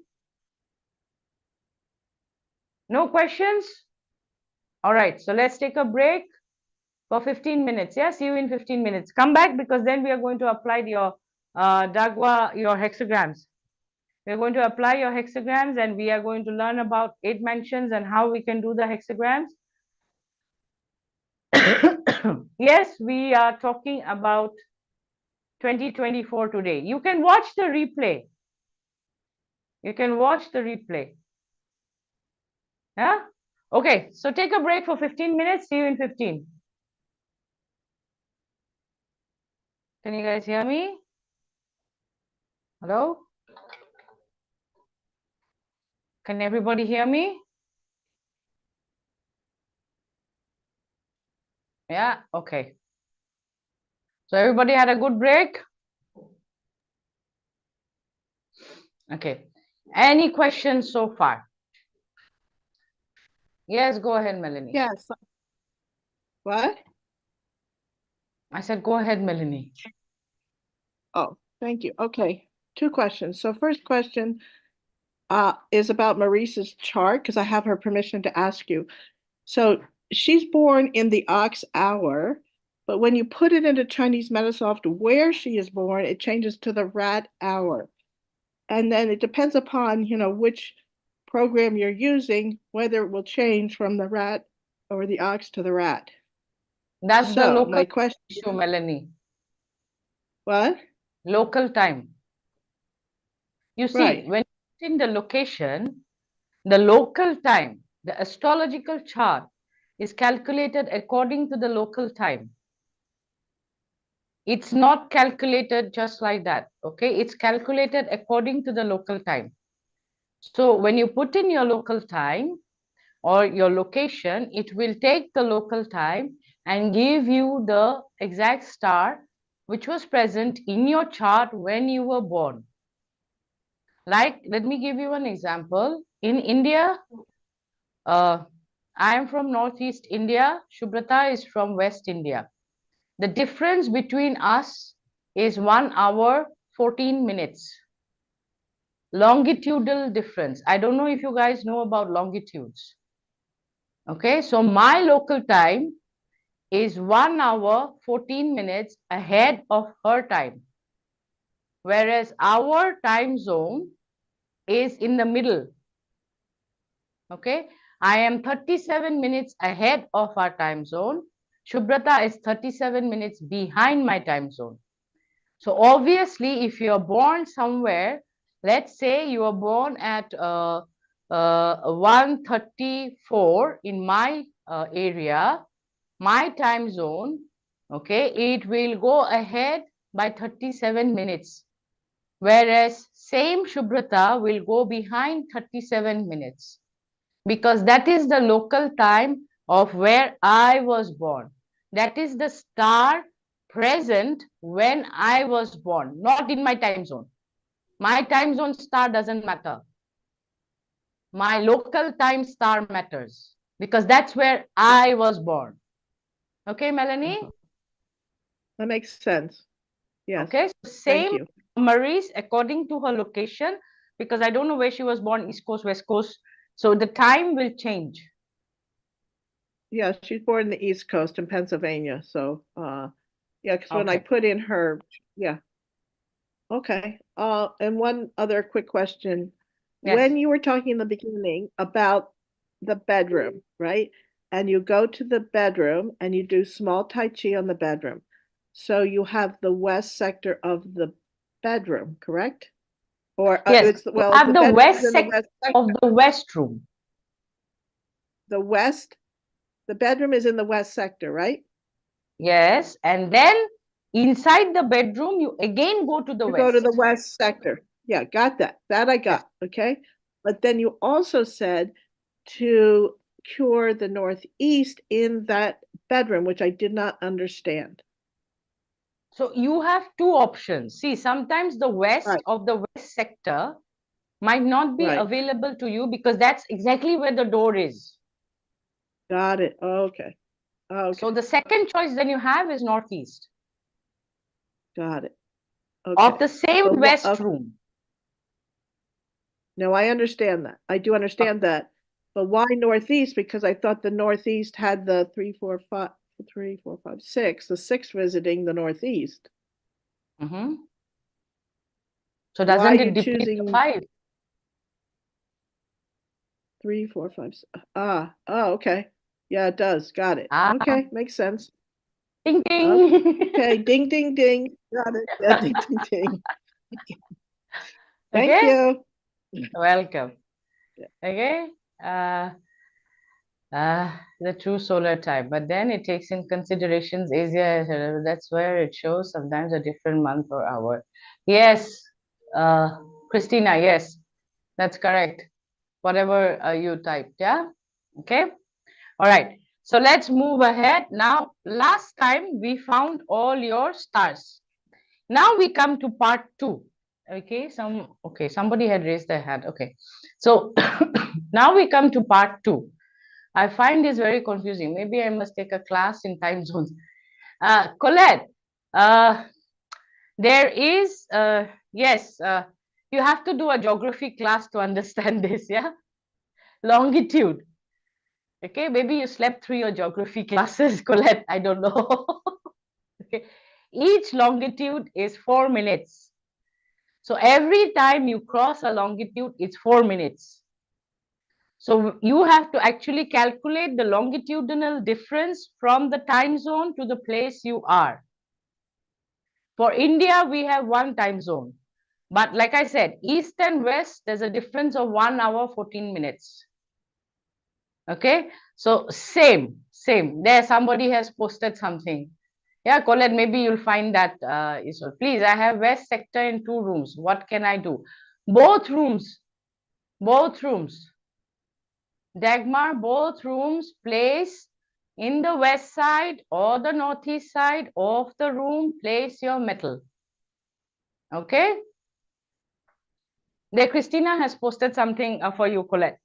[SPEAKER 2] No questions? All right, so let's take a break for 15 minutes. Yeah, see you in 15 minutes. Come back because then we are going to apply your Dagwa, your hexagrams. We're going to apply your hexagrams and we are going to learn about 8 mansions and how we can do the hexagrams. Yes, we are talking about 2024 today. You can watch the replay. You can watch the replay. Yeah? Okay, so take a break for 15 minutes. See you in 15. Can you guys hear me? Hello? Can everybody hear me? Yeah, okay. So everybody had a good break? Okay. Any questions so far? Yes, go ahead, Melanie.
[SPEAKER 3] Yes. What?
[SPEAKER 2] I said, go ahead, Melanie.
[SPEAKER 3] Oh, thank you. Okay. 2 questions. So first question is about Maurice's chart because I have her permission to ask you. So she's born in the ox hour, but when you put it into Chinese Metasoft where she is born, it changes to the rat hour. And then it depends upon, which program you're using, whether it will change from the rat or the ox to the rat.
[SPEAKER 2] That's the
[SPEAKER 3] So
[SPEAKER 2] local
[SPEAKER 3] my question,
[SPEAKER 2] issue, Melanie.
[SPEAKER 3] what?
[SPEAKER 2] Local time. You see,
[SPEAKER 3] Right.
[SPEAKER 2] when you put in the location, the local time, the astrological chart is calculated according to the local time. It's not calculated just like that, okay? It's calculated according to the local time. So when you put in your local time or your location, it will take the local time and give you the exact star which was present in your chart when you were born. Like, let me give you an example. In India, I am from Northeast India. Shubhrata is from West India. The difference between us is 1 hour, 14 minutes. Longitudinal difference. I don't know if you guys know about longitudes. Okay, so my local time is 1 hour, 14 minutes ahead of her time. Whereas our time zone is in the middle. Okay, I am 37 minutes ahead of our time zone. Shubhrata is 37 minutes behind my time zone. So obviously, if you are born somewhere, let's say you are born at 1:34 in my area, my time zone, okay, it will go ahead by 37 minutes. Whereas same Shubhrata will go behind 37 minutes because that is the local time of where I was born. That is the star present when I was born, not in my time zone. My time zone star doesn't matter. My local time star matters because that's where I was born. Okay, Melanie?
[SPEAKER 3] That makes sense. Yes.
[SPEAKER 2] Okay, so
[SPEAKER 3] Thank
[SPEAKER 2] same
[SPEAKER 3] you.
[SPEAKER 2] Maurice according to her location because I don't know where she was born, East Coast, West Coast. So the time will change.
[SPEAKER 3] Yeah, she's born in the East Coast in Pennsylvania. So, yeah, because when I
[SPEAKER 2] Okay.
[SPEAKER 3] put in her, yeah. Okay. And one other quick question.
[SPEAKER 2] Yes.
[SPEAKER 3] When you were talking in the beginning about the bedroom, right? And you go to the bedroom and you do small Tai Chi on the bedroom. So you have the west sector of the bedroom, correct? Or
[SPEAKER 2] Yes,
[SPEAKER 3] it's,
[SPEAKER 2] you
[SPEAKER 3] well,
[SPEAKER 2] have
[SPEAKER 3] the
[SPEAKER 2] the
[SPEAKER 3] bedroom is
[SPEAKER 2] west
[SPEAKER 3] in the
[SPEAKER 2] sector
[SPEAKER 3] west
[SPEAKER 2] of
[SPEAKER 3] sector.
[SPEAKER 2] the west room.
[SPEAKER 3] The west, the bedroom is in the west sector, right?
[SPEAKER 2] Yes, and then inside the bedroom, you again go to the
[SPEAKER 3] You
[SPEAKER 2] west.
[SPEAKER 3] go to the west sector. Yeah, got that. That I got. Okay. But then you also said to cure the northeast in that bedroom, which I did not understand.
[SPEAKER 2] So you have two options. See, sometimes the west
[SPEAKER 3] Right.
[SPEAKER 2] of the west sector might not be
[SPEAKER 3] Right.
[SPEAKER 2] available to you because that's exactly where the door is.
[SPEAKER 3] Got it. Okay. Okay.
[SPEAKER 2] So the second choice then you have is northeast
[SPEAKER 3] Got it.
[SPEAKER 2] of the
[SPEAKER 3] Okay.
[SPEAKER 2] same
[SPEAKER 3] But
[SPEAKER 2] west
[SPEAKER 3] okay.
[SPEAKER 2] room.
[SPEAKER 3] No, I understand that. I do understand that. But why northeast? Because I thought the northeast had the 3, 4, 5, 3, 4, 5, 6, the 6 visiting the northeast.
[SPEAKER 2] Mhm. So
[SPEAKER 3] Why are
[SPEAKER 2] doesn't
[SPEAKER 3] you
[SPEAKER 2] it deplete the
[SPEAKER 3] choosing
[SPEAKER 2] 5?
[SPEAKER 3] 3, 4, 5? Ah, oh, okay. Yeah, it does. Got it.
[SPEAKER 2] Ah,
[SPEAKER 3] Okay, makes sense.
[SPEAKER 2] ding ding.
[SPEAKER 3] Okay, ding, ding, ding. Got it. Yeah, ding, ding, ding. Thank
[SPEAKER 2] Okay,
[SPEAKER 3] you.
[SPEAKER 2] welcome.
[SPEAKER 3] Yeah.
[SPEAKER 2] Okay. The true solar type, but then it takes in considerations Asia. That's where it shows sometimes a different month or hour. Yes, Christina. Yes, that's correct. Whatever you typed, yeah. Okay. All right. So let's move ahead. Now, last time we found all your stars. Now we come to part 2. Okay, somebody had raised their hand. Okay, so now we come to part 2. I find this very confusing. Maybe I must take a class in time zones. Colette, there is yes, you have to do a geography class to understand this. Yeah, longitude. Okay, maybe you slept through your geography classes, Colette. I don't know. Okay, each longitude is 4 minutes. So every time you cross a longitude, it's 4 minutes. So you have to actually calculate the longitudinal difference from the time zone to the place you are. For India, we have one time zone. But like I said, east and west, there's a difference of 1 hour, 14 minutes. Okay, so same. There somebody has posted something. Yeah, Colette, maybe you'll find that useful. Please, I have west sector in 2 rooms. What can I do? Both rooms. Dagmar, both rooms, place in the west side or the northeast side of the room, place your metal. Okay? There, Christina has posted something for you, Colette.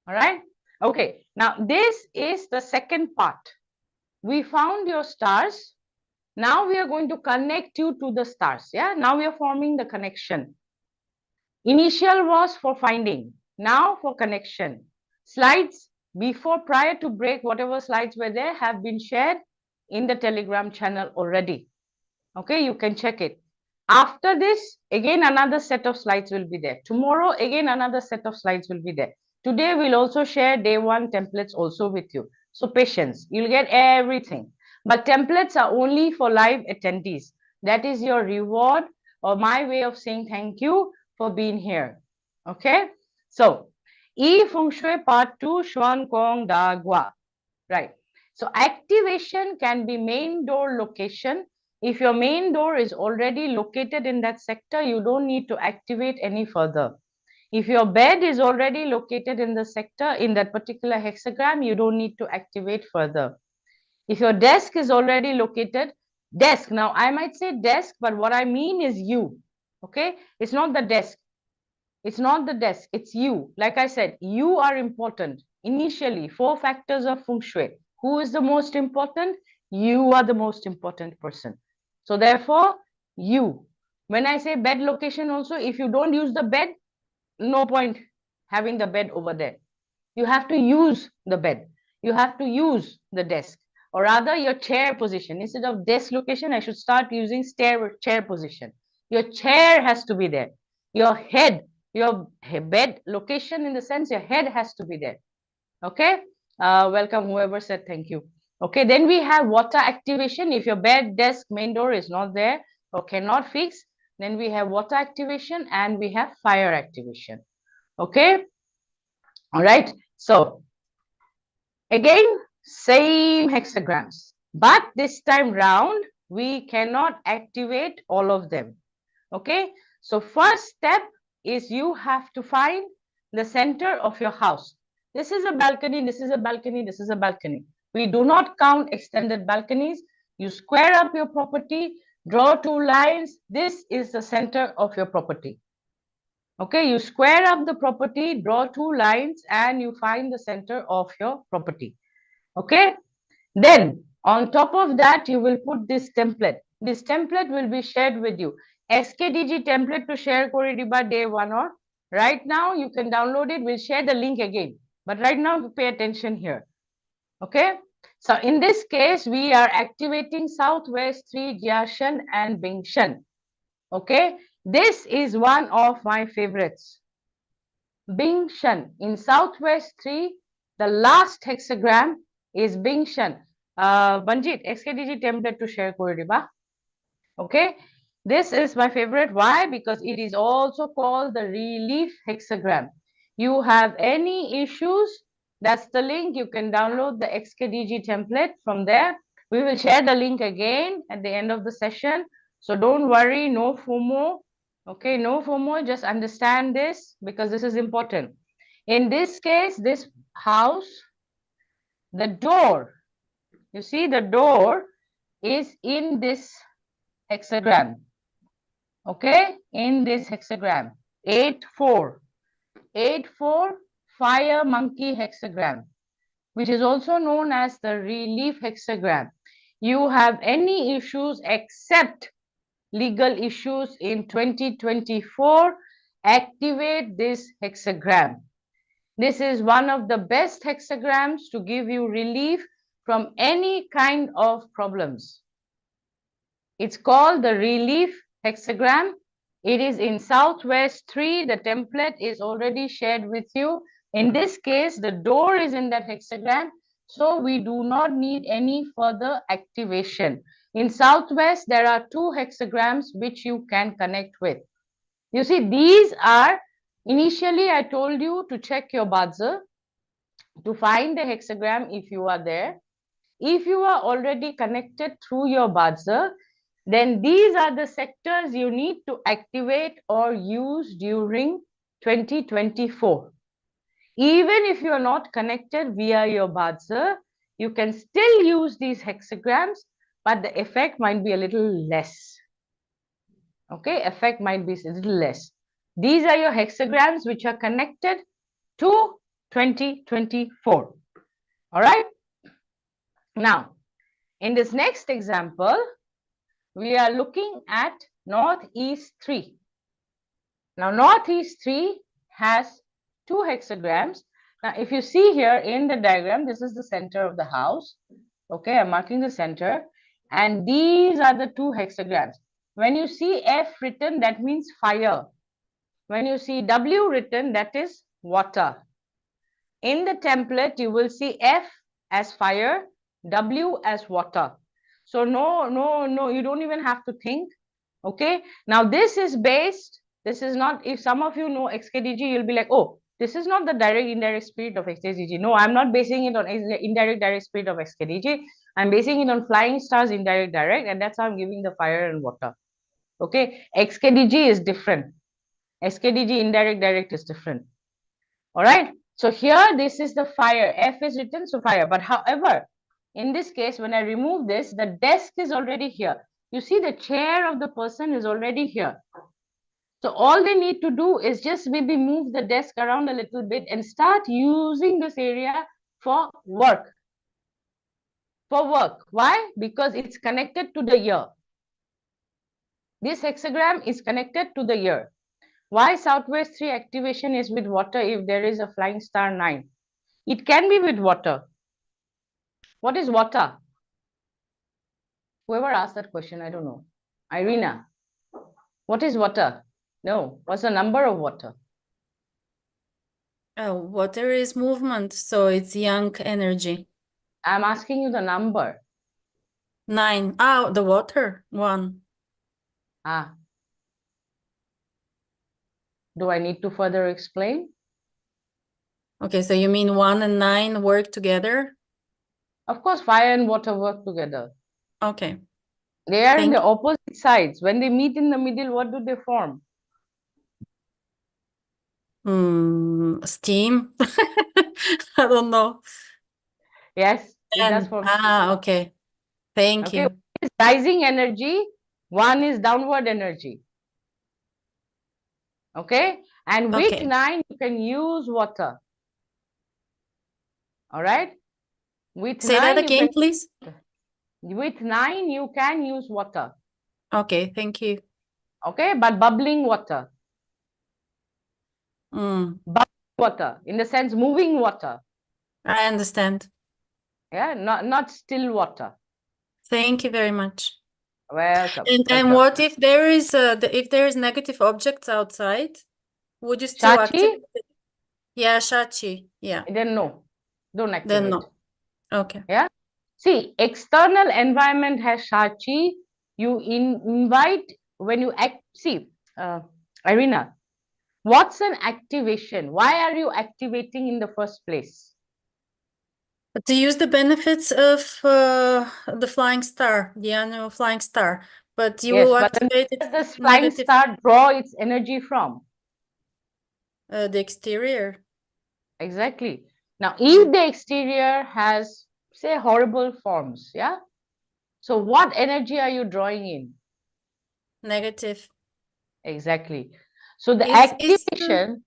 [SPEAKER 2] All right? Okay, now this is the second part. We found your stars. Now we are going to connect you to the stars. Yeah, now we are forming the connection. Initial was for finding, now for connection. Slides prior to break, whatever slides were there have been shared in the Telegram channel already. Okay, you can check it. After this, again another set of slides will be there. Tomorrow, again another set of slides will be there. Today, we'll also share day 1 templates also with you. So patience, you'll get everything. But templates are only for live attendees. That is your reward or my way of saying thank you for being here. Okay, so Feng Shui part 2, Xuan Kong Da Gua. Right. So activation can be main door location. If your main door is already located in that sector, you don't need to activate any further. If your bed is already located in the sector, in that particular hexagram, you don't need to activate further. If your desk is already located, desk, now I might say desk, but what I mean is you. Okay, it's not the desk. It's not the desk, it's you. Like I said, you are important. Initially, 4 factors of Feng Shui. Who is the most important? You are the most important person. So therefore, you. When I say bed location also, if you don't use the bed, no point having the bed over there. You have to use the bed. You have to use the desk. Or rather, your chair position. Instead of desk location, I should start using chair position. Your chair has to be there. Your head, your bed location, in the sense your head has to be there. Okay, welcome whoever said thank you. Okay, then we have water activation. If your bed, desk, main door is not there or cannot fix, then we have water activation and we have fire activation. Okay, all right, so again same hexagrams, but this time round we cannot activate all of them. Okay, so first step is you have to find the center of your house. This is a balcony, this is a balcony, this is a balcony. We do not count extended balconies. You square up your property, draw 2 lines. This is the center of your property. Okay, you square up the property, draw 2 lines, and you find the center of your property. Okay, then on top of that, you will put this template. This template will be shared with you. SKDG template to share kore diba day 1 or right now you can download it. We'll share the link again. But right now, pay attention here. Okay, so in this case, we are activating Southwest 3, Jayashree and Bingshan. Okay, this is one of my favorites. Bingshan in Southwest 3, the last hexagram is Bingshan. Banjit, XKDG template to share kore diba. Okay, this is my favorite. Why? Because it is also called the relief hexagram. You have any issues, that's the link. You can download the XKDG template from there. We will share the link again at the end of the session. So don't worry, no FOMO. Okay, no FOMO, just understand this because this is important. In this case, this house, the door, you see the door is in this hexagram. okay, in this hexagram. 8-4. 8-4 fire monkey hexagram, which is also known as the relief hexagram. You have any issues except legal issues in 2024, activate this hexagram. This is one of the best hexagrams to give you relief from any kind of problems. It's called the relief hexagram. It is in Southwest 3. The template is already shared with you. In this case, the door is in that hexagram, so we do not need any further activation. In Southwest, there are 2 hexagrams which you can connect with. You see, these are, initially I told you to check your bazi to find the hexagram if you are there. If you are already connected through your bazi, then these are the sectors you need to activate or use during 2024. Even if you are not connected via your bazi, you can still use these hexagrams, but the effect might be a little less. Okay, effect might be a little less. These are your hexagrams which are connected to 2024. All right. Now, in this next example, we are looking at Northeast 3. Now, Northeast 3 has 2 hexagrams. Now, if you see here in the diagram, this is the center of the house. Okay, I'm marking the center. And these are the 2 hexagrams. When you see F written, that means fire. When you see W written, that is water. In the template, you will see F as fire, W as water. So no, you don't even have to think. Okay. Now this is based, this is not, if some of you know XKDG, you'll be like, oh, this is not the direct indirect spirit of XKDG. No, I'm not basing it on indirect direct spirit of XKDG. I'm basing it on flying stars indirect direct, and that's how I'm giving the fire and water. Okay. XKDG is different. SKDG indirect direct is different. All right. So here, this is the fire. F is written, so fire. But however, in this case, when I remove this, the desk is already here. You see the chair of the person is already here. So all they need to do is just maybe move the desk around a little bit and start using this area for work. For work. Why? Because it's connected to the ear. This hexagram is connected to the ear. Why Southwest 3 activation is with water if there is a flying star 9? It can be with water. What is water? Whoever asked that question, I don't know. Irina, what is water? No, what's the number of water?
[SPEAKER 4] Water is movement, so it's yang energy.
[SPEAKER 2] I'm asking you the number.
[SPEAKER 4] 9. Ah, the water. 1.
[SPEAKER 2] Ah. Do I need to further explain?
[SPEAKER 4] Okay, so you mean 1 and 9 work together?
[SPEAKER 2] Of course, fire and water work together.
[SPEAKER 4] Okay.
[SPEAKER 2] They are in
[SPEAKER 4] Thank
[SPEAKER 2] the opposite sides. When they meet in the middle, what do they form?
[SPEAKER 4] Steam. I don't know.
[SPEAKER 2] Yes, it does
[SPEAKER 4] And
[SPEAKER 2] form.
[SPEAKER 4] okay. Thank
[SPEAKER 2] Okay,
[SPEAKER 4] you.
[SPEAKER 2] one is rising energy, one is downward energy. Okay, and with
[SPEAKER 4] Okay.
[SPEAKER 2] 9, you can use water. All right. With
[SPEAKER 4] Say that
[SPEAKER 2] 9, you
[SPEAKER 4] again,
[SPEAKER 2] can,
[SPEAKER 4] please.
[SPEAKER 2] with 9, you can use water.
[SPEAKER 4] Okay, thank you.
[SPEAKER 2] Okay, but bubbling water. Bubbling water, in the sense moving water.
[SPEAKER 4] I understand.
[SPEAKER 2] Yeah, not still water.
[SPEAKER 4] Thank you very much.
[SPEAKER 2] Welcome.
[SPEAKER 4] And what if there is if there is negative objects outside? Would you still
[SPEAKER 2] Shachi?
[SPEAKER 4] activate it? Yeah, Shachi. Yeah.
[SPEAKER 2] Then no, don't activate.
[SPEAKER 4] Then no. Okay.
[SPEAKER 2] Yeah. See, external environment has Shachi. You invite when you act. See, Irina, what's an activation? Why are you activating in the first place?
[SPEAKER 4] But to use the benefits of the flying star, the annual flying star, but you will activate it.
[SPEAKER 2] Where does flying star draw its energy from?
[SPEAKER 4] The exterior.
[SPEAKER 2] Exactly. Now, if the exterior has, say, horrible forms, yeah? So what energy are you drawing in?
[SPEAKER 4] Negative.
[SPEAKER 2] Exactly. So the
[SPEAKER 4] Is
[SPEAKER 2] activation,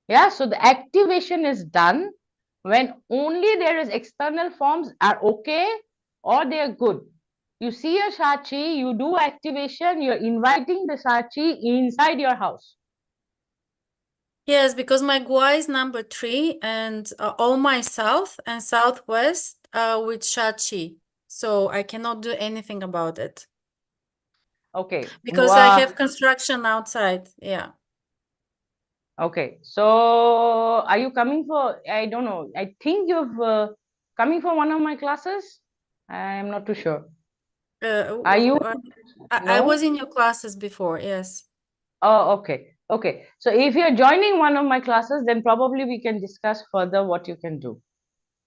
[SPEAKER 2] yeah, so the activation is done when only there is external forms are okay or they are good. You see a Shachi, you do activation, you're inviting the Shachi inside your house.
[SPEAKER 4] yes, because my Gua is number 3 and all my south and southwest with Shachi. So I cannot do anything about it
[SPEAKER 2] Okay.
[SPEAKER 4] because I have construction outside. Yeah.
[SPEAKER 2] Okay. So are you coming for, I don't know, I think you've coming for one of my classes? I'm not too sure. Are you?
[SPEAKER 4] I
[SPEAKER 2] No?
[SPEAKER 4] was in your classes before, yes.
[SPEAKER 2] Oh, okay. Okay. So if you're joining one of my classes, then probably we can discuss further what you can do.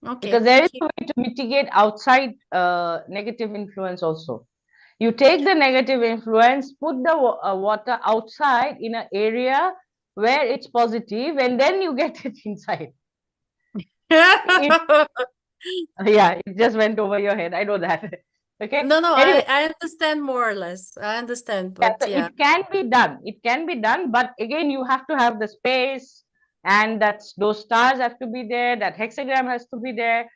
[SPEAKER 4] Okay,
[SPEAKER 2] Because there is
[SPEAKER 4] thank
[SPEAKER 2] a
[SPEAKER 4] you.
[SPEAKER 2] way to mitigate outside negative influence also. You take the negative influence, put the water outside in an area where it's positive, and then you get it inside. Yeah, it just went over your head. I know that. Okay.
[SPEAKER 4] No,
[SPEAKER 2] Anyway,
[SPEAKER 4] I understand more or less. I understand,
[SPEAKER 2] yeah,
[SPEAKER 4] but
[SPEAKER 2] so
[SPEAKER 4] yeah.
[SPEAKER 2] it can be done. It can be done, but again, you have to have the space, and those stars have to be there. That hexagram has to be there.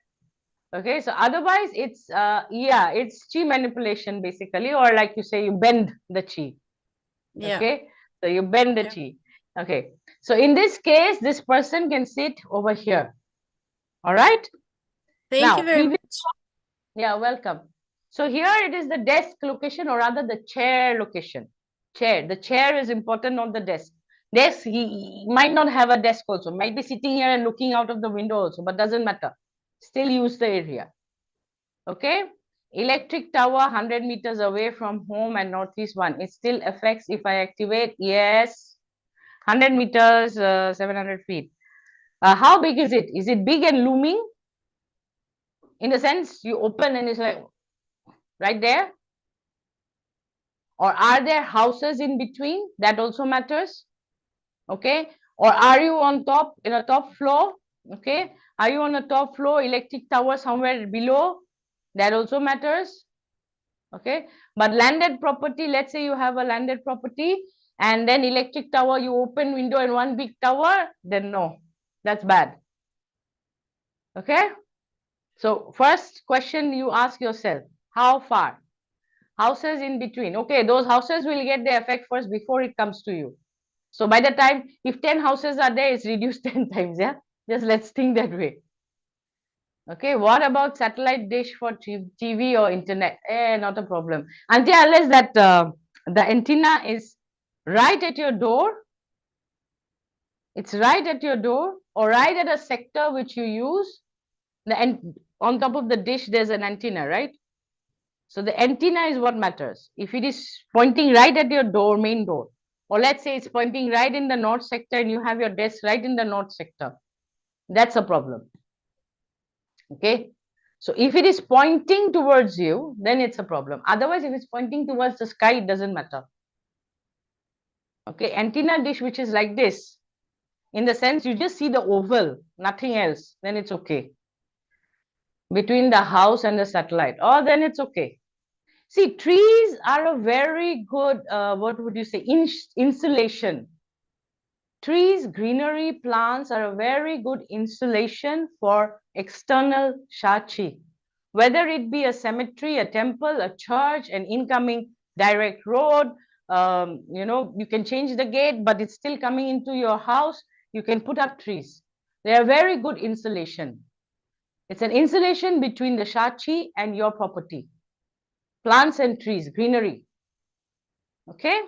[SPEAKER 2] Okay, so otherwise, it's yeah, it's chi manipulation basically, or like you say, you bend the chi.
[SPEAKER 4] Yeah.
[SPEAKER 2] Okay, so you bend the
[SPEAKER 4] Yeah.
[SPEAKER 2] chi. Okay, so in this case, this person can sit over here. All right.
[SPEAKER 4] Thank you
[SPEAKER 2] Now,
[SPEAKER 4] very much.
[SPEAKER 2] yeah, welcome. So here it is the desk location, or rather the chair location. Chair. The chair is important, not the desk. Desk, he might not have a desk also. Might be sitting here and looking out of the window also, but doesn't matter. Still use the area. Okay. Electric tower 100 meters away from home and northeast one. It still affects if I activate. Yes. 100 meters, 700 feet. How big is it? Is it big and looming? In the sense you open and it's like right there? Or are there houses in between? That also matters. Okay. Or are you on top, in a top floor? Okay. Are you on a top floor, electric tower somewhere below? That also matters. Okay. But landed property, let's say you have a landed property and then electric tower, you open window and one big tower, then no, that's bad. Okay. So first question you ask yourself, how far? Houses in between. Okay, those houses will get the effect first before it comes to you. So by the time, if 10 houses are there, it's reduced 10 times. Yeah, just let's think that way. Okay, what about satellite dish for TV or internet? Not a problem. Until unless that the antenna is right at your door, it's right at your door or right at a sector which you use. And on top of the dish, there's an antenna, right? So the antenna is what matters. If it is pointing right at your door, main door, or let's say it's pointing right in the north sector and you have your desk right in the north sector, that's a problem. Okay. So if it is pointing towards you, then it's a problem. Otherwise, if it's pointing towards the sky, it doesn't matter. Okay. Antenna dish, which is like this, in the sense you just see the oval, nothing else, then it's okay. Between the house and the satellite, or then it's okay. See, trees are a very good, what would you say, insulation. Trees, greenery, plants are a very good insulation for external Shachi. Whether it be a cemetery, a temple, a church, an incoming direct road, you can change the gate, but it's still coming into your house. You can put up trees. They are very good insulation. It's an insulation between the Shachi and your property. Plants and trees, greenery. Okay.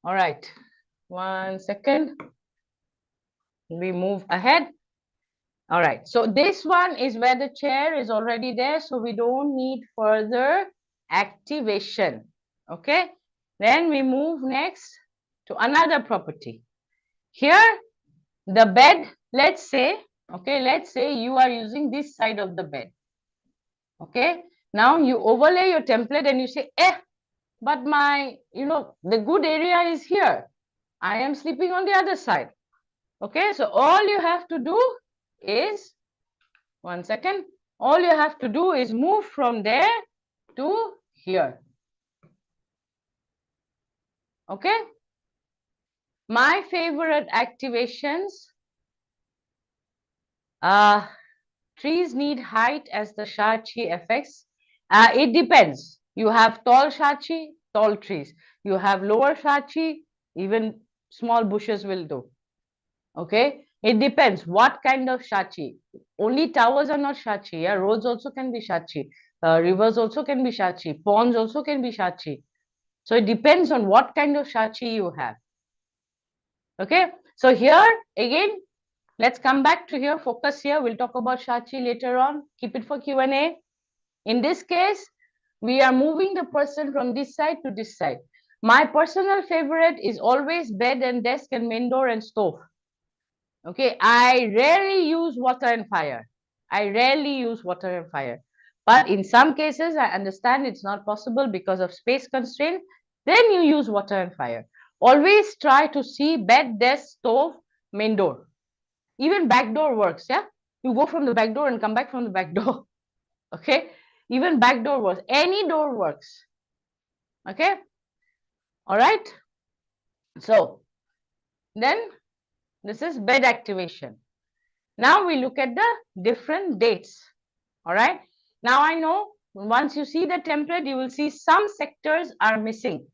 [SPEAKER 2] All right. 1 second. We move ahead. All right. So this one is where the chair is already there. So we don't need further activation. Okay. Then we move next to another property. Here, the bed, let's say you are using this side of the bed. Okay. Now you overlay your template and you say, but the good area is here. I am sleeping on the other side. Okay, so all you have to do is, 1 second, all you have to do is move from there to here. Okay. My favorite activations. Trees need height as the Shachi affects. It depends. You have tall Shachi, tall trees. You have lower Shachi, even small bushes will do. Okay. It depends what kind of Shachi. Only towers are not Shachi. Yeah? Roads also can be Shachi. Rivers also can be Shachi. Ponds also can be Shachi. So it depends on what kind of Shachi you have. Okay. So here again, let's come back to here. Focus here. We'll talk about Shachi later on. Keep it for Q&A. In this case, we are moving the person from this side to this side. My personal favorite is always bed and desk and main door and stove. Okay, I rarely use water and fire. I rarely use water and fire. But in some cases, I understand it's not possible because of space constraint. Then you use water and fire. Always try to see bed, desk, stove, main door. Even back door works, yeah? You go from the back door and come back from the back door. Okay? Even back door works. Any door works. Okay? All right? So, then this is bed activation. Now we look at the different dates. All right. Now I know once you see the template, you will see some sectors are missing.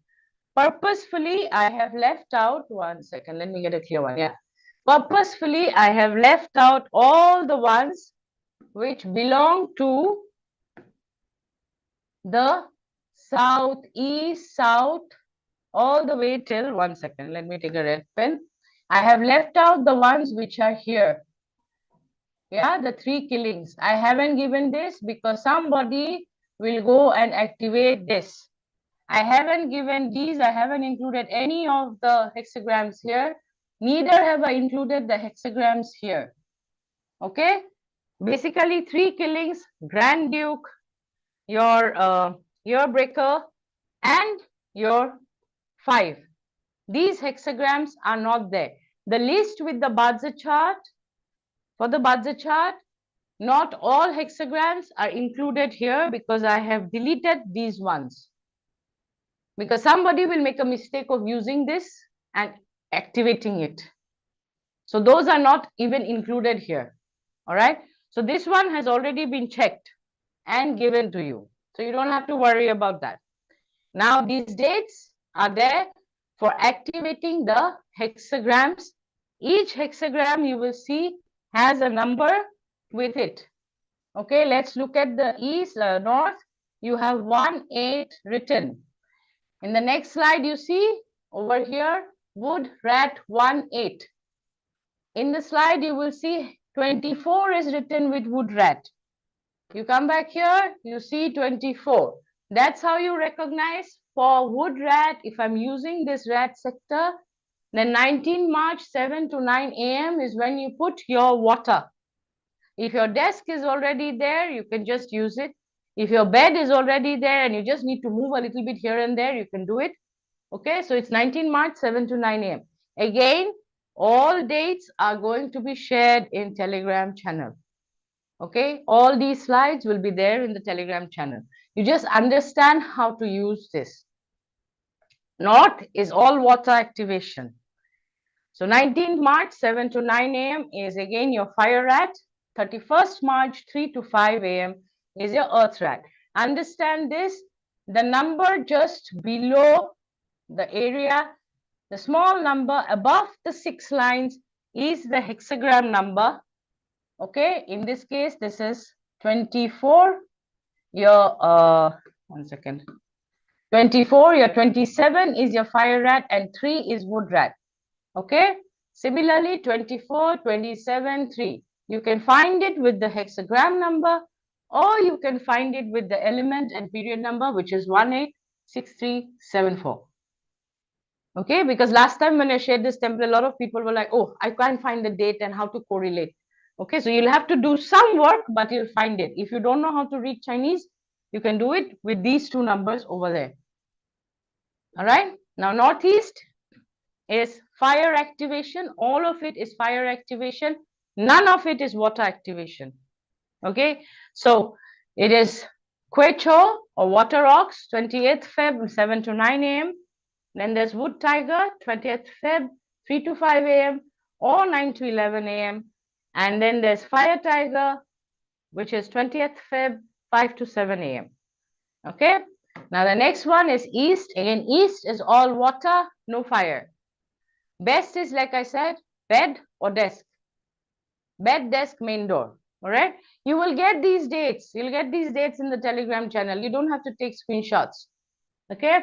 [SPEAKER 2] Purposefully, I have left out, one second, let me get a clear one. Yeah. Purposefully, I have left out all the ones which belong to the south, east, south, all the way till, one second, let me take a red pen. I have left out the ones which are here. Yeah, the 3 killings. I haven't given this because somebody will go and activate this. I haven't given these. I haven't included any of the hexagrams here. Neither have I included the hexagrams here. Okay. Basically 3 killings, Grand Duke, your ear breaker, and your 5. These hexagrams are not there. The list with the bazi chart, for the bazi chart, not all hexagrams are included here because I have deleted these ones. Because somebody will make a mistake of using this and activating it. So those are not even included here. All right. So this one has already been checked and given to you. So you don't have to worry about that. Now these dates are there for activating the hexagrams. Each hexagram you will see has a number with it. Okay, let's look at the east, north. You have 1-8 written. In the next slide, you see over here, wood rat 1-8. In the slide, you will see 24 is written with wood rat. You come back here, you see 24. That's how you recognize for wood rat. If I'm using this rat sector, then 19 March 7 to 9 a.m. is when you put your water. If your desk is already there, you can just use it. If your bed is already there and you just need to move a little bit here and there, you can do it. Okay, so it's 19 March, 7 to 9 a.m. Again, all dates are going to be shared in Telegram channel. Okay, all these slides will be there in the Telegram channel. You just understand how to use this. North is all water activation. So 19th March, 7 to 9 a.m. is again your fire rat. 31st March, 3 to 5 a.m. is your earth rat. Understand this, the number just below the area, the small number above the 6 lines is the hexagram number. Okay, in this case, this is 24, your, one second, 24, your 27 is your fire rat and 3 is wood rat. Okay, similarly, 24, 27, 3. You can find it with the hexagram number or you can find it with the element and period number, which is 186374. Okay, because last time when I shared this template, a lot of people were like, oh, I can't find the date and how to correlate. Okay, so you'll have to do some work, but you'll find it. If you don't know how to read Chinese, you can do it with these 2 numbers over there. All right, now Northeast is fire activation. All of it is fire activation. None of it is water activation. Okay, so it is Quecho or Water Rocks, 28th Feb, 7 to 9 a.m. Then there's wood tiger, 20th Feb, 3 to 5 a.m. or 9 to 11 a.m. And then there's fire tiger, which is 20th Feb, 5 to 7 a.m. Okay. Now the next one is east. Again, east is all water, no fire. Best is, like I said, bed or desk. Bed, desk, main door. All right. You will get these dates. You'll get these dates in the Telegram channel. You don't have to take screenshots. Okay.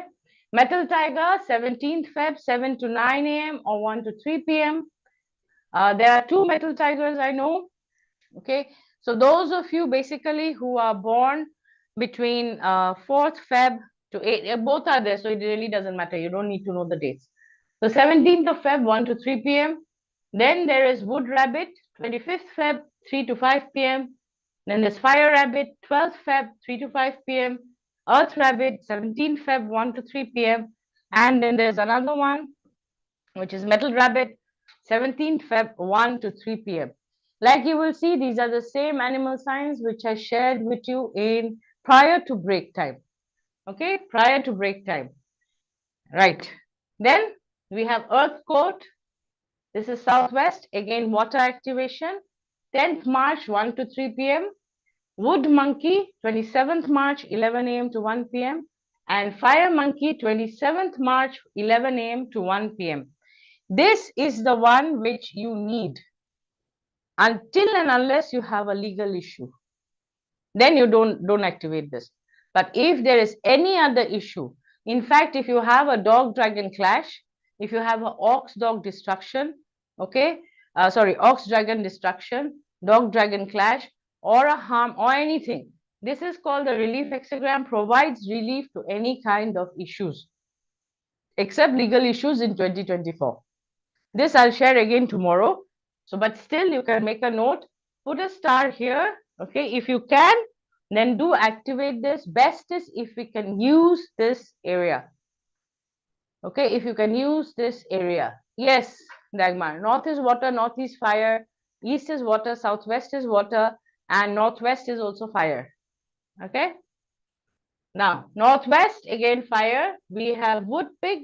[SPEAKER 2] Metal tiger, 17th Feb, 7 to 9 a.m. or 1 to 3 p.m. There are two metal tigers I know. Okay. So those of you basically who are born between 4th Feb to 8, both are there. So it really doesn't matter. You don't need to know the dates. So 17th of Feb, 1 to 3 p.m. Then there is wood rabbit, 25th Feb, 3 to 5 p.m. Then there's fire rabbit, 12th Feb, 3 to 5 p.m. Earth rabbit, 17th Feb, 1 to 3 p.m. And then there's another one, which is metal rabbit, 17th Feb, 1 to 3 p.m. Like you will see, these are the same animal signs which I shared with you in prior to break time. Okay, prior to break time. Right. Then we have earth coat. This is southwest, again water activation. 10th March, 1 to 3 p.m. Wood monkey, 27th March, 11 a.m. to 1 p.m. And fire monkey, 27th March, 11 a.m. to 1 p.m. This is the one which you need until and unless you have a legal issue. Then you don't activate this. But if there is any other issue, in fact, if you have a dog dragon clash, if you have an ox dog destruction, okay, ox dragon destruction, dog dragon clash, or a harm or anything, this is called the relief hexagram, provides relief to any kind of issues except legal issues in 2024. This I'll share again tomorrow. So, but still you can make a note, put a star here. Okay, if you can, then do activate this. Best is if we can use this area. Okay, if you can use this area. Yes, Dagmar. North is water, north is fire, east is water, southwest is water, and northwest is also fire. Okay. Now, northwest, again fire. We have wood pig,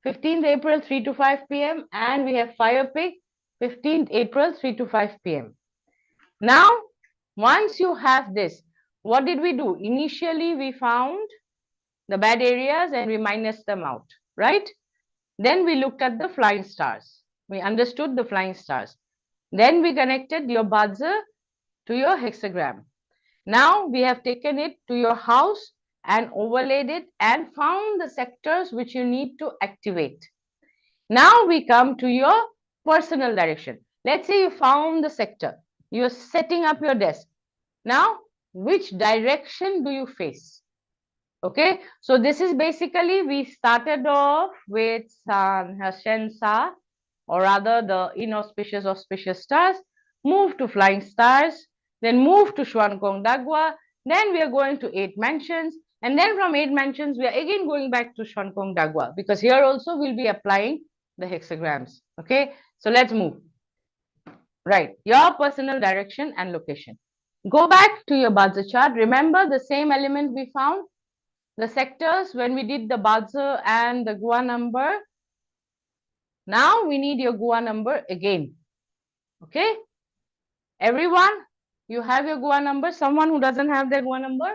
[SPEAKER 2] 15th April, 3 to 5 p.m. And we have fire pig, 15th April, 3 to 5 p.m. Now, once you have this, what did we do? Initially, we found the bad areas and we minused them out, right? Then we looked at the flying stars. We understood the flying stars. Then we connected your bazi to your hexagram. Now we have taken it to your house and overlaid it and found the sectors which you need to activate. Now we come to your personal direction. Let's say you found the sector. You're setting up your desk. Now, which direction do you face? Okay, so this is basically, we started off with Shensa, or rather the inauspicious auspicious stars, move to flying stars, then move to Shwankong Dagwa, then we are going to 8 mansions, and then from 8 mansions, we are again going back to Shwankong Dagwa, because here also we'll be applying the hexagrams. Okay, so let's move. Right, your personal direction and location. Go back to your bazi chart. Remember the same element we found, the sectors when we did the bazi and the Gua number. Now we need your Gua number again. Okay, everyone, you have your Gua number. Someone who doesn't have their Gua number?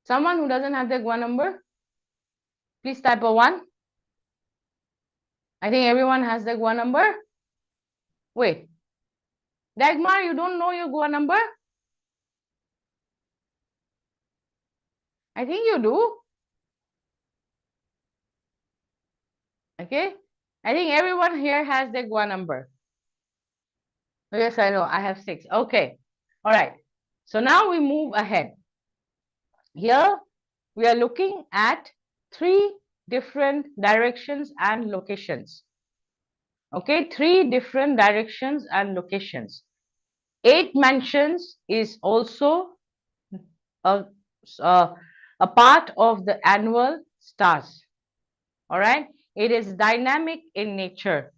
[SPEAKER 2] Someone who doesn't have their Gua number? Please type a 1. I think everyone has their Gua number. Wait, Dagmar, you don't know your Gua number? I think you do. Okay, I think everyone here has their Gua number. Yes, I know, I have 6. Okay, all right. So now we move ahead. Here we are looking at 3 different directions and locations. Okay, 3 different directions and locations. 8 mansions is also a part of the annual stars. All right, it is dynamic in nature.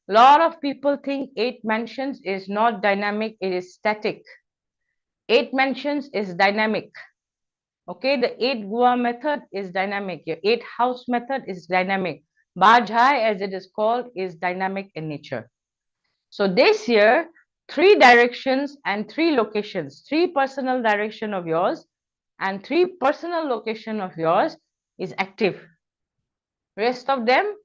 [SPEAKER 2] A lot of people think 8 mansions is not dynamic, it is static. 8 mansions is dynamic. Okay, the 8 Gua method is dynamic. Your 8 house method is dynamic. Bajhai, as it is called, is dynamic in nature. So this year, 3 directions and 3 locations, 3 personal direction of yours and 3 personal location of yours is active. Rest of them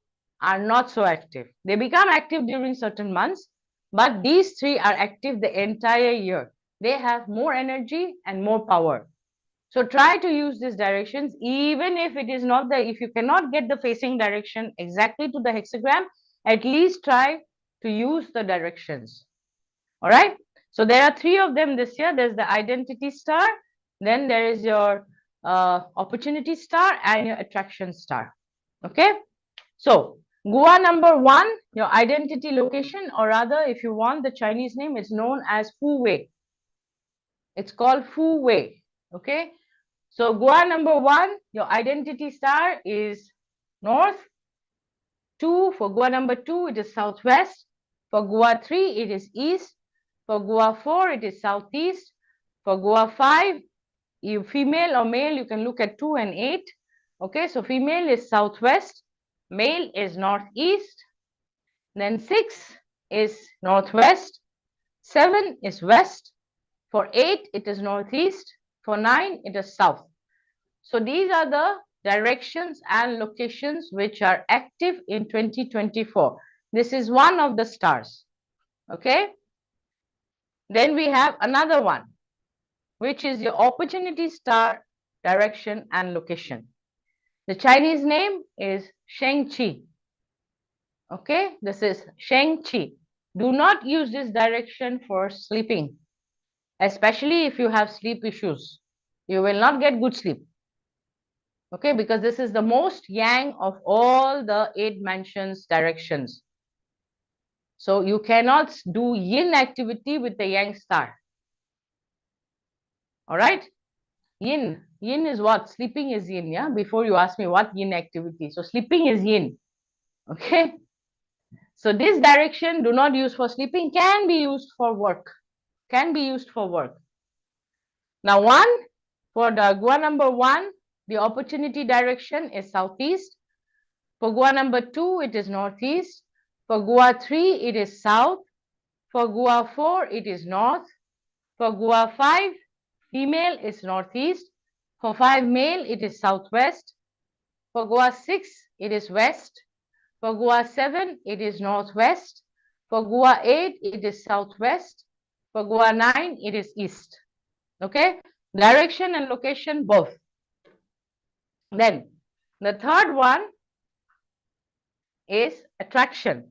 [SPEAKER 2] are not so active. They become active during certain months, but these 3 are active the entire year. They have more energy and more power. So try to use these directions, even if it is not if you cannot get the facing direction exactly to the hexagram, at least try to use the directions. All right. So there are 3 of them this year. There's the identity star, then there is your opportunity star and your attraction star. Okay. So Gua number 1, your identity location, or rather, if you want the Chinese name, it's known as Fu Wei. It's called Fu Wei. Okay. So Gua number 1, your identity star is north. 2, for Gua number 2, it is southwest. For Gua 3, it is east. For Gua 4, it is southeast. For Gua 5, you female or male, you can look at 2 and 8. Okay, so female is southwest, male is northeast. Then 6 is northwest. 7 is west. For 8, it is northeast. For 9, it is south. So these are the directions and locations which are active in 2024. This is one of the stars. Okay. Then we have another one, which is your opportunity star direction and location. The Chinese name is Sheng Qi. Okay, this is Sheng Qi. Do not use this direction for sleeping, especially if you have sleep issues. You will not get good sleep. Okay, because this is the most yang of all the 8 mansions directions. So you cannot do yin activity with the yang star. All right. Yin is what? Sleeping is yin. Yeah. Before you ask me what yin activity. So sleeping is yin. Okay. So this direction do not use for sleeping, can be used for work. Can be used for work. Now for the Gua number 1, the opportunity direction is southeast. For Gua number 2, it is northeast. For Gua 3, it is south. For Gua 4, it is north. For Gua 5, female is northeast. For 5 male, it is southwest. For Gua 6, it is west. For Gua 7, it is northwest. For Gua 8, it is southwest. For Gua 9, it is east. Okay, direction and location both. Then the third one is attraction.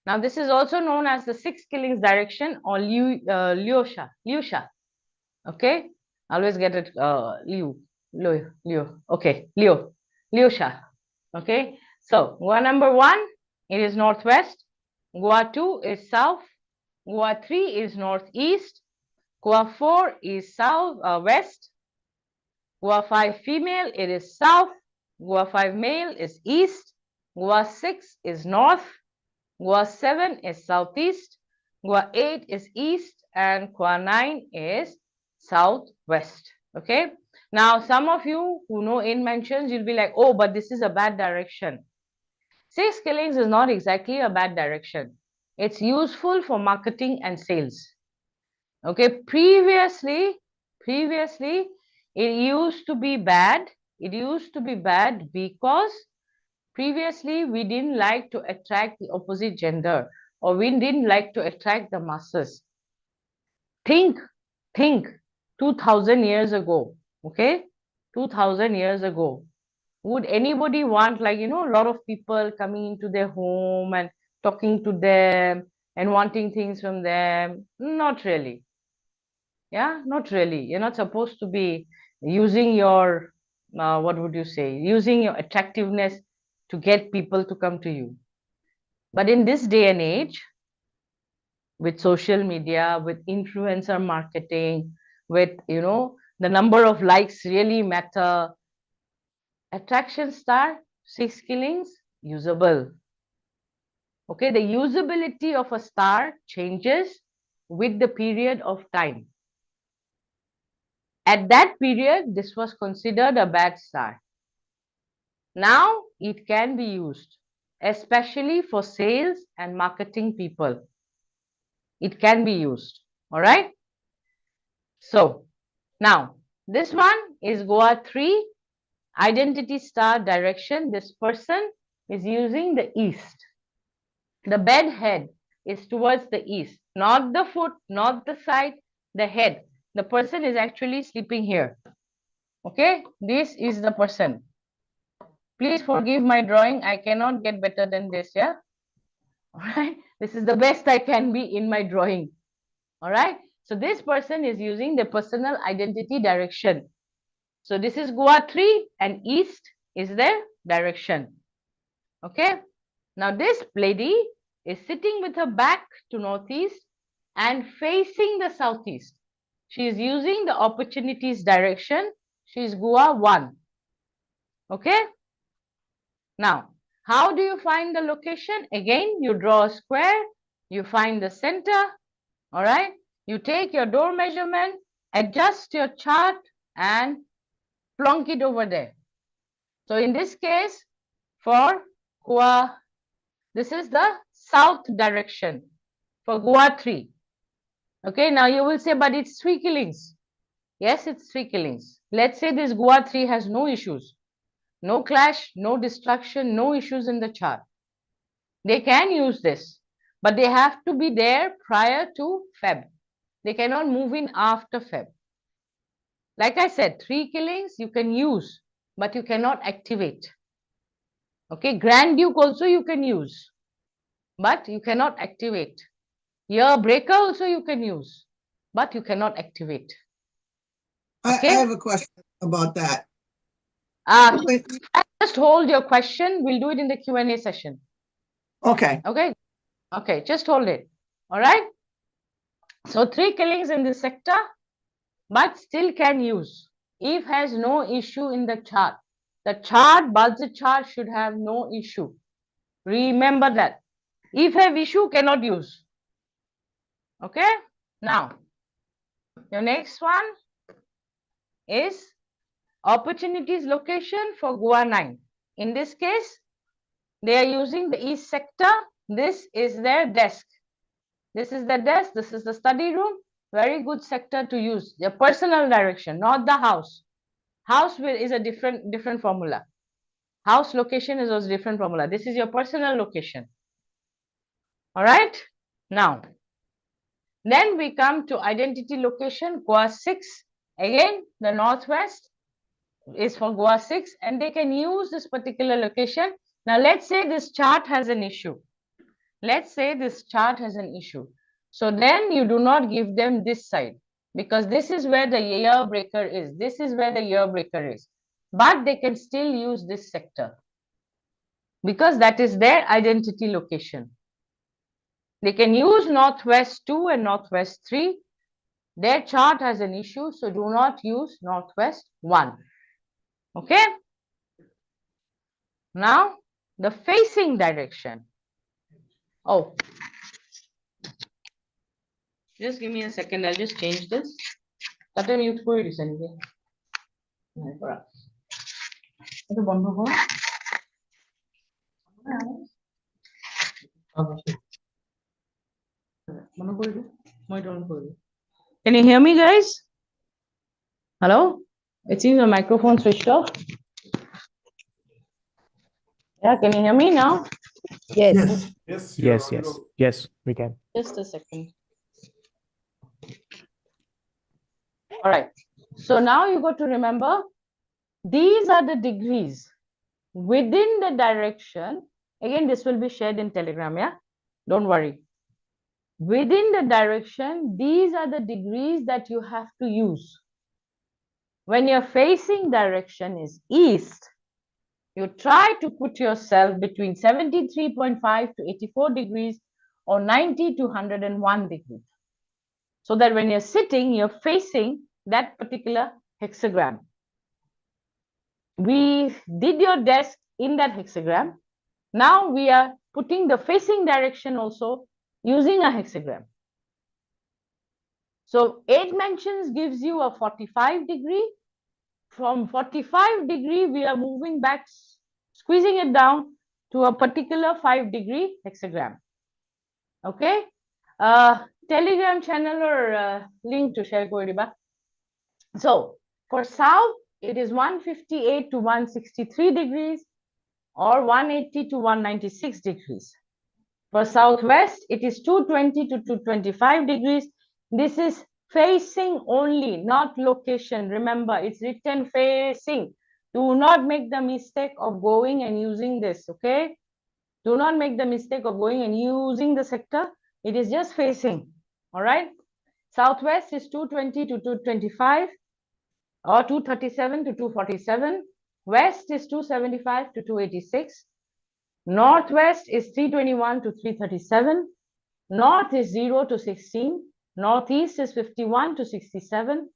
[SPEAKER 2] Now this is also known as the 6 killings direction or Liusha. Okay, always get it Liu. Okay, Liusha. Okay, so Gua number 1, it is northwest. Gua 2 is south. Gua 3 is northeast. Gua 4 is west. Gua 5 female, it is south. Gua 5 male is east. Gua 6 is north. Gua 7 is southeast. Gua 8 is east. And Gua 9 is southwest. Okay. Now, some of you who know in mentions, you'll be like, oh, but this is a bad direction. 6 killings is not exactly a bad direction. It's useful for marketing and sales. Okay, previously, it used to be bad. It used to be bad because previously we didn't like to attract the opposite gender, or we didn't like to attract the masses. Think 2000 years ago, okay? 2000 years ago. Would anybody want, like, a lot of people coming into their home and talking to them and wanting things from them? Not really. Yeah, not really. You're not supposed to be using your, what would you say, using your attractiveness to get people to come to you. But in this day and age, with social media, with influencer marketing, with, the number of likes really matter. Attraction star, 6 killings, usable. Okay, the usability of a star changes with the period of time. At that period, this was considered a bad star. Now it can be used, especially for sales and marketing people. It can be used. All right. So now this one is Goa 3, identity star direction. This person is using the east. The bed head is towards the east, not the foot, not the side, the head. The person is actually sleeping here. Okay, this is the person. Please forgive my drawing. I cannot get better than this. Yeah. All right. This is the best I can be in my drawing. All right. So this person is using the personal identity direction. So this is Goa 3 and east is their direction. Okay. Now this lady is sitting with her back to northeast and facing the southeast. She is using the opportunities direction. She is Goa 1. Okay. Now, how do you find the location? Again, you draw a square, you find the center. All right. You take your door measurement, adjust your chart and plonk it over there. So in this case, for Goa, this is the south direction for Goa 3. Okay, now you will say, but it's 3 killings. Yes, it's 3 killings. Let's say this Goa 3 has no issues, no clash, no destruction, no issues in the chart. They can use this, but they have to be there prior to Feb. They cannot move in after Feb. Like I said, 3 killings you can use, but you cannot activate. Okay, Grand Duke also you can use, but you cannot activate. Year breaker also you can use, but you cannot activate. Okay?
[SPEAKER 5] I have a question about that.
[SPEAKER 2] Just hold your question. We'll do it in the Q&A session.
[SPEAKER 5] Okay.
[SPEAKER 2] Okay. Okay, just hold it. All right. So 3 killings in this sector, but still can use if has no issue in the chart. The chart, budget chart should have no issue. Remember that. If have issue, cannot use. Okay. Now, your next one is opportunities location for Goa 9. In this case, they are using the east sector. This is their desk. This is the desk. This is the study room. Very good sector to use. Their personal direction, not the house. House is a different formula. House location is also different formula. This is your personal location. All right. Now, then we come to identity location, Goa 6. Again, the northwest is for Goa 6, and they can use this particular location. Now, let's say this chart has an issue. Let's say this chart has an issue. So then you do not give them this side, because this is where the year breaker is. This is where the year breaker is. But they can still use this sector because that is their identity location. They can use Northwest 2 and Northwest 3. Their chart has an issue, so do not use Northwest 1. Okay? Now, the facing direction. Oh, just give me a second. I'll just change this. That time you put it in Can you hear me, guys? Hello? It seems the microphone switched off. Yeah, can you hear me now?
[SPEAKER 6] Yes.
[SPEAKER 7] Yes, we can.
[SPEAKER 2] Just a second. All right. So now you got to remember, these are the degrees within the direction. Again, this will be shared in Telegram, yeah? Don't worry. Within the direction, these are the degrees that you have to use. When your facing direction is east, you try to put yourself between 73.5 to 84 degrees or 90 to 101 degrees. So that when you're sitting, you're facing that particular hexagram. We did your desk in that hexagram. Now we are putting the facing direction also using a hexagram. So 8 mentions gives you a 45 degree. From 45 degree, we are moving back, squeezing it down to a particular 5-degree hexagram. Okay. Telegram channel or link to share kori diba. So for south, it is 158 to 163 degrees or 180 to 196 degrees. For southwest, it is 220 to 225 degrees. This is facing only, not location. Remember, it's written facing. Do not make the mistake of going and using this, okay? Do not make the mistake of going and using the sector. It is just facing, all right? Southwest is 220 to 225 or 237 to 247. West is 275 to 286. Northwest is 321 to 337. North is 0 to 16. Northeast is 51 to 67.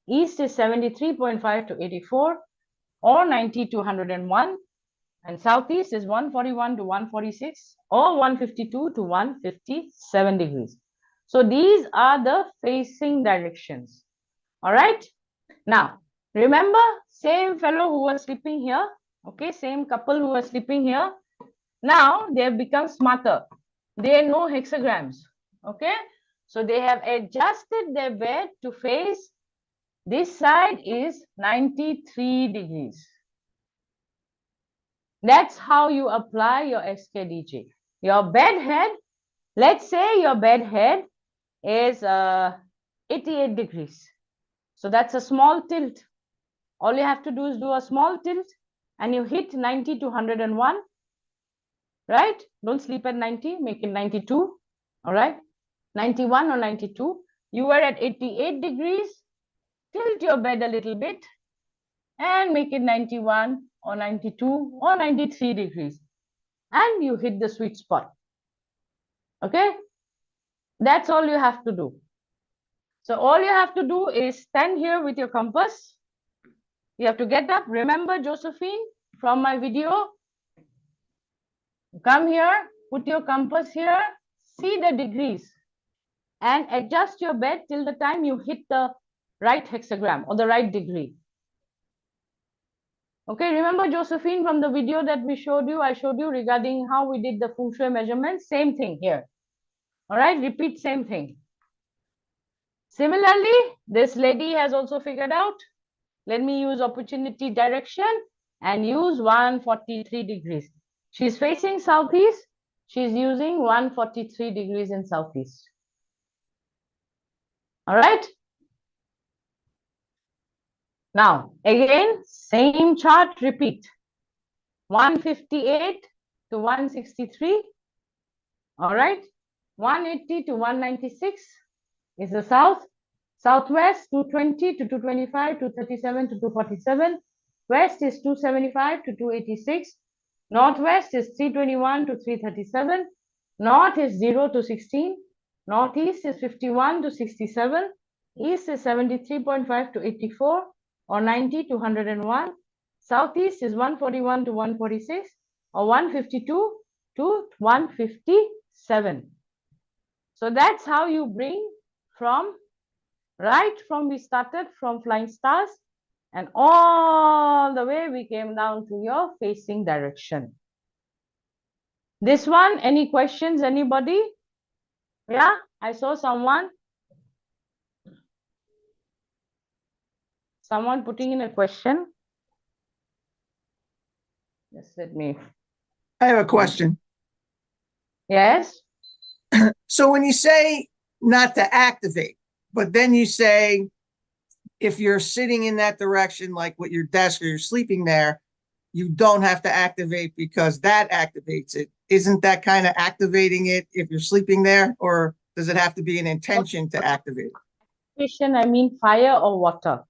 [SPEAKER 2] East is 73.5 to 84 or 90 to 101. And Southeast is 141 to 146 or 152 to 157 degrees. So these are the facing directions. All right. Now, remember, same fellow who was sleeping here. Okay, same couple who was sleeping here. Now they have become smarter. They know hexagrams. Okay, so they have adjusted their bed to face this side is 93 degrees. That's how you apply your SKDJ. Your bed head, let's say your bed head is 88 degrees. So that's a small tilt. All you have to do is do a small tilt and you hit 90 to 101. Right? Don't sleep at 90, make it 92. All right? 91 or 92. You were at 88 degrees. Tilt your bed a little bit and make it 91 or 92 or 93 degrees. And you hit the sweet spot. Okay? That's all you have to do. So all you have to do is stand here with your compass. You have to get up. Remember, Josephine, from my video, come here, put your compass here, see the degrees and adjust your bed till the time you hit the right hexagram or the right degree. Okay, remember Josephine from the video that we showed you, I showed you regarding how we did the Feng Shui measurements, same thing here. All right, repeat same thing. Similarly, this lady has also figured out, let me use opportunity direction and use 143 degrees. She's facing southeast. She's using 143 degrees in southeast. All right. Now, again, same chart, repeat. 158 to 163. All right. 180 to 196 is the south. Southwest, 220 to 225, 237 to 247. West is 275 to 286. Northwest is 321 to 337. North is 0 to 16. Northeast is 51 to 67. East is 73.5 to 84 or 90 to 101. Southeast is 141 to 146 or 152 to 157. So that's how you bring from, right from we started from flying stars and all the way we came down to your facing direction. This one, any questions, anybody? Yeah, I saw someone. Someone putting in a question. Just let me.
[SPEAKER 5] I have a question.
[SPEAKER 2] Yes.
[SPEAKER 5] So when you say not to activate, but then you say if you're sitting in that direction, like with your desk or you're sleeping there, you don't have to activate because that activates it. Isn't that kind of activating it if you're sleeping there, or does it have to be an intention to activate?
[SPEAKER 2] I mean fire or water.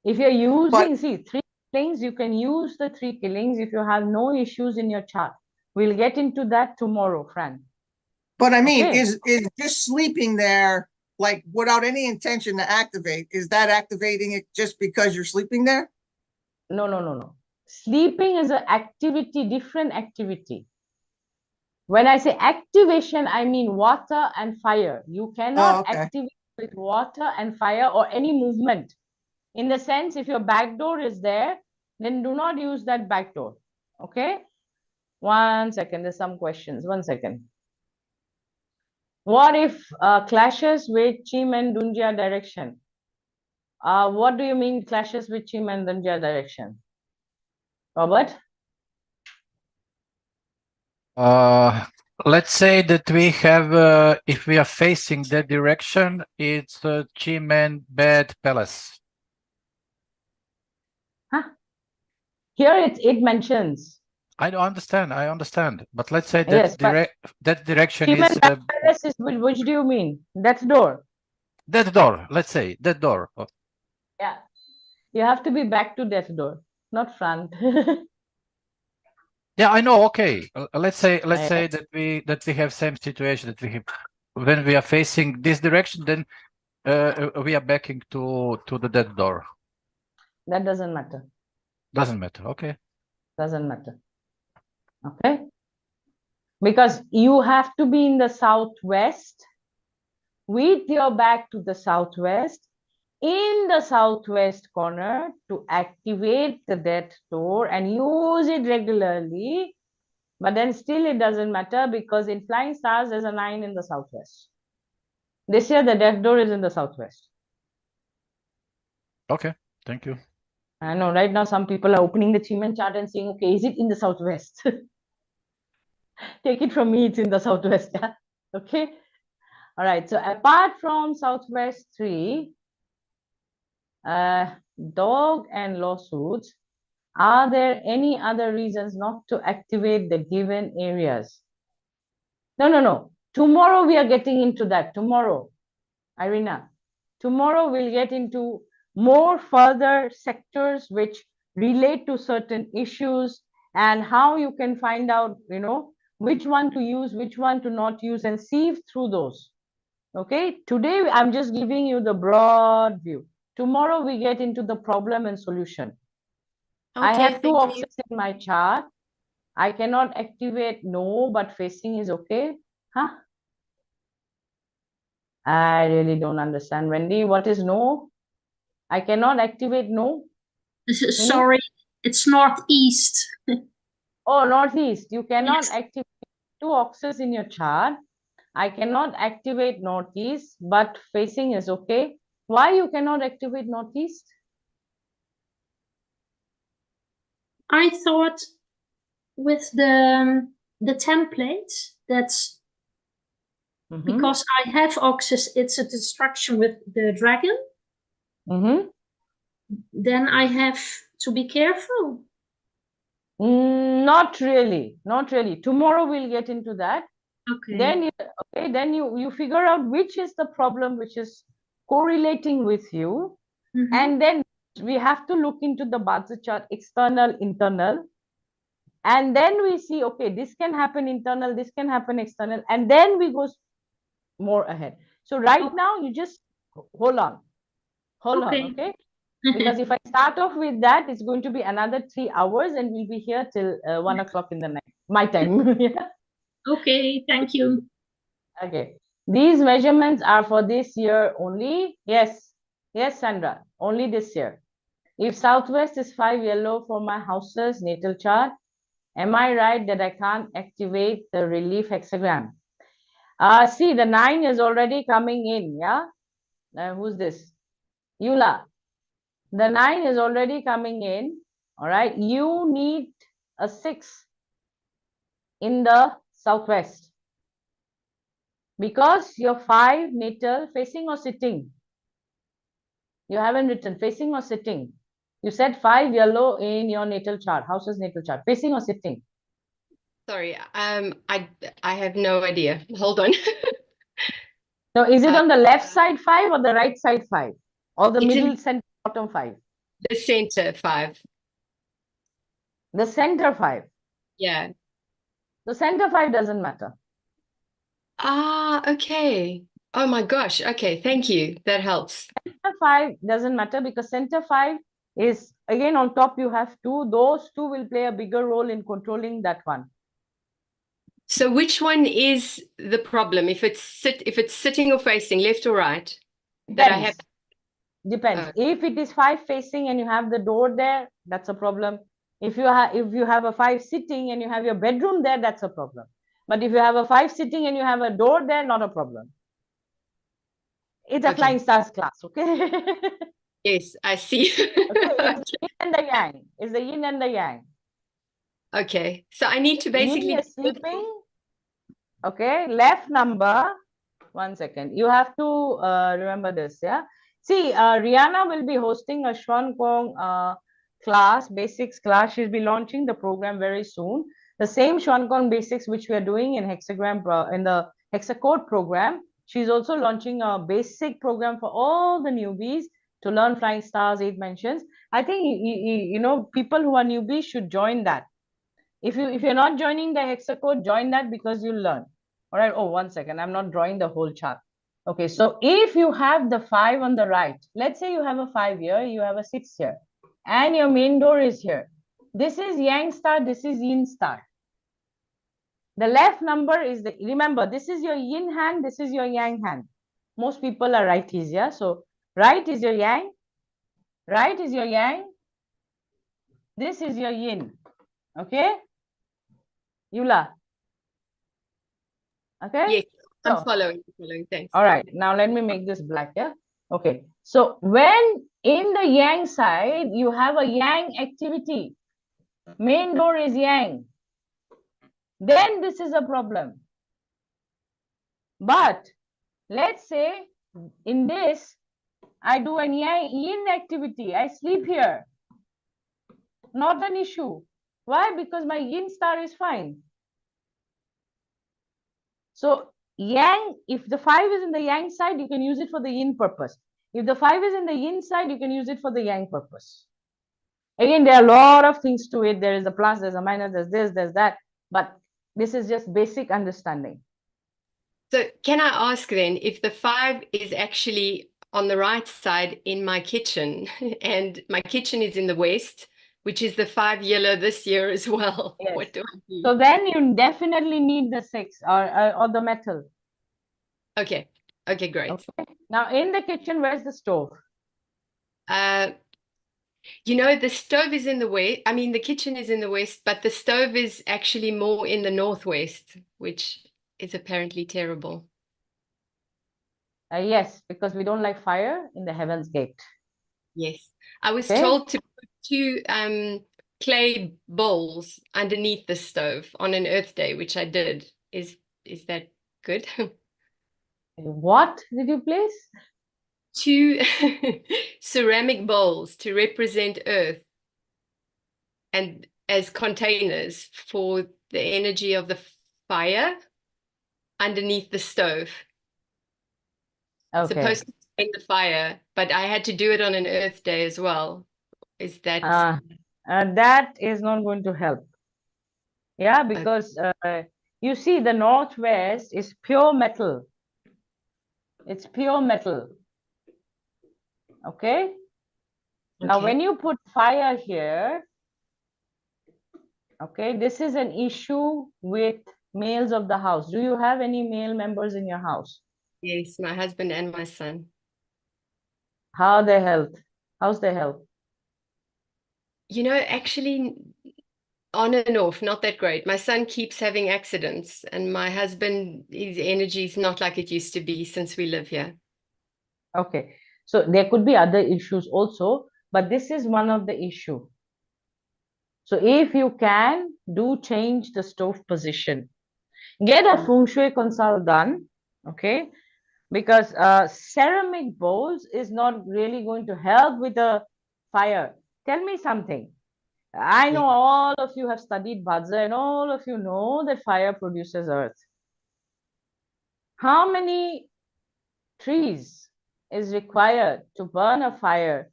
[SPEAKER 2] If you're using, see, 3 killings, you can use the 3 killings if you have no issues in your chart. We'll get into that tomorrow, Fran.
[SPEAKER 5] But I mean,
[SPEAKER 2] Okay.
[SPEAKER 5] is just sleeping there, like without any intention to activate, is that activating it just because you're sleeping there?
[SPEAKER 2] No. Sleeping is an activity, different activity. When I say activation, I mean water and fire. You cannot
[SPEAKER 5] okay.
[SPEAKER 2] activate with water and fire or any movement. In the sense, if your back door is there, then do not use that back door. Okay? 1 second, there's some questions. 1 second. What if clashes with Chim and Dunjia direction? What do you mean clashes with Chim and Dunjia direction? Robert?
[SPEAKER 6] Let's say that we have, if we are facing that direction, it's Chimen Bed Palace.
[SPEAKER 2] Huh? Here it mentions.
[SPEAKER 6] I don't understand. I understand. But let's say that
[SPEAKER 2] Yes, but
[SPEAKER 6] that direction
[SPEAKER 2] Chim
[SPEAKER 6] is
[SPEAKER 2] and Palace is which do you mean? That door.
[SPEAKER 6] that door. Let's say that door.
[SPEAKER 2] Yeah. You have to be back to that door, not front.
[SPEAKER 6] Yeah, I know. Okay, let's say
[SPEAKER 2] Yeah.
[SPEAKER 6] that we have same situation that we have when we are facing this direction, then we are backing to the dead door.
[SPEAKER 2] That doesn't matter.
[SPEAKER 6] Doesn't matter. Okay.
[SPEAKER 2] Doesn't matter. Okay. Because you have to be in the southwest with your back to the southwest in the southwest corner to activate the dead door and use it regularly. But then still it doesn't matter because in flying stars there's a 9 in the southwest. This year the death door is in the southwest.
[SPEAKER 6] Okay. Thank you.
[SPEAKER 2] I know right now some people are opening the Chiman chart and saying, okay, is it in the southwest? Take it from me, it's in the southwest. Yeah. Okay. All right. So apart from southwest 3, dog and lawsuits, are there any other reasons not to activate the given areas? No. Tomorrow we are getting into that. Tomorrow, Irina. Tomorrow we'll get into more further sectors which relate to certain issues and how you can find out, which one to use, which one to not use, and sieve through those. Okay. Today I'm just giving you the broad view. Tomorrow we get into the problem and solution. I
[SPEAKER 4] Okay,
[SPEAKER 2] have 2
[SPEAKER 4] thank you.
[SPEAKER 2] options in my chart. I cannot activate no, but facing is okay. Huh? I really don't understand. Wendy, what is no? I cannot activate no.
[SPEAKER 8] Sorry, it's northeast.
[SPEAKER 2] Oh, northeast. You cannot
[SPEAKER 8] Yes.
[SPEAKER 2] activate 2 axes in your chart. I cannot activate northeast, but facing is okay. Why you cannot activate northeast?
[SPEAKER 8] I thought with the template that's because I have Oxus, it's a destruction with the dragon. Then I have to be careful.
[SPEAKER 2] Not really. Tomorrow we'll get into that.
[SPEAKER 8] Okay.
[SPEAKER 2] Then you figure out which is the problem which is correlating with you. And then we have to look into the bazi chart, external, internal. And then we see, okay, this can happen internal, this can happen external. And then we go more ahead. So right now you just hold on, okay? Because if I start off with that, it's going to be another 3 hours and we'll be here till 1 o'clock in the night, my time. Yeah.
[SPEAKER 8] Okay, thank you.
[SPEAKER 2] Okay. These measurements are for this year only. Yes, Sandra, only this year. If southwest is 5 yellow for my house's natal chart, am I right that I can't activate the relief hexagram? See, the 9 is already coming in, yeah? Who's this? Eula. The 9 is already coming in, all right? You need a 6 in the southwest. Because your 5 natal facing or sitting? You haven't written facing or sitting. You said 5 yellow in your natal chart, house's natal chart. Facing or sitting?
[SPEAKER 9] Sorry, I have no idea. Hold on.
[SPEAKER 2] No, is it on the left side 5 or the right side 5? Or the
[SPEAKER 9] It's
[SPEAKER 2] middle,
[SPEAKER 9] in
[SPEAKER 2] center, bottom 5?
[SPEAKER 9] the center 5.
[SPEAKER 2] The center 5.
[SPEAKER 9] Yeah.
[SPEAKER 2] The center 5 doesn't matter.
[SPEAKER 9] Ah, okay. Oh my gosh. Okay, thank you. That helps.
[SPEAKER 2] Center 5 doesn't matter because center 5 is, again, on top you have 2. Those 2 will play a bigger role in controlling that one.
[SPEAKER 9] So which one is the problem? If it's sitting or facing, left or right? That I have.
[SPEAKER 2] Depends. If it is 5 facing and you have the door there, that's a problem. If you have a 5 sitting and you have your bedroom there, that's a problem. But if you have a 5 sitting and you have a door there, not a problem. It's a flying stars class, okay?
[SPEAKER 9] Yes, I see.
[SPEAKER 2] Okay, it's the yin and the yang. It's the yin and the yang.
[SPEAKER 9] Okay, so I need to basically
[SPEAKER 2] Yin is sleeping. Okay, left number. 1 second. You have to remember this, yeah? See, Rihanna will be hosting a Xuan Gong class, basics class. She'll be launching the program very soon. The same Xuan Gong basics which we are doing in hexagram in the hexacode program. She's also launching a basic program for all the newbies to learn flying stars, 8 mentions. I think you know, people who are newbies should join that. If you're not joining the hexacode, join that because you'll learn. All right. Oh, 1 second. I'm not drawing the whole chart. Okay. So if you have the 5 on the right, let's say you have a 5 here, you have a 6 here, and your main door is here. This is yang star. This is yin star. The left number is the, remember, this is your yin hand. This is your yang hand. Most people are righties. Yeah. So right is your yang. Right is your yang. This is your yin. Okay. Yula. Okay.
[SPEAKER 9] Yes, I'm following, thanks.
[SPEAKER 2] All right, now let me make this black, yeah? Okay, so when in the yang side, you have a yang activity, main door is yang, then this is a problem. But let's say in this, I do an yin activity, I sleep here, not an issue. Why? Because my yin star is fine. So yang, if the 5 is in the yang side, you can use it for the yin purpose. If the 5 is in the yin side, you can use it for the yang purpose. Again, there are a lot of things to it. There is a plus, there's a minus, there's this, there's that. But this is just basic understanding.
[SPEAKER 9] So can I ask then, if the 5 is actually on the right side in my kitchen, and my kitchen is in the west, which is the 5 yellow this year as well,
[SPEAKER 2] yes.
[SPEAKER 9] What do I do?
[SPEAKER 2] So then you definitely need the 6 or the metal.
[SPEAKER 9] Okay, okay, great.
[SPEAKER 2] Okay. Now in the kitchen, where's the stove?
[SPEAKER 9] You know, the stove is in the west. I mean, the kitchen is in the west, but the stove is actually more in the northwest, which is apparently terrible.
[SPEAKER 2] Yes, because we don't like fire in the heaven's gate.
[SPEAKER 9] Yes, I was told to put 2 clay bowls underneath the stove on an Earth Day, which I did. Is that good?
[SPEAKER 2] What did you place?
[SPEAKER 9] 2 ceramic bowls to represent Earth and as containers for the energy of the fire underneath the stove.
[SPEAKER 2] Okay.
[SPEAKER 9] Supposed to contain the fire, but I had to do it on an Earth Day as well. Is that
[SPEAKER 2] that is not going to help. Yeah, because you see the northwest is pure metal. It's pure metal. Okay. Now when you put fire here, okay, this is an issue with males of the house. Do you have any male members in your house?
[SPEAKER 9] Yes, my husband and my son.
[SPEAKER 2] How are their health? How's their health?
[SPEAKER 9] You know, actually on and off, not that great. My son keeps having accidents, and my husband, his energy is not like it used to be since we live here.
[SPEAKER 2] Okay, so there could be other issues also, but this is one of the issue. So if you can, do change the stove position. Get a Feng Shui consult done, okay? Because ceramic bowls is not really going to help with the fire. Tell me something. I know all of you have studied bazi and all of you know that fire produces earth. How many trees is required to burn a fire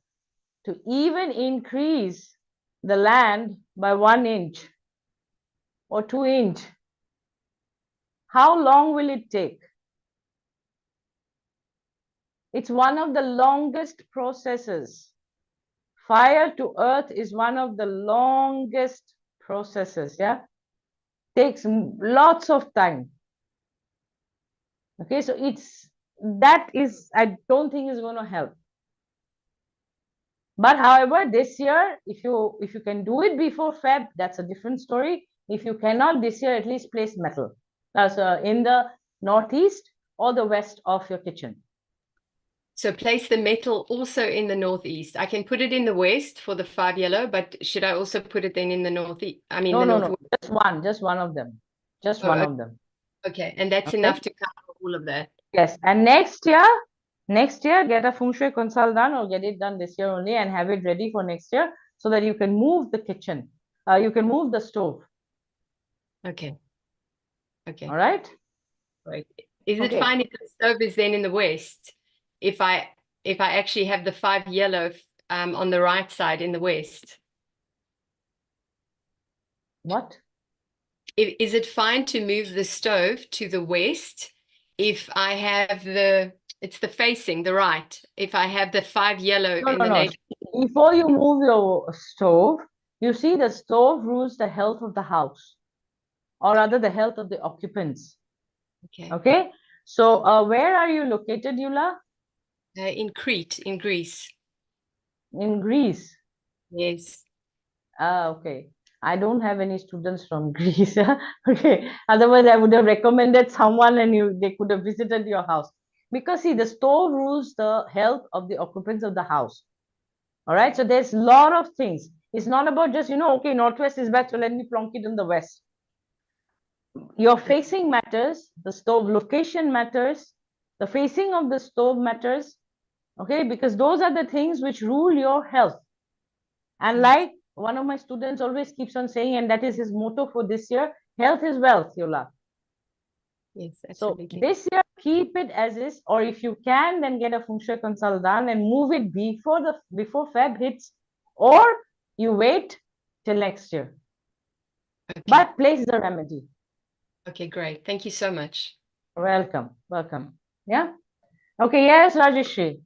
[SPEAKER 2] to even increase the land by 1 inch or 2 inch? How long will it take? It's one of the longest processes. Fire to earth is one of the longest processes, yeah? takes lots of time. Okay, so I don't think is going to help. But however, this year, if you can do it before Feb, that's a different story. If you cannot this year, at least place metal. That's in the northeast or the west of your kitchen.
[SPEAKER 9] So place the metal also in the northeast. I can put it in the west for the 5 yellow, but should I also put it then in the northeast? I mean,
[SPEAKER 2] No,
[SPEAKER 9] the
[SPEAKER 2] no,
[SPEAKER 9] northwest.
[SPEAKER 2] no. Just one of them. Just
[SPEAKER 9] Oh,
[SPEAKER 2] one
[SPEAKER 9] okay.
[SPEAKER 2] of them.
[SPEAKER 9] Okay, and that's
[SPEAKER 2] Okay.
[SPEAKER 9] enough to cover all of that.
[SPEAKER 2] Yes, and next year, get a Feng Shui consult done or get it done this year only and have it ready for next year so that you can move the kitchen. You can move the stove.
[SPEAKER 9] Okay. Okay.
[SPEAKER 2] All right.
[SPEAKER 9] Right. Is it
[SPEAKER 2] Okay.
[SPEAKER 9] fine if the stove is then in the west? If I actually have the 5 yellow on the right side in the west?
[SPEAKER 2] What?
[SPEAKER 9] Is it fine to move the stove to the west if I have it's the facing, the right, if I have the 5 yellow
[SPEAKER 2] No,
[SPEAKER 9] in
[SPEAKER 2] no,
[SPEAKER 9] the
[SPEAKER 2] no.
[SPEAKER 9] native?
[SPEAKER 2] Before you move your stove, you see the stove rules the health of the house, or rather the health of the occupants.
[SPEAKER 9] Okay.
[SPEAKER 2] Okay. So where are you located, Eula?
[SPEAKER 9] In Crete, in Greece.
[SPEAKER 2] In Greece.
[SPEAKER 9] Yes.
[SPEAKER 2] Okay. I don't have any students from Greece. Okay. Otherwise, I would have recommended someone and they could have visited your house. Because see, the stove rules the health of the occupants of the house. All right. So there's a lot of things. It's not about just, okay, northwest is bad, so let me plonk it in the west. Your facing matters, the stove location matters, the facing of the stove matters. Okay, because those are the things which rule your health. And like one of my students always keeps on saying, and that is his motto for this year, health is wealth, Yola.
[SPEAKER 9] Yes,
[SPEAKER 2] So
[SPEAKER 9] absolutely.
[SPEAKER 2] this year, keep it as is, or if you can, then get a Feng Shui consult done and move it before Feb hits, or you wait till next year.
[SPEAKER 9] Okay.
[SPEAKER 2] But place the remedy.
[SPEAKER 9] Okay, great. Thank you so much.
[SPEAKER 2] Welcome, welcome. Yeah. Okay. Yes, Rajeshri.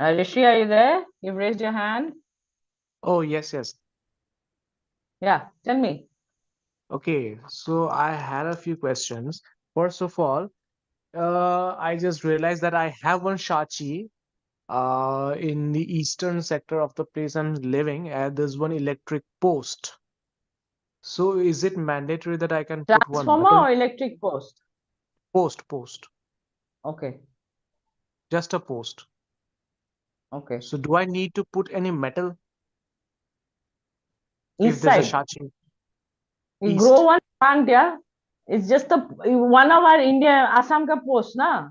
[SPEAKER 2] Rajeshri, are you there? You've raised your hand.
[SPEAKER 7] Oh, yes, yes.
[SPEAKER 2] Yeah. Tell me.
[SPEAKER 7] Okay, so I had a few questions. First of all, I just realized that I have one Shachi in the eastern sector of the place I'm living, and there's one electric post. So is it mandatory that I can put one
[SPEAKER 2] Transformer
[SPEAKER 7] metal
[SPEAKER 2] or electric post?
[SPEAKER 7] post?
[SPEAKER 2] Okay.
[SPEAKER 7] Just a post.
[SPEAKER 2] Okay.
[SPEAKER 7] So do I need to put any metal if there's a
[SPEAKER 2] East side.
[SPEAKER 7] Shachi?
[SPEAKER 2] You
[SPEAKER 7] East.
[SPEAKER 2] grow one plant, yeah? It's just one of our India Assam ka post, na?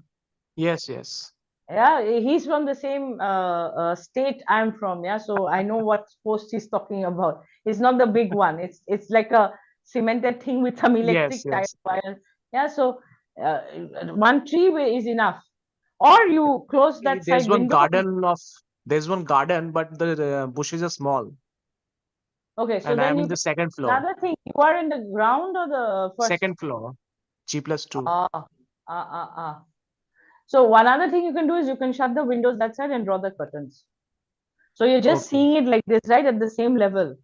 [SPEAKER 7] Yes, yes.
[SPEAKER 2] Yeah, he's from the same state I'm from, yeah. So I know what post he's talking about. It's not the big one. It's like a cemented thing with some electric tie
[SPEAKER 7] Yes.
[SPEAKER 2] wires. Yeah, so one tree is enough. Or you close that
[SPEAKER 7] There's
[SPEAKER 2] side
[SPEAKER 7] one
[SPEAKER 2] window.
[SPEAKER 7] there's one garden, but the bushes are small,
[SPEAKER 2] Okay, so
[SPEAKER 7] and
[SPEAKER 2] then
[SPEAKER 7] I'm
[SPEAKER 2] you
[SPEAKER 7] in the second floor.
[SPEAKER 2] another thing, you are in the ground or the first?
[SPEAKER 7] Second floor, G+2.
[SPEAKER 2] So one other thing you can do is you can shut the windows that side and draw the curtains. So you're just
[SPEAKER 7] Okay.
[SPEAKER 2] seeing it like this, right, at the same level.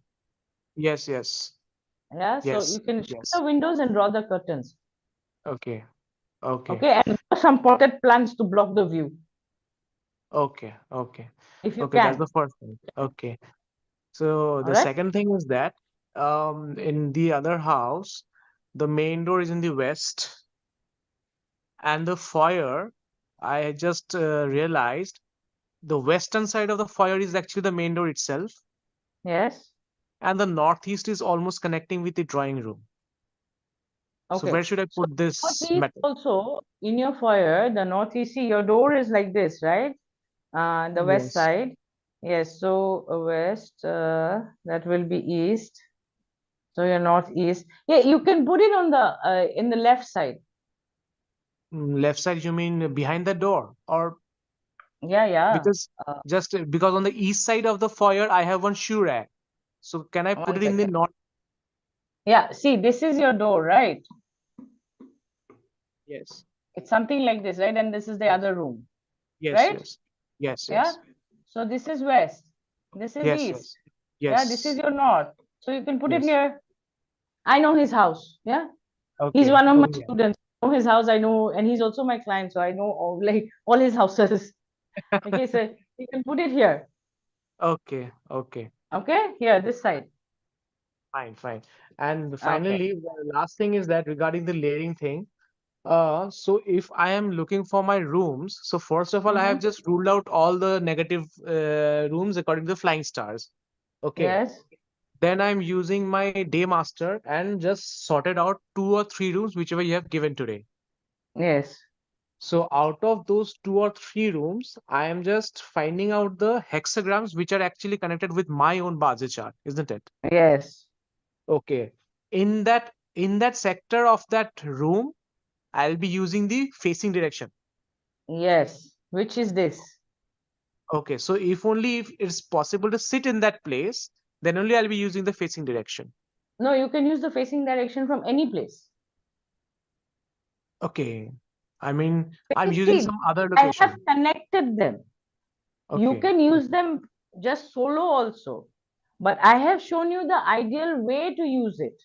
[SPEAKER 7] Yes.
[SPEAKER 2] Yeah, so
[SPEAKER 7] Yes.
[SPEAKER 2] you can shut
[SPEAKER 7] Yes.
[SPEAKER 2] the windows and draw the curtains.
[SPEAKER 7] Okay.
[SPEAKER 2] Okay, and some potted plants to block the view
[SPEAKER 7] Okay.
[SPEAKER 2] if you
[SPEAKER 7] That's
[SPEAKER 2] can.
[SPEAKER 7] the first thing. Okay. So the
[SPEAKER 2] Alright?
[SPEAKER 7] second thing is that in the other house, the main door is in the west, and the foyer, I just realized the western side of the foyer is actually the main door itself,
[SPEAKER 2] Yes.
[SPEAKER 7] and the northeast is almost connecting with the drawing room. So
[SPEAKER 2] Okay.
[SPEAKER 7] where should I
[SPEAKER 2] So
[SPEAKER 7] put this
[SPEAKER 2] northeast
[SPEAKER 7] metal?
[SPEAKER 2] also in your foyer, the northeast, see your door is like this, right? The west
[SPEAKER 7] Yes.
[SPEAKER 2] side. Yes, so west, that will be east. So your northeast. Yeah, you can put it on the in the left side.
[SPEAKER 7] Left side, you mean behind the door, or
[SPEAKER 2] Yeah.
[SPEAKER 7] because because on the east side of the foyer I have one shoe rack. So can I put
[SPEAKER 2] One
[SPEAKER 7] it in the
[SPEAKER 2] second.
[SPEAKER 7] north?
[SPEAKER 2] Yeah, see, this is your door, right?
[SPEAKER 7] Yes.
[SPEAKER 2] It's something like this, right? And this is the other room,
[SPEAKER 7] Yes.
[SPEAKER 2] right?
[SPEAKER 7] Yes. Yes.
[SPEAKER 2] Yeah.
[SPEAKER 7] Yes.
[SPEAKER 2] So this is west. This is
[SPEAKER 7] Yes.
[SPEAKER 2] east.
[SPEAKER 7] Yes.
[SPEAKER 2] Yeah, this is
[SPEAKER 7] Yes.
[SPEAKER 2] your north. So you can put it
[SPEAKER 7] Yes.
[SPEAKER 2] here. I know his house. Yeah. He's
[SPEAKER 7] Okay.
[SPEAKER 2] one of my
[SPEAKER 7] Oh, yeah.
[SPEAKER 2] students. I know his house. I know, and he's also my client. So I know all his houses. Okay, so you can put it here.
[SPEAKER 7] Okay. Okay.
[SPEAKER 2] Okay, here, this side.
[SPEAKER 7] Fine. Fine. And
[SPEAKER 2] Okay.
[SPEAKER 7] finally, the last thing is that regarding the layering thing. So if I am looking for my rooms, so first of all, I have just ruled out all the negative rooms according to the flying stars. Okay.
[SPEAKER 2] Yes.
[SPEAKER 7] Then I'm using my day master and just sorted out 2 or 3 rooms, whichever you have given today.
[SPEAKER 2] Yes.
[SPEAKER 7] So out of those 2 or 3 rooms, I am just finding out the hexagrams which are actually connected with my own bazi chart, isn't it?
[SPEAKER 2] Yes.
[SPEAKER 7] Okay. In that sector of that room, I'll be using the facing direction.
[SPEAKER 2] Yes. Which is this?
[SPEAKER 7] Okay, so if it's possible to sit in that place, then only I'll be using the facing direction.
[SPEAKER 2] No, you can use the facing direction from any place.
[SPEAKER 7] Okay. I mean, I'm using
[SPEAKER 2] See,
[SPEAKER 7] some other
[SPEAKER 2] I have
[SPEAKER 7] location.
[SPEAKER 2] connected them. You
[SPEAKER 7] Okay.
[SPEAKER 2] can use them just solo also. But I have shown you the ideal way to use it.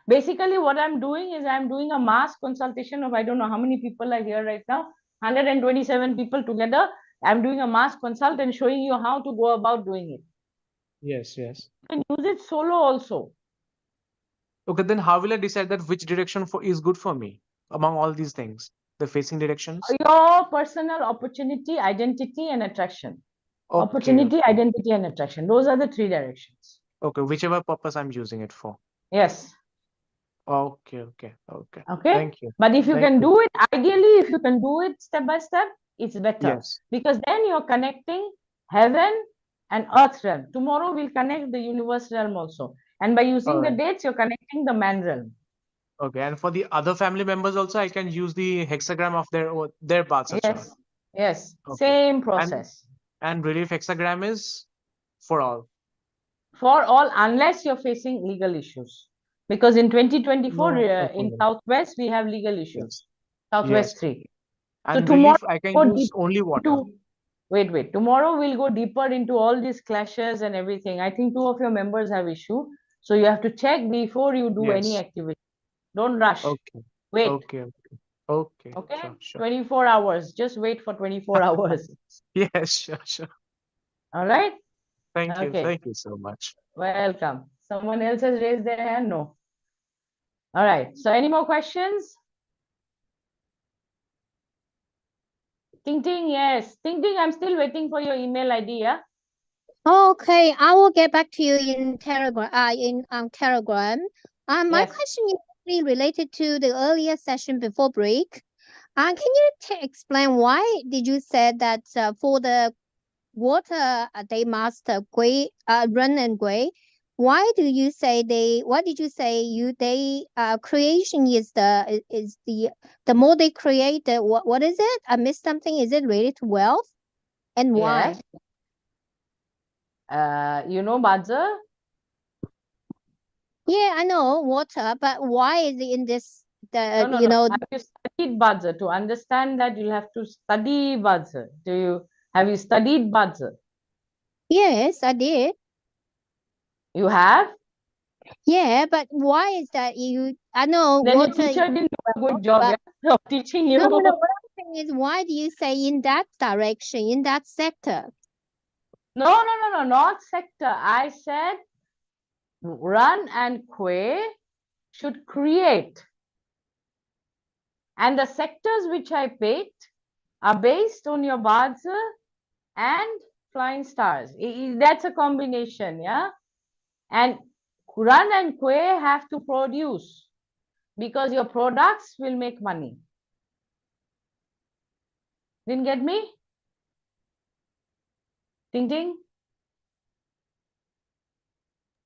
[SPEAKER 2] Basically, what I'm doing is I'm doing a mass consultation of I don't know how many people are here right now, 127 people together. I'm doing a mass consult and showing you how to go about doing it.
[SPEAKER 7] Yes, yes.
[SPEAKER 2] You can use it solo also.
[SPEAKER 7] Okay, then how will I decide that which direction is good for me among all these things? The facing directions?
[SPEAKER 2] Your personal opportunity, identity, and attraction.
[SPEAKER 7] Okay,
[SPEAKER 2] Opportunity,
[SPEAKER 7] okay.
[SPEAKER 2] identity, and attraction. Those are the 3 directions.
[SPEAKER 7] Okay, whichever purpose I'm using it for.
[SPEAKER 2] Yes.
[SPEAKER 7] Okay, okay, okay.
[SPEAKER 2] Okay.
[SPEAKER 7] Thank you.
[SPEAKER 2] But if you
[SPEAKER 7] Thank
[SPEAKER 2] can
[SPEAKER 7] you.
[SPEAKER 2] do it, ideally, if you can do it step by step, it's better.
[SPEAKER 7] Yes.
[SPEAKER 2] Because then you're connecting heaven and earth realm. Tomorrow we'll connect the universe realm also. And by using the
[SPEAKER 7] Alright.
[SPEAKER 2] dates, you're connecting the man realm.
[SPEAKER 7] Okay, and for the other family members also, I can use the hexagram of their Baza chart.
[SPEAKER 2] Yes. Yes.
[SPEAKER 7] Okay.
[SPEAKER 2] Same
[SPEAKER 7] And
[SPEAKER 2] process.
[SPEAKER 7] and relief hexagram is for all.
[SPEAKER 2] For all, unless you're facing legal issues. Because in 2024,
[SPEAKER 7] No,
[SPEAKER 2] in
[SPEAKER 7] okay.
[SPEAKER 2] Southwest, we have legal issues.
[SPEAKER 7] Yes.
[SPEAKER 2] Southwest
[SPEAKER 7] Yes.
[SPEAKER 2] 3.
[SPEAKER 7] And
[SPEAKER 2] tomorrow
[SPEAKER 7] relief, I can
[SPEAKER 2] go
[SPEAKER 7] use
[SPEAKER 2] deep
[SPEAKER 7] only water.
[SPEAKER 2] into wait. Tomorrow we'll go deeper into all these clashes and everything. I think 2 of your members have issue. So you have to check before you do any
[SPEAKER 7] Yes.
[SPEAKER 2] activity. Don't rush.
[SPEAKER 7] Okay.
[SPEAKER 2] Wait.
[SPEAKER 7] Okay. Okay.
[SPEAKER 2] Okay?
[SPEAKER 7] Sure, sure.
[SPEAKER 2] 24 hours. Just wait for 24 hours.
[SPEAKER 7] Yes, sure, sure.
[SPEAKER 2] All right?
[SPEAKER 7] Thank you.
[SPEAKER 2] Okay.
[SPEAKER 7] Thank you so much.
[SPEAKER 2] Welcome. Someone else has raised their hand? No. All right. So any more questions? Ting Ting, yes. Ting Ting, I'm still waiting for your email ID, yeah?
[SPEAKER 10] Okay, I will get back to you in Telegram. Telegram. My
[SPEAKER 2] Yes.
[SPEAKER 10] question is really related to the earlier session before break. Can you explain why did you say that for the water they master gray, run and gray? Why did you say creation is the more they create what is it? I missed something. Is it related to wealth? And why?
[SPEAKER 2] Yes. You know Badger?
[SPEAKER 10] Yeah, I know water, but why is it in this
[SPEAKER 2] No. Have you studied Badger? To understand that, you'll have to study Badger. Have you studied Badger?
[SPEAKER 10] Yes, I did.
[SPEAKER 2] You have?
[SPEAKER 10] Yeah, but why is that I know
[SPEAKER 2] Then your
[SPEAKER 10] water
[SPEAKER 2] teacher didn't do a good job,
[SPEAKER 10] but
[SPEAKER 2] yeah, of teaching you.
[SPEAKER 10] no, what I'm saying is why do you say in that direction, in that sector?
[SPEAKER 2] No, not sector. I said Run and Kwe should create. And the sectors which I picked are based on your Badger and flying stars. That's a combination, yeah? And Run and Kwe have to produce because your products will make money. Didn't get me? Ting Ting?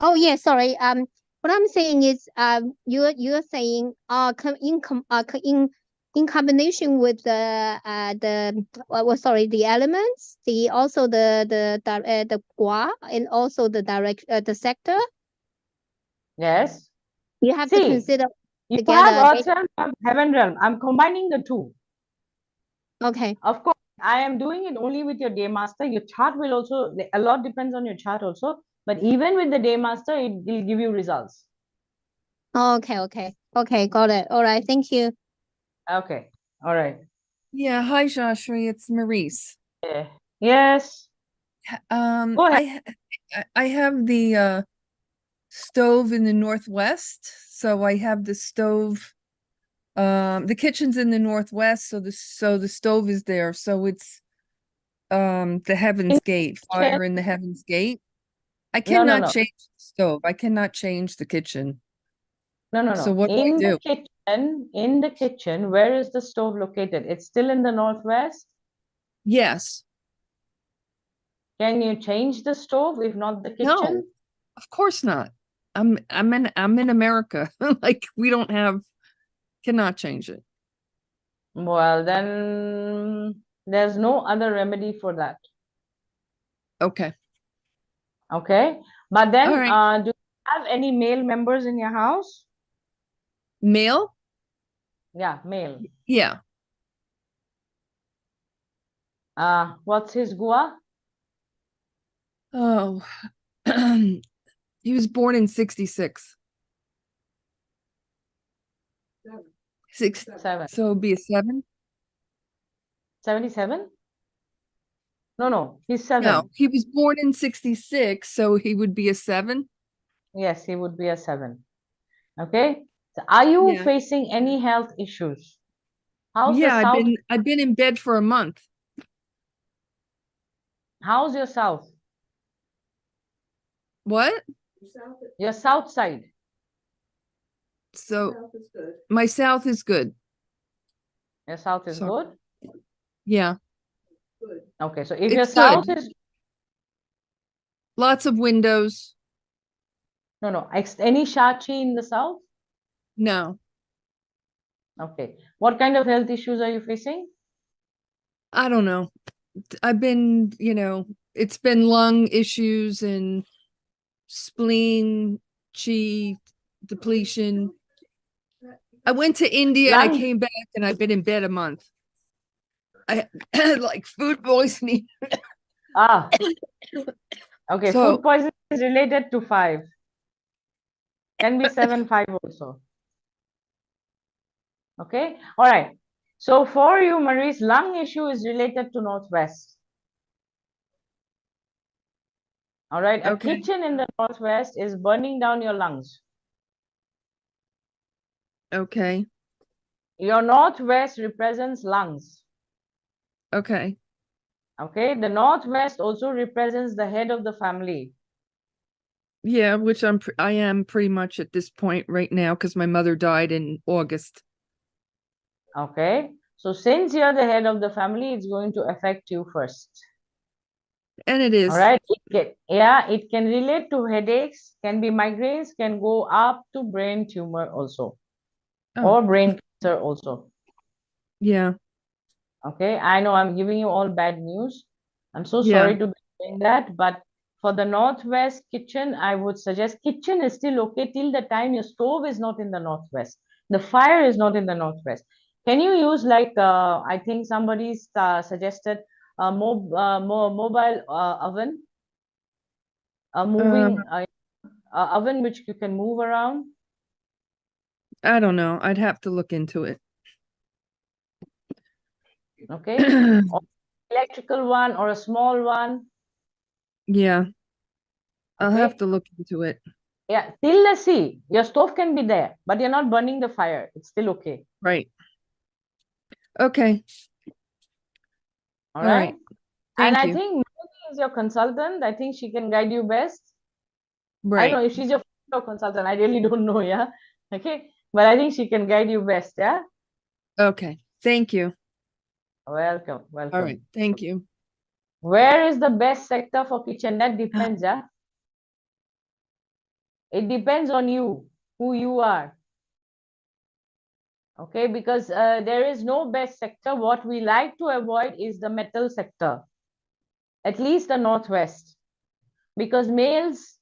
[SPEAKER 10] Oh yeah, sorry. What I'm saying is you're saying in combination with the the elements, the gua and also the sector.
[SPEAKER 2] Yes.
[SPEAKER 10] You have to consider
[SPEAKER 2] you
[SPEAKER 10] together.
[SPEAKER 2] have Earth realm, you have heaven realm. I'm combining the 2.
[SPEAKER 10] Okay.
[SPEAKER 2] Of course, I am doing it only with your day master. Your chart will also, a lot depends on your chart also. But even with the day master, it will give you results.
[SPEAKER 10] Okay, got it. All right, thank you.
[SPEAKER 2] Okay, all right.
[SPEAKER 11] Yeah, hi Jayashree, it's Maurice.
[SPEAKER 2] Yeah. Yes. Go ahead.
[SPEAKER 11] I have the stove in the northwest, so I have the stove. The kitchen's in the northwest, so the stove is there, so it's the Heaven's Gate, fire in the Heaven's Gate. I cannot
[SPEAKER 2] No.
[SPEAKER 11] change the stove. I cannot change the kitchen.
[SPEAKER 2] No.
[SPEAKER 11] So what do I
[SPEAKER 2] In
[SPEAKER 11] do?
[SPEAKER 2] the kitchen, where is the stove located? It's still in the northwest.
[SPEAKER 11] Yes.
[SPEAKER 2] Can you change the stove if not the kitchen?
[SPEAKER 11] No, of course not. I'm in America. Like we don't have, cannot change it.
[SPEAKER 2] Well, then there's no other remedy for that.
[SPEAKER 11] Okay.
[SPEAKER 2] Okay. But then,
[SPEAKER 11] All right.
[SPEAKER 2] do you have any male members in your house?
[SPEAKER 11] Male?
[SPEAKER 2] Yeah, male.
[SPEAKER 11] Yeah.
[SPEAKER 2] What's his gua?
[SPEAKER 11] Oh, he was born in 66.
[SPEAKER 2] 7.
[SPEAKER 11] So it'd be a 7?
[SPEAKER 2] 77? No, he's 7.
[SPEAKER 11] No, he was born in 66, so he would be a 7.
[SPEAKER 2] Yes, he would be a 7. Okay. So are you
[SPEAKER 11] Yeah.
[SPEAKER 2] facing any health issues? How's the
[SPEAKER 11] Yeah,
[SPEAKER 2] south?
[SPEAKER 11] I've been in bed for a month.
[SPEAKER 2] How's your south?
[SPEAKER 11] What?
[SPEAKER 2] Your south side.
[SPEAKER 11] So my south is good.
[SPEAKER 2] Your south is
[SPEAKER 11] Sorry.
[SPEAKER 2] good.
[SPEAKER 11] Yeah.
[SPEAKER 2] Okay, so if
[SPEAKER 11] It's
[SPEAKER 2] your south
[SPEAKER 11] good.
[SPEAKER 2] is
[SPEAKER 11] Lots of windows.
[SPEAKER 2] no, any Shachi in the south?
[SPEAKER 11] No,
[SPEAKER 2] Okay. What kind of health issues are you facing?
[SPEAKER 11] I don't know. I've been, it's been lung issues and spleen, chi depletion. I went to India and I
[SPEAKER 2] Lung?
[SPEAKER 11] came back and I've been in bed a month. I had like food poisoning.
[SPEAKER 2] Ah. Okay,
[SPEAKER 11] So-
[SPEAKER 2] food poisoning is related to 5. Can be 7, 5 also. Okay, all right. So for you, Maurice, lung issue is related to northwest. All right, a
[SPEAKER 11] Okay.
[SPEAKER 2] kitchen in the northwest is burning down your lungs.
[SPEAKER 11] Okay.
[SPEAKER 2] Your northwest represents lungs.
[SPEAKER 11] Okay.
[SPEAKER 2] Okay, the northwest also represents the head of the family.
[SPEAKER 11] Yeah, which I am pretty much at this point right now because my mother died in August.
[SPEAKER 2] Okay, so since you're the head of the family, it's going to affect you first.
[SPEAKER 11] And it is.
[SPEAKER 2] All right, it can relate to headaches, can be migraines, can go up to brain tumor also, or brain cancer also.
[SPEAKER 11] Yeah.
[SPEAKER 2] Okay, I know I'm giving you all bad news. I'm so
[SPEAKER 11] Yeah.
[SPEAKER 2] sorry to be doing that, but for the northwest kitchen, I would suggest kitchen is still okay till the time your stove is not in the northwest. The fire is not in the northwest. Can you use like, I think somebody's suggested a mobile oven, a moving oven which you can move around?
[SPEAKER 11] I don't know. I'd have to look into it.
[SPEAKER 2] Okay, or electrical one or a small one.
[SPEAKER 11] Yeah. I'll
[SPEAKER 2] Okay.
[SPEAKER 11] have to look into it.
[SPEAKER 2] Yeah, till the sea, your stove can be there, but you're not burning the fire. It's still okay.
[SPEAKER 11] Right. Okay.
[SPEAKER 2] All
[SPEAKER 11] All
[SPEAKER 2] right.
[SPEAKER 11] right. Thank
[SPEAKER 2] And
[SPEAKER 11] you.
[SPEAKER 2] I think Melody is your consultant. I think she can guide you best. I
[SPEAKER 11] Right.
[SPEAKER 2] don't know if she's your consultant. I really don't know. Yeah. Okay. But I think she can guide you best. Yeah.
[SPEAKER 11] Okay. Thank you.
[SPEAKER 2] Welcome.
[SPEAKER 11] All right. Thank you.
[SPEAKER 2] Where is the best sector for kitchen? That depends. Yeah. It depends on you, who you are. Okay, because there is no best sector. What we like to avoid is the metal sector, at least the northwest, because males,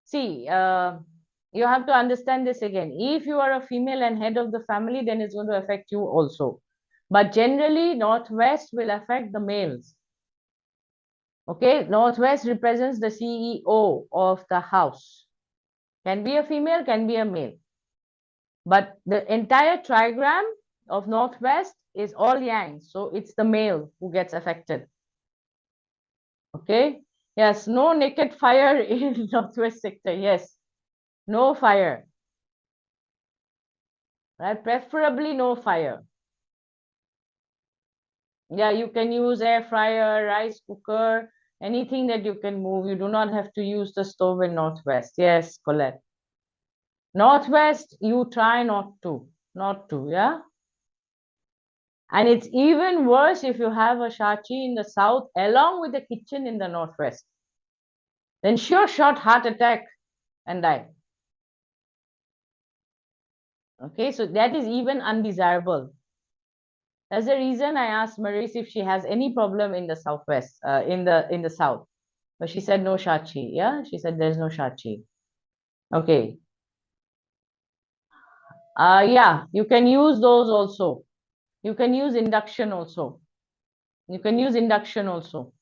[SPEAKER 2] see, you have to understand this again. If you are a female and head of the family, then it's going to affect you also. But generally, northwest will affect the males. Okay, northwest represents the CEO of the house. Can be a female, can be a male. But the entire trigram of northwest is all yang. So it's the male who gets affected. Okay. Yes, no naked fire in northwest sector. Yes, no fire. Right, preferably no fire. Yeah, you can use air fryer, rice cooker, anything that you can move. You do not have to use the stove in northwest. Yes, Colette. Northwest, you try not to, yeah. And it's even worse if you have a shachi in the south along with the kitchen in the northwest. Then sure shot, heart attack and die. Okay, so that is even undesirable. That's the reason I asked Maurice if she has any problem in the southwest, in the south. But she said no shachi. Yeah, she said there's no shachi. Okay. Yeah, you can use those also. You can use induction also. You can use induction also.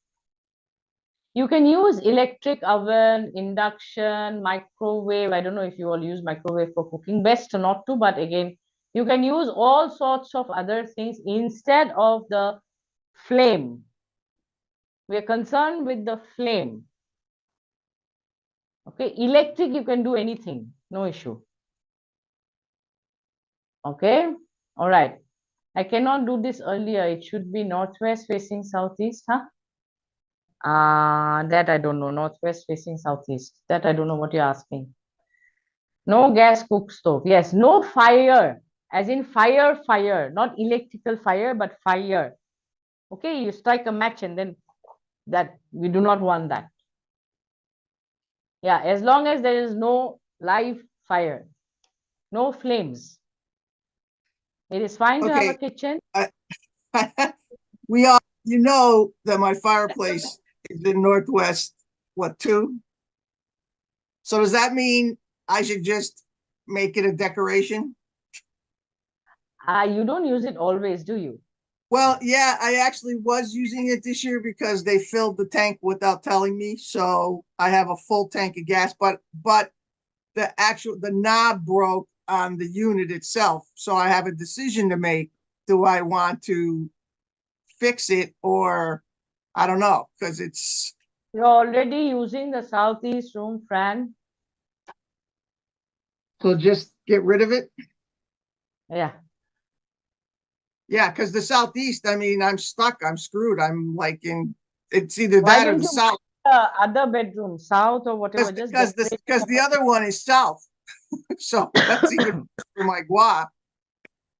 [SPEAKER 2] You can use electric oven, induction, microwave. I don't know if you all use microwave for cooking. Best not to, but again, you can use all sorts of other things instead of the flame. We are concerned with the flame. Okay, electric, you can do anything, no issue. Okay, all right. I cannot do this earlier. It should be northwest facing southeast, huh? That I don't know. Northwest facing southeast. That I don't know what you're asking. No gas cook stove. Yes, no fire, as in fire, not electrical fire, but fire. Okay, you strike a match and then that we do not want that. Yeah, as long as there is no live fire, no flames. It is fine to have a kitchen.
[SPEAKER 5] We are, you know that my fireplace is in northwest, what, 2? So does that mean I should just make it a decoration?
[SPEAKER 2] You don't use it always, do you?
[SPEAKER 5] Well, yeah, I actually was using it this year because they filled the tank without telling me. So I have a full tank of gas, but the knob broke on the unit itself. So I have a decision to make. Do I want to fix it or I don't know, because it's.
[SPEAKER 2] You're already using the southeast room, Fran.
[SPEAKER 5] So just get rid of it?
[SPEAKER 2] Yeah.
[SPEAKER 5] Yeah, because the southeast, I mean, I'm stuck. I'm screwed. I'm like it's either that or the south.
[SPEAKER 2] Other bedroom, south or whatever.
[SPEAKER 5] Because the other one is south. So that's even for my gua.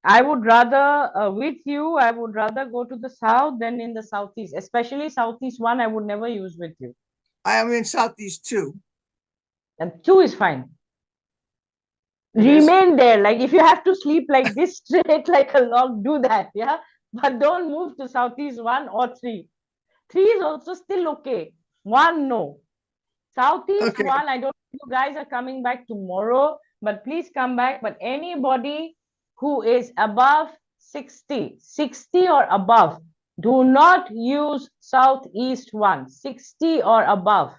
[SPEAKER 2] I would rather, with you, I would rather go to the south than in the southeast, especially southeast 1, I would never use with you.
[SPEAKER 5] I am in southeast 2.
[SPEAKER 2] And 2 is fine. Remain there. Like if you have to sleep like this straight like a log, do that. Yeah. But don't move to southeast 1 or 3. 3 is also still okay. 1, no. Southeast 1, I don't know if you guys are coming back tomorrow, but please come back. But anybody who is above 60 or above, do not use southeast 1, 60 or above.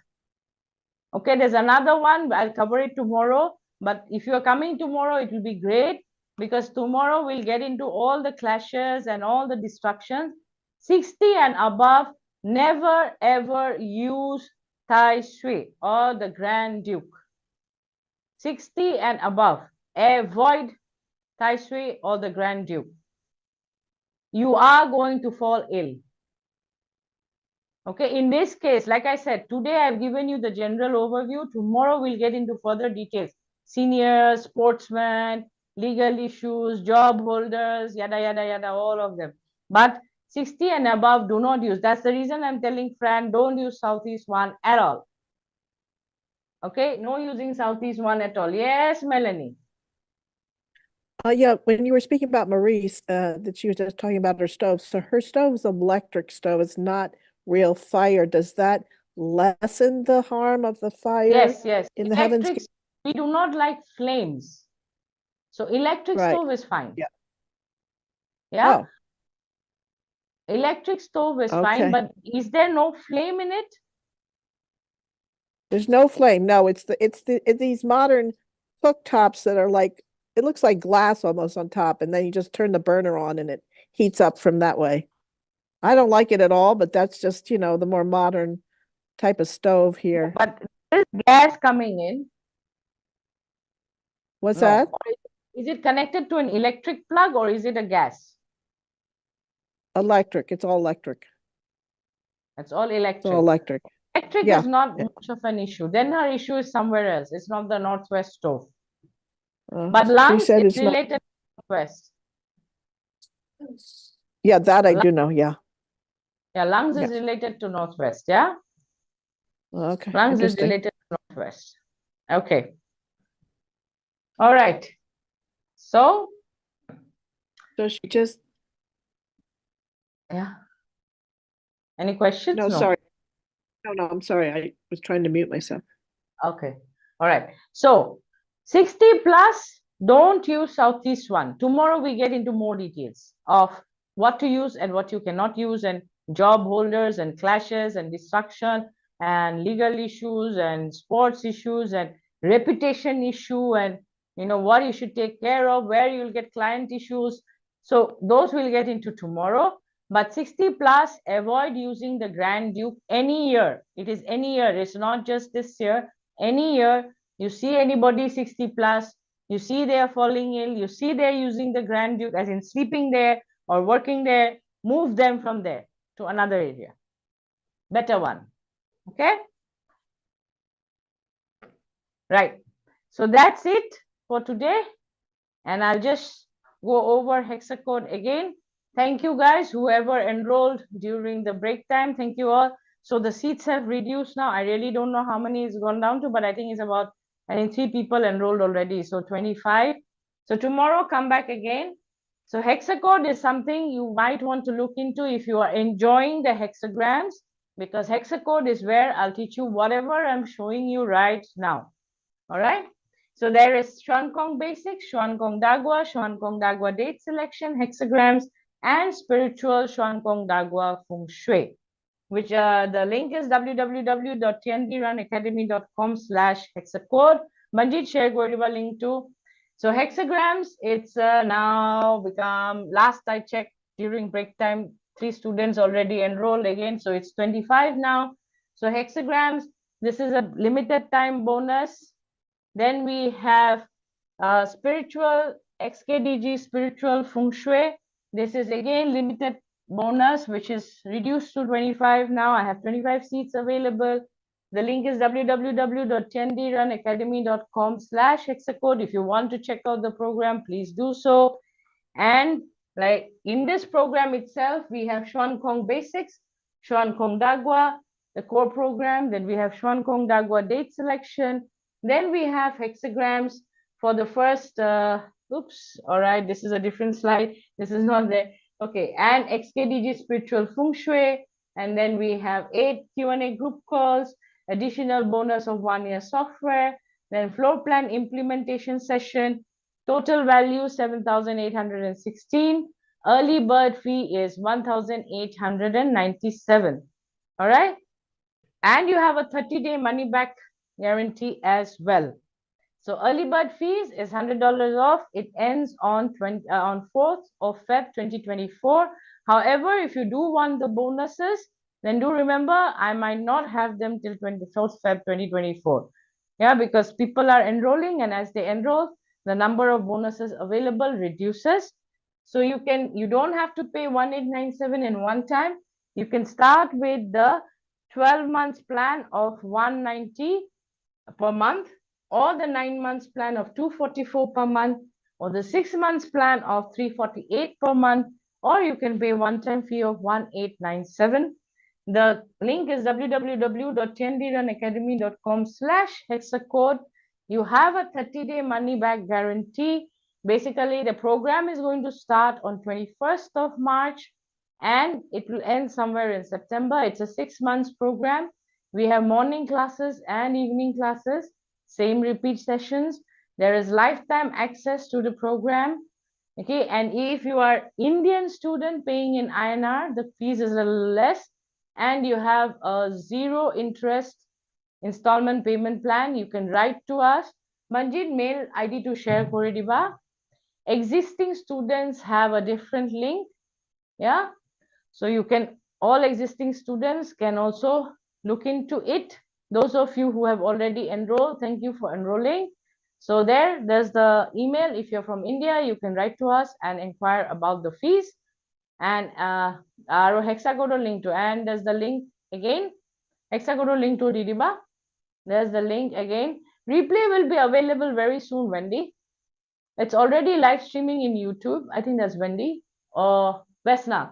[SPEAKER 2] Okay, there's another one. I'll cover it tomorrow. But if you're coming tomorrow, it will be great because tomorrow we'll get into all the clashes and all the destructions. 60 and above, never ever use Tai Shui or the Grand Duke. 60 and above, avoid Tai Shui or the Grand Duke. You are going to fall ill. Okay, in this case, like I said, today I've given you the general overview. Tomorrow we'll get into further details. Seniors, sportsmen, legal issues, job holders, yada, yada, yada, all of them. But 60 and above, do not use. That's the reason I'm telling Fran, don't use southeast 1 at all. Okay, no using southeast 1 at all. Yes, Melanie.
[SPEAKER 3] Yeah, when you were speaking about Maurice, that she was just talking about her stove. So her stove is an electric stove. It's not real fire. Does that lessen the harm of the fire?
[SPEAKER 2] Yes, yes.
[SPEAKER 3] In the heavens?
[SPEAKER 2] We do not like flames. So electric stove is fine.
[SPEAKER 3] Yeah.
[SPEAKER 2] Yeah.
[SPEAKER 3] Oh.
[SPEAKER 2] Electric stove is fine,
[SPEAKER 3] Okay.
[SPEAKER 2] but is there no flame in it?
[SPEAKER 3] There's no flame. No, it's these modern cooktops that are like, it looks like glass almost on top, and then you just turn the burner on and it heats up from that way. I don't like it at all, but that's just, the more modern type of stove here.
[SPEAKER 2] But there's gas coming in.
[SPEAKER 3] What's
[SPEAKER 2] No.
[SPEAKER 3] that?
[SPEAKER 2] Or is it connected to an electric plug or is it a gas?
[SPEAKER 3] Electric. It's all electric.
[SPEAKER 2] It's all
[SPEAKER 3] It's all
[SPEAKER 2] electric.
[SPEAKER 3] electric.
[SPEAKER 2] Electric
[SPEAKER 3] Yeah.
[SPEAKER 2] is not much of an issue. Then her issue is somewhere else. It's not the northwest stove. But
[SPEAKER 3] She
[SPEAKER 2] lungs
[SPEAKER 3] said
[SPEAKER 2] is
[SPEAKER 3] it's not.
[SPEAKER 2] related to northwest.
[SPEAKER 3] Yeah, that I do know. Yeah.
[SPEAKER 2] Yeah, lungs is
[SPEAKER 3] Yeah.
[SPEAKER 2] related to northwest. Yeah,
[SPEAKER 3] Okay.
[SPEAKER 2] lungs is
[SPEAKER 3] Interesting.
[SPEAKER 2] related to northwest. Okay. All right. So
[SPEAKER 3] So she just,
[SPEAKER 2] yeah. Any questions?
[SPEAKER 3] no, sorry. No, I'm sorry. I was trying to mute myself.
[SPEAKER 2] Okay. All right. So 60 plus, don't use Southeast one. Tomorrow we get into more details of what to use and what you cannot use, and job holders and clashes and destruction and legal issues and sports issues and reputation issue, and what you should take care of, where you'll get client issues. So those we'll get into tomorrow. But 60 plus, avoid using the Grand Duke any year. It is any year. It's not just this year. Any year you see anybody 60 plus, you see they are falling ill, you see they're using the Grand Duke, as in sleeping there or working there, move them from there to another area. Better one. Okay? Right. So that's it for today. And I'll just go over hexacode again. Thank you guys, whoever enrolled during the break time. Thank you all. So the seats have reduced now. I really don't know how many it's gone down to, but I think it's about, 3 people enrolled already. So 25. So tomorrow come back again. So hexacode is something you might want to look into if you are enjoying the hexagrams, because hexacode is where I'll teach you whatever I'm showing you right now. All right. So there is Xuan Kong Basics, Xuan Kong Dagua date selection, hexagrams, and spiritual Xuan Kong Dagua Feng Shui, which the link is www.tndrunacademy.com/hexacode. Manjit share link too. So hexagrams, it's now become, last I checked during break time, 3 students already enrolled again. So it's 25 now. So hexagrams, this is a limited time bonus. Then we have spiritual XKDG spiritual Feng Shui. This is again limited bonus, which is reduced to 25 now. I have 25 seats available. The link is www.10drunacademy.com/hexacode. If you want to check out the program, please do so. And like in this program itself, we have Xuan Kong Basics, Xuan Kong Dagua, the core program. Then we have Xuan Kong Dagua date selection. Then we have hexagrams for the first, oops, all right, this is a different slide. This is not there. Okay, and XKDG Spiritual Feng Shui. And then we have 8 Q&A group calls, additional bonus of 1-year software, then floor plan implementation session, total value 7,816. Early bird fee is 1,897. All right. And you have a 30-day money back guarantee as well. So early bird fees is $100 off. It ends on 4th of Feb 2024. However, if you do want the bonuses, then do remember I might not have them till 24th Feb 2024. Yeah, because people are enrolling, and as they enroll, the number of bonuses available reduces. So you don't have to pay 1,897 in one time. You can start with the 12 months plan of 190 per month, or the 9 months plan of 244 per month, or the 6 months plan of 348 per month, or you can pay one-time fee of 1,897. The link is www.tndrunacademy.com/hexacode. You have a 30-day money back guarantee. Basically, the program is going to start on 21st of March and it will end somewhere in September. It's a 6 months program. We have morning classes and evening classes, same repeat sessions. There is lifetime access to the program. Okay, and if you are Indian student paying in INR, the fees is a little less, and you have a 0 interest installment payment plan. You can write to us. Manjit, mail ID to share kore diba. Existing students have a different link. Yeah, so you can, all existing students can also look into it. Those of you who have already enrolled, thank you for enrolling. So there's the email. If you're from India, you can write to us and inquire about the fees. And our hexagonal link to, and there's the link again, hexagonal link to Didiba. There's the link again. Replay will be available very soon, Wendy. It's already live streaming in YouTube. I think that's Wendy or Vesna.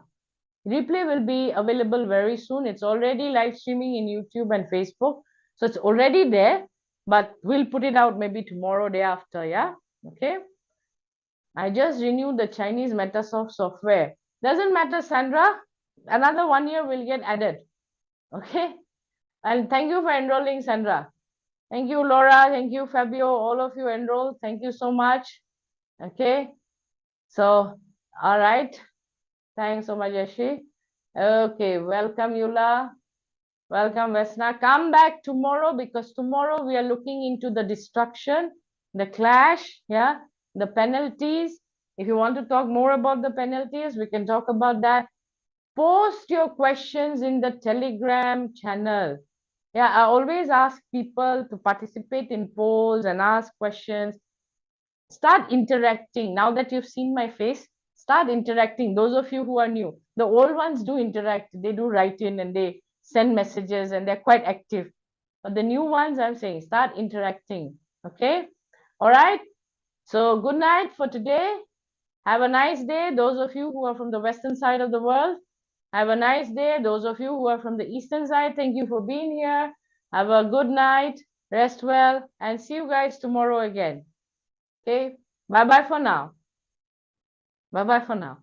[SPEAKER 2] Replay will be available very soon. It's already live streaming in YouTube and Facebook. So it's already there, but we'll put it out maybe tomorrow, day after. Yeah. Okay. I just renewed the Chinese Metasoft software. Doesn't matter, Sandra. Another 1 year will get added. Okay. And thank you for enrolling, Sandra. Thank you, Laura. Thank you, Fabio. All of you enrolled. Thank you so much. Okay. So, all right. Thanks so much, Jayashree. Okay. Welcome, Yula. Welcome, Vesna. Come back tomorrow, because tomorrow we are looking into the destruction, the clash, yeah, the penalties. If you want to talk more about the penalties, we can talk about that. Post your questions in the Telegram channel. Yeah, I always ask people to participate in polls and ask questions. Start interacting. Now that you've seen my face, start interacting. Those of you who are new, the old ones do interact. They do write in and they send messages and they're quite active. But the new ones, I'm saying, start interacting. Okay. All right. So good night for today. Have a nice day. Those of you who are from the western side of the world, have a nice day. Those of you who are from the eastern side, thank you for being here. Have a good night. Rest well and see you guys tomorrow again. Okay. Bye-bye for now. Bye-bye for now.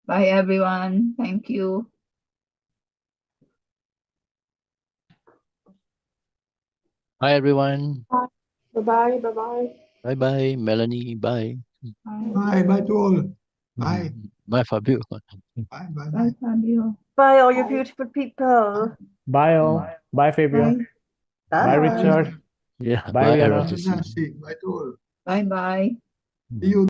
[SPEAKER 1] Bye, everyone. Thank you.
[SPEAKER 12] Bye, everyone.
[SPEAKER 3] Bye-bye, bye-bye.
[SPEAKER 12] Bye-bye, Melanie. Bye.
[SPEAKER 13] Bye, bye to all. Bye.
[SPEAKER 12] Bye, Fabio.
[SPEAKER 13] Bye, bye,
[SPEAKER 1] Bye,
[SPEAKER 13] bye.
[SPEAKER 1] Fabio.
[SPEAKER 14] Bye, all you beautiful people.
[SPEAKER 7] Bye all. Bye, Fabio.
[SPEAKER 1] Bye.
[SPEAKER 7] Bye, Richard.
[SPEAKER 12] Yeah,
[SPEAKER 7] Bye,
[SPEAKER 12] bye,
[SPEAKER 7] Rihanna.
[SPEAKER 12] Rotisi.
[SPEAKER 13] Bye to all.
[SPEAKER 1] Bye-bye.
[SPEAKER 13] See you.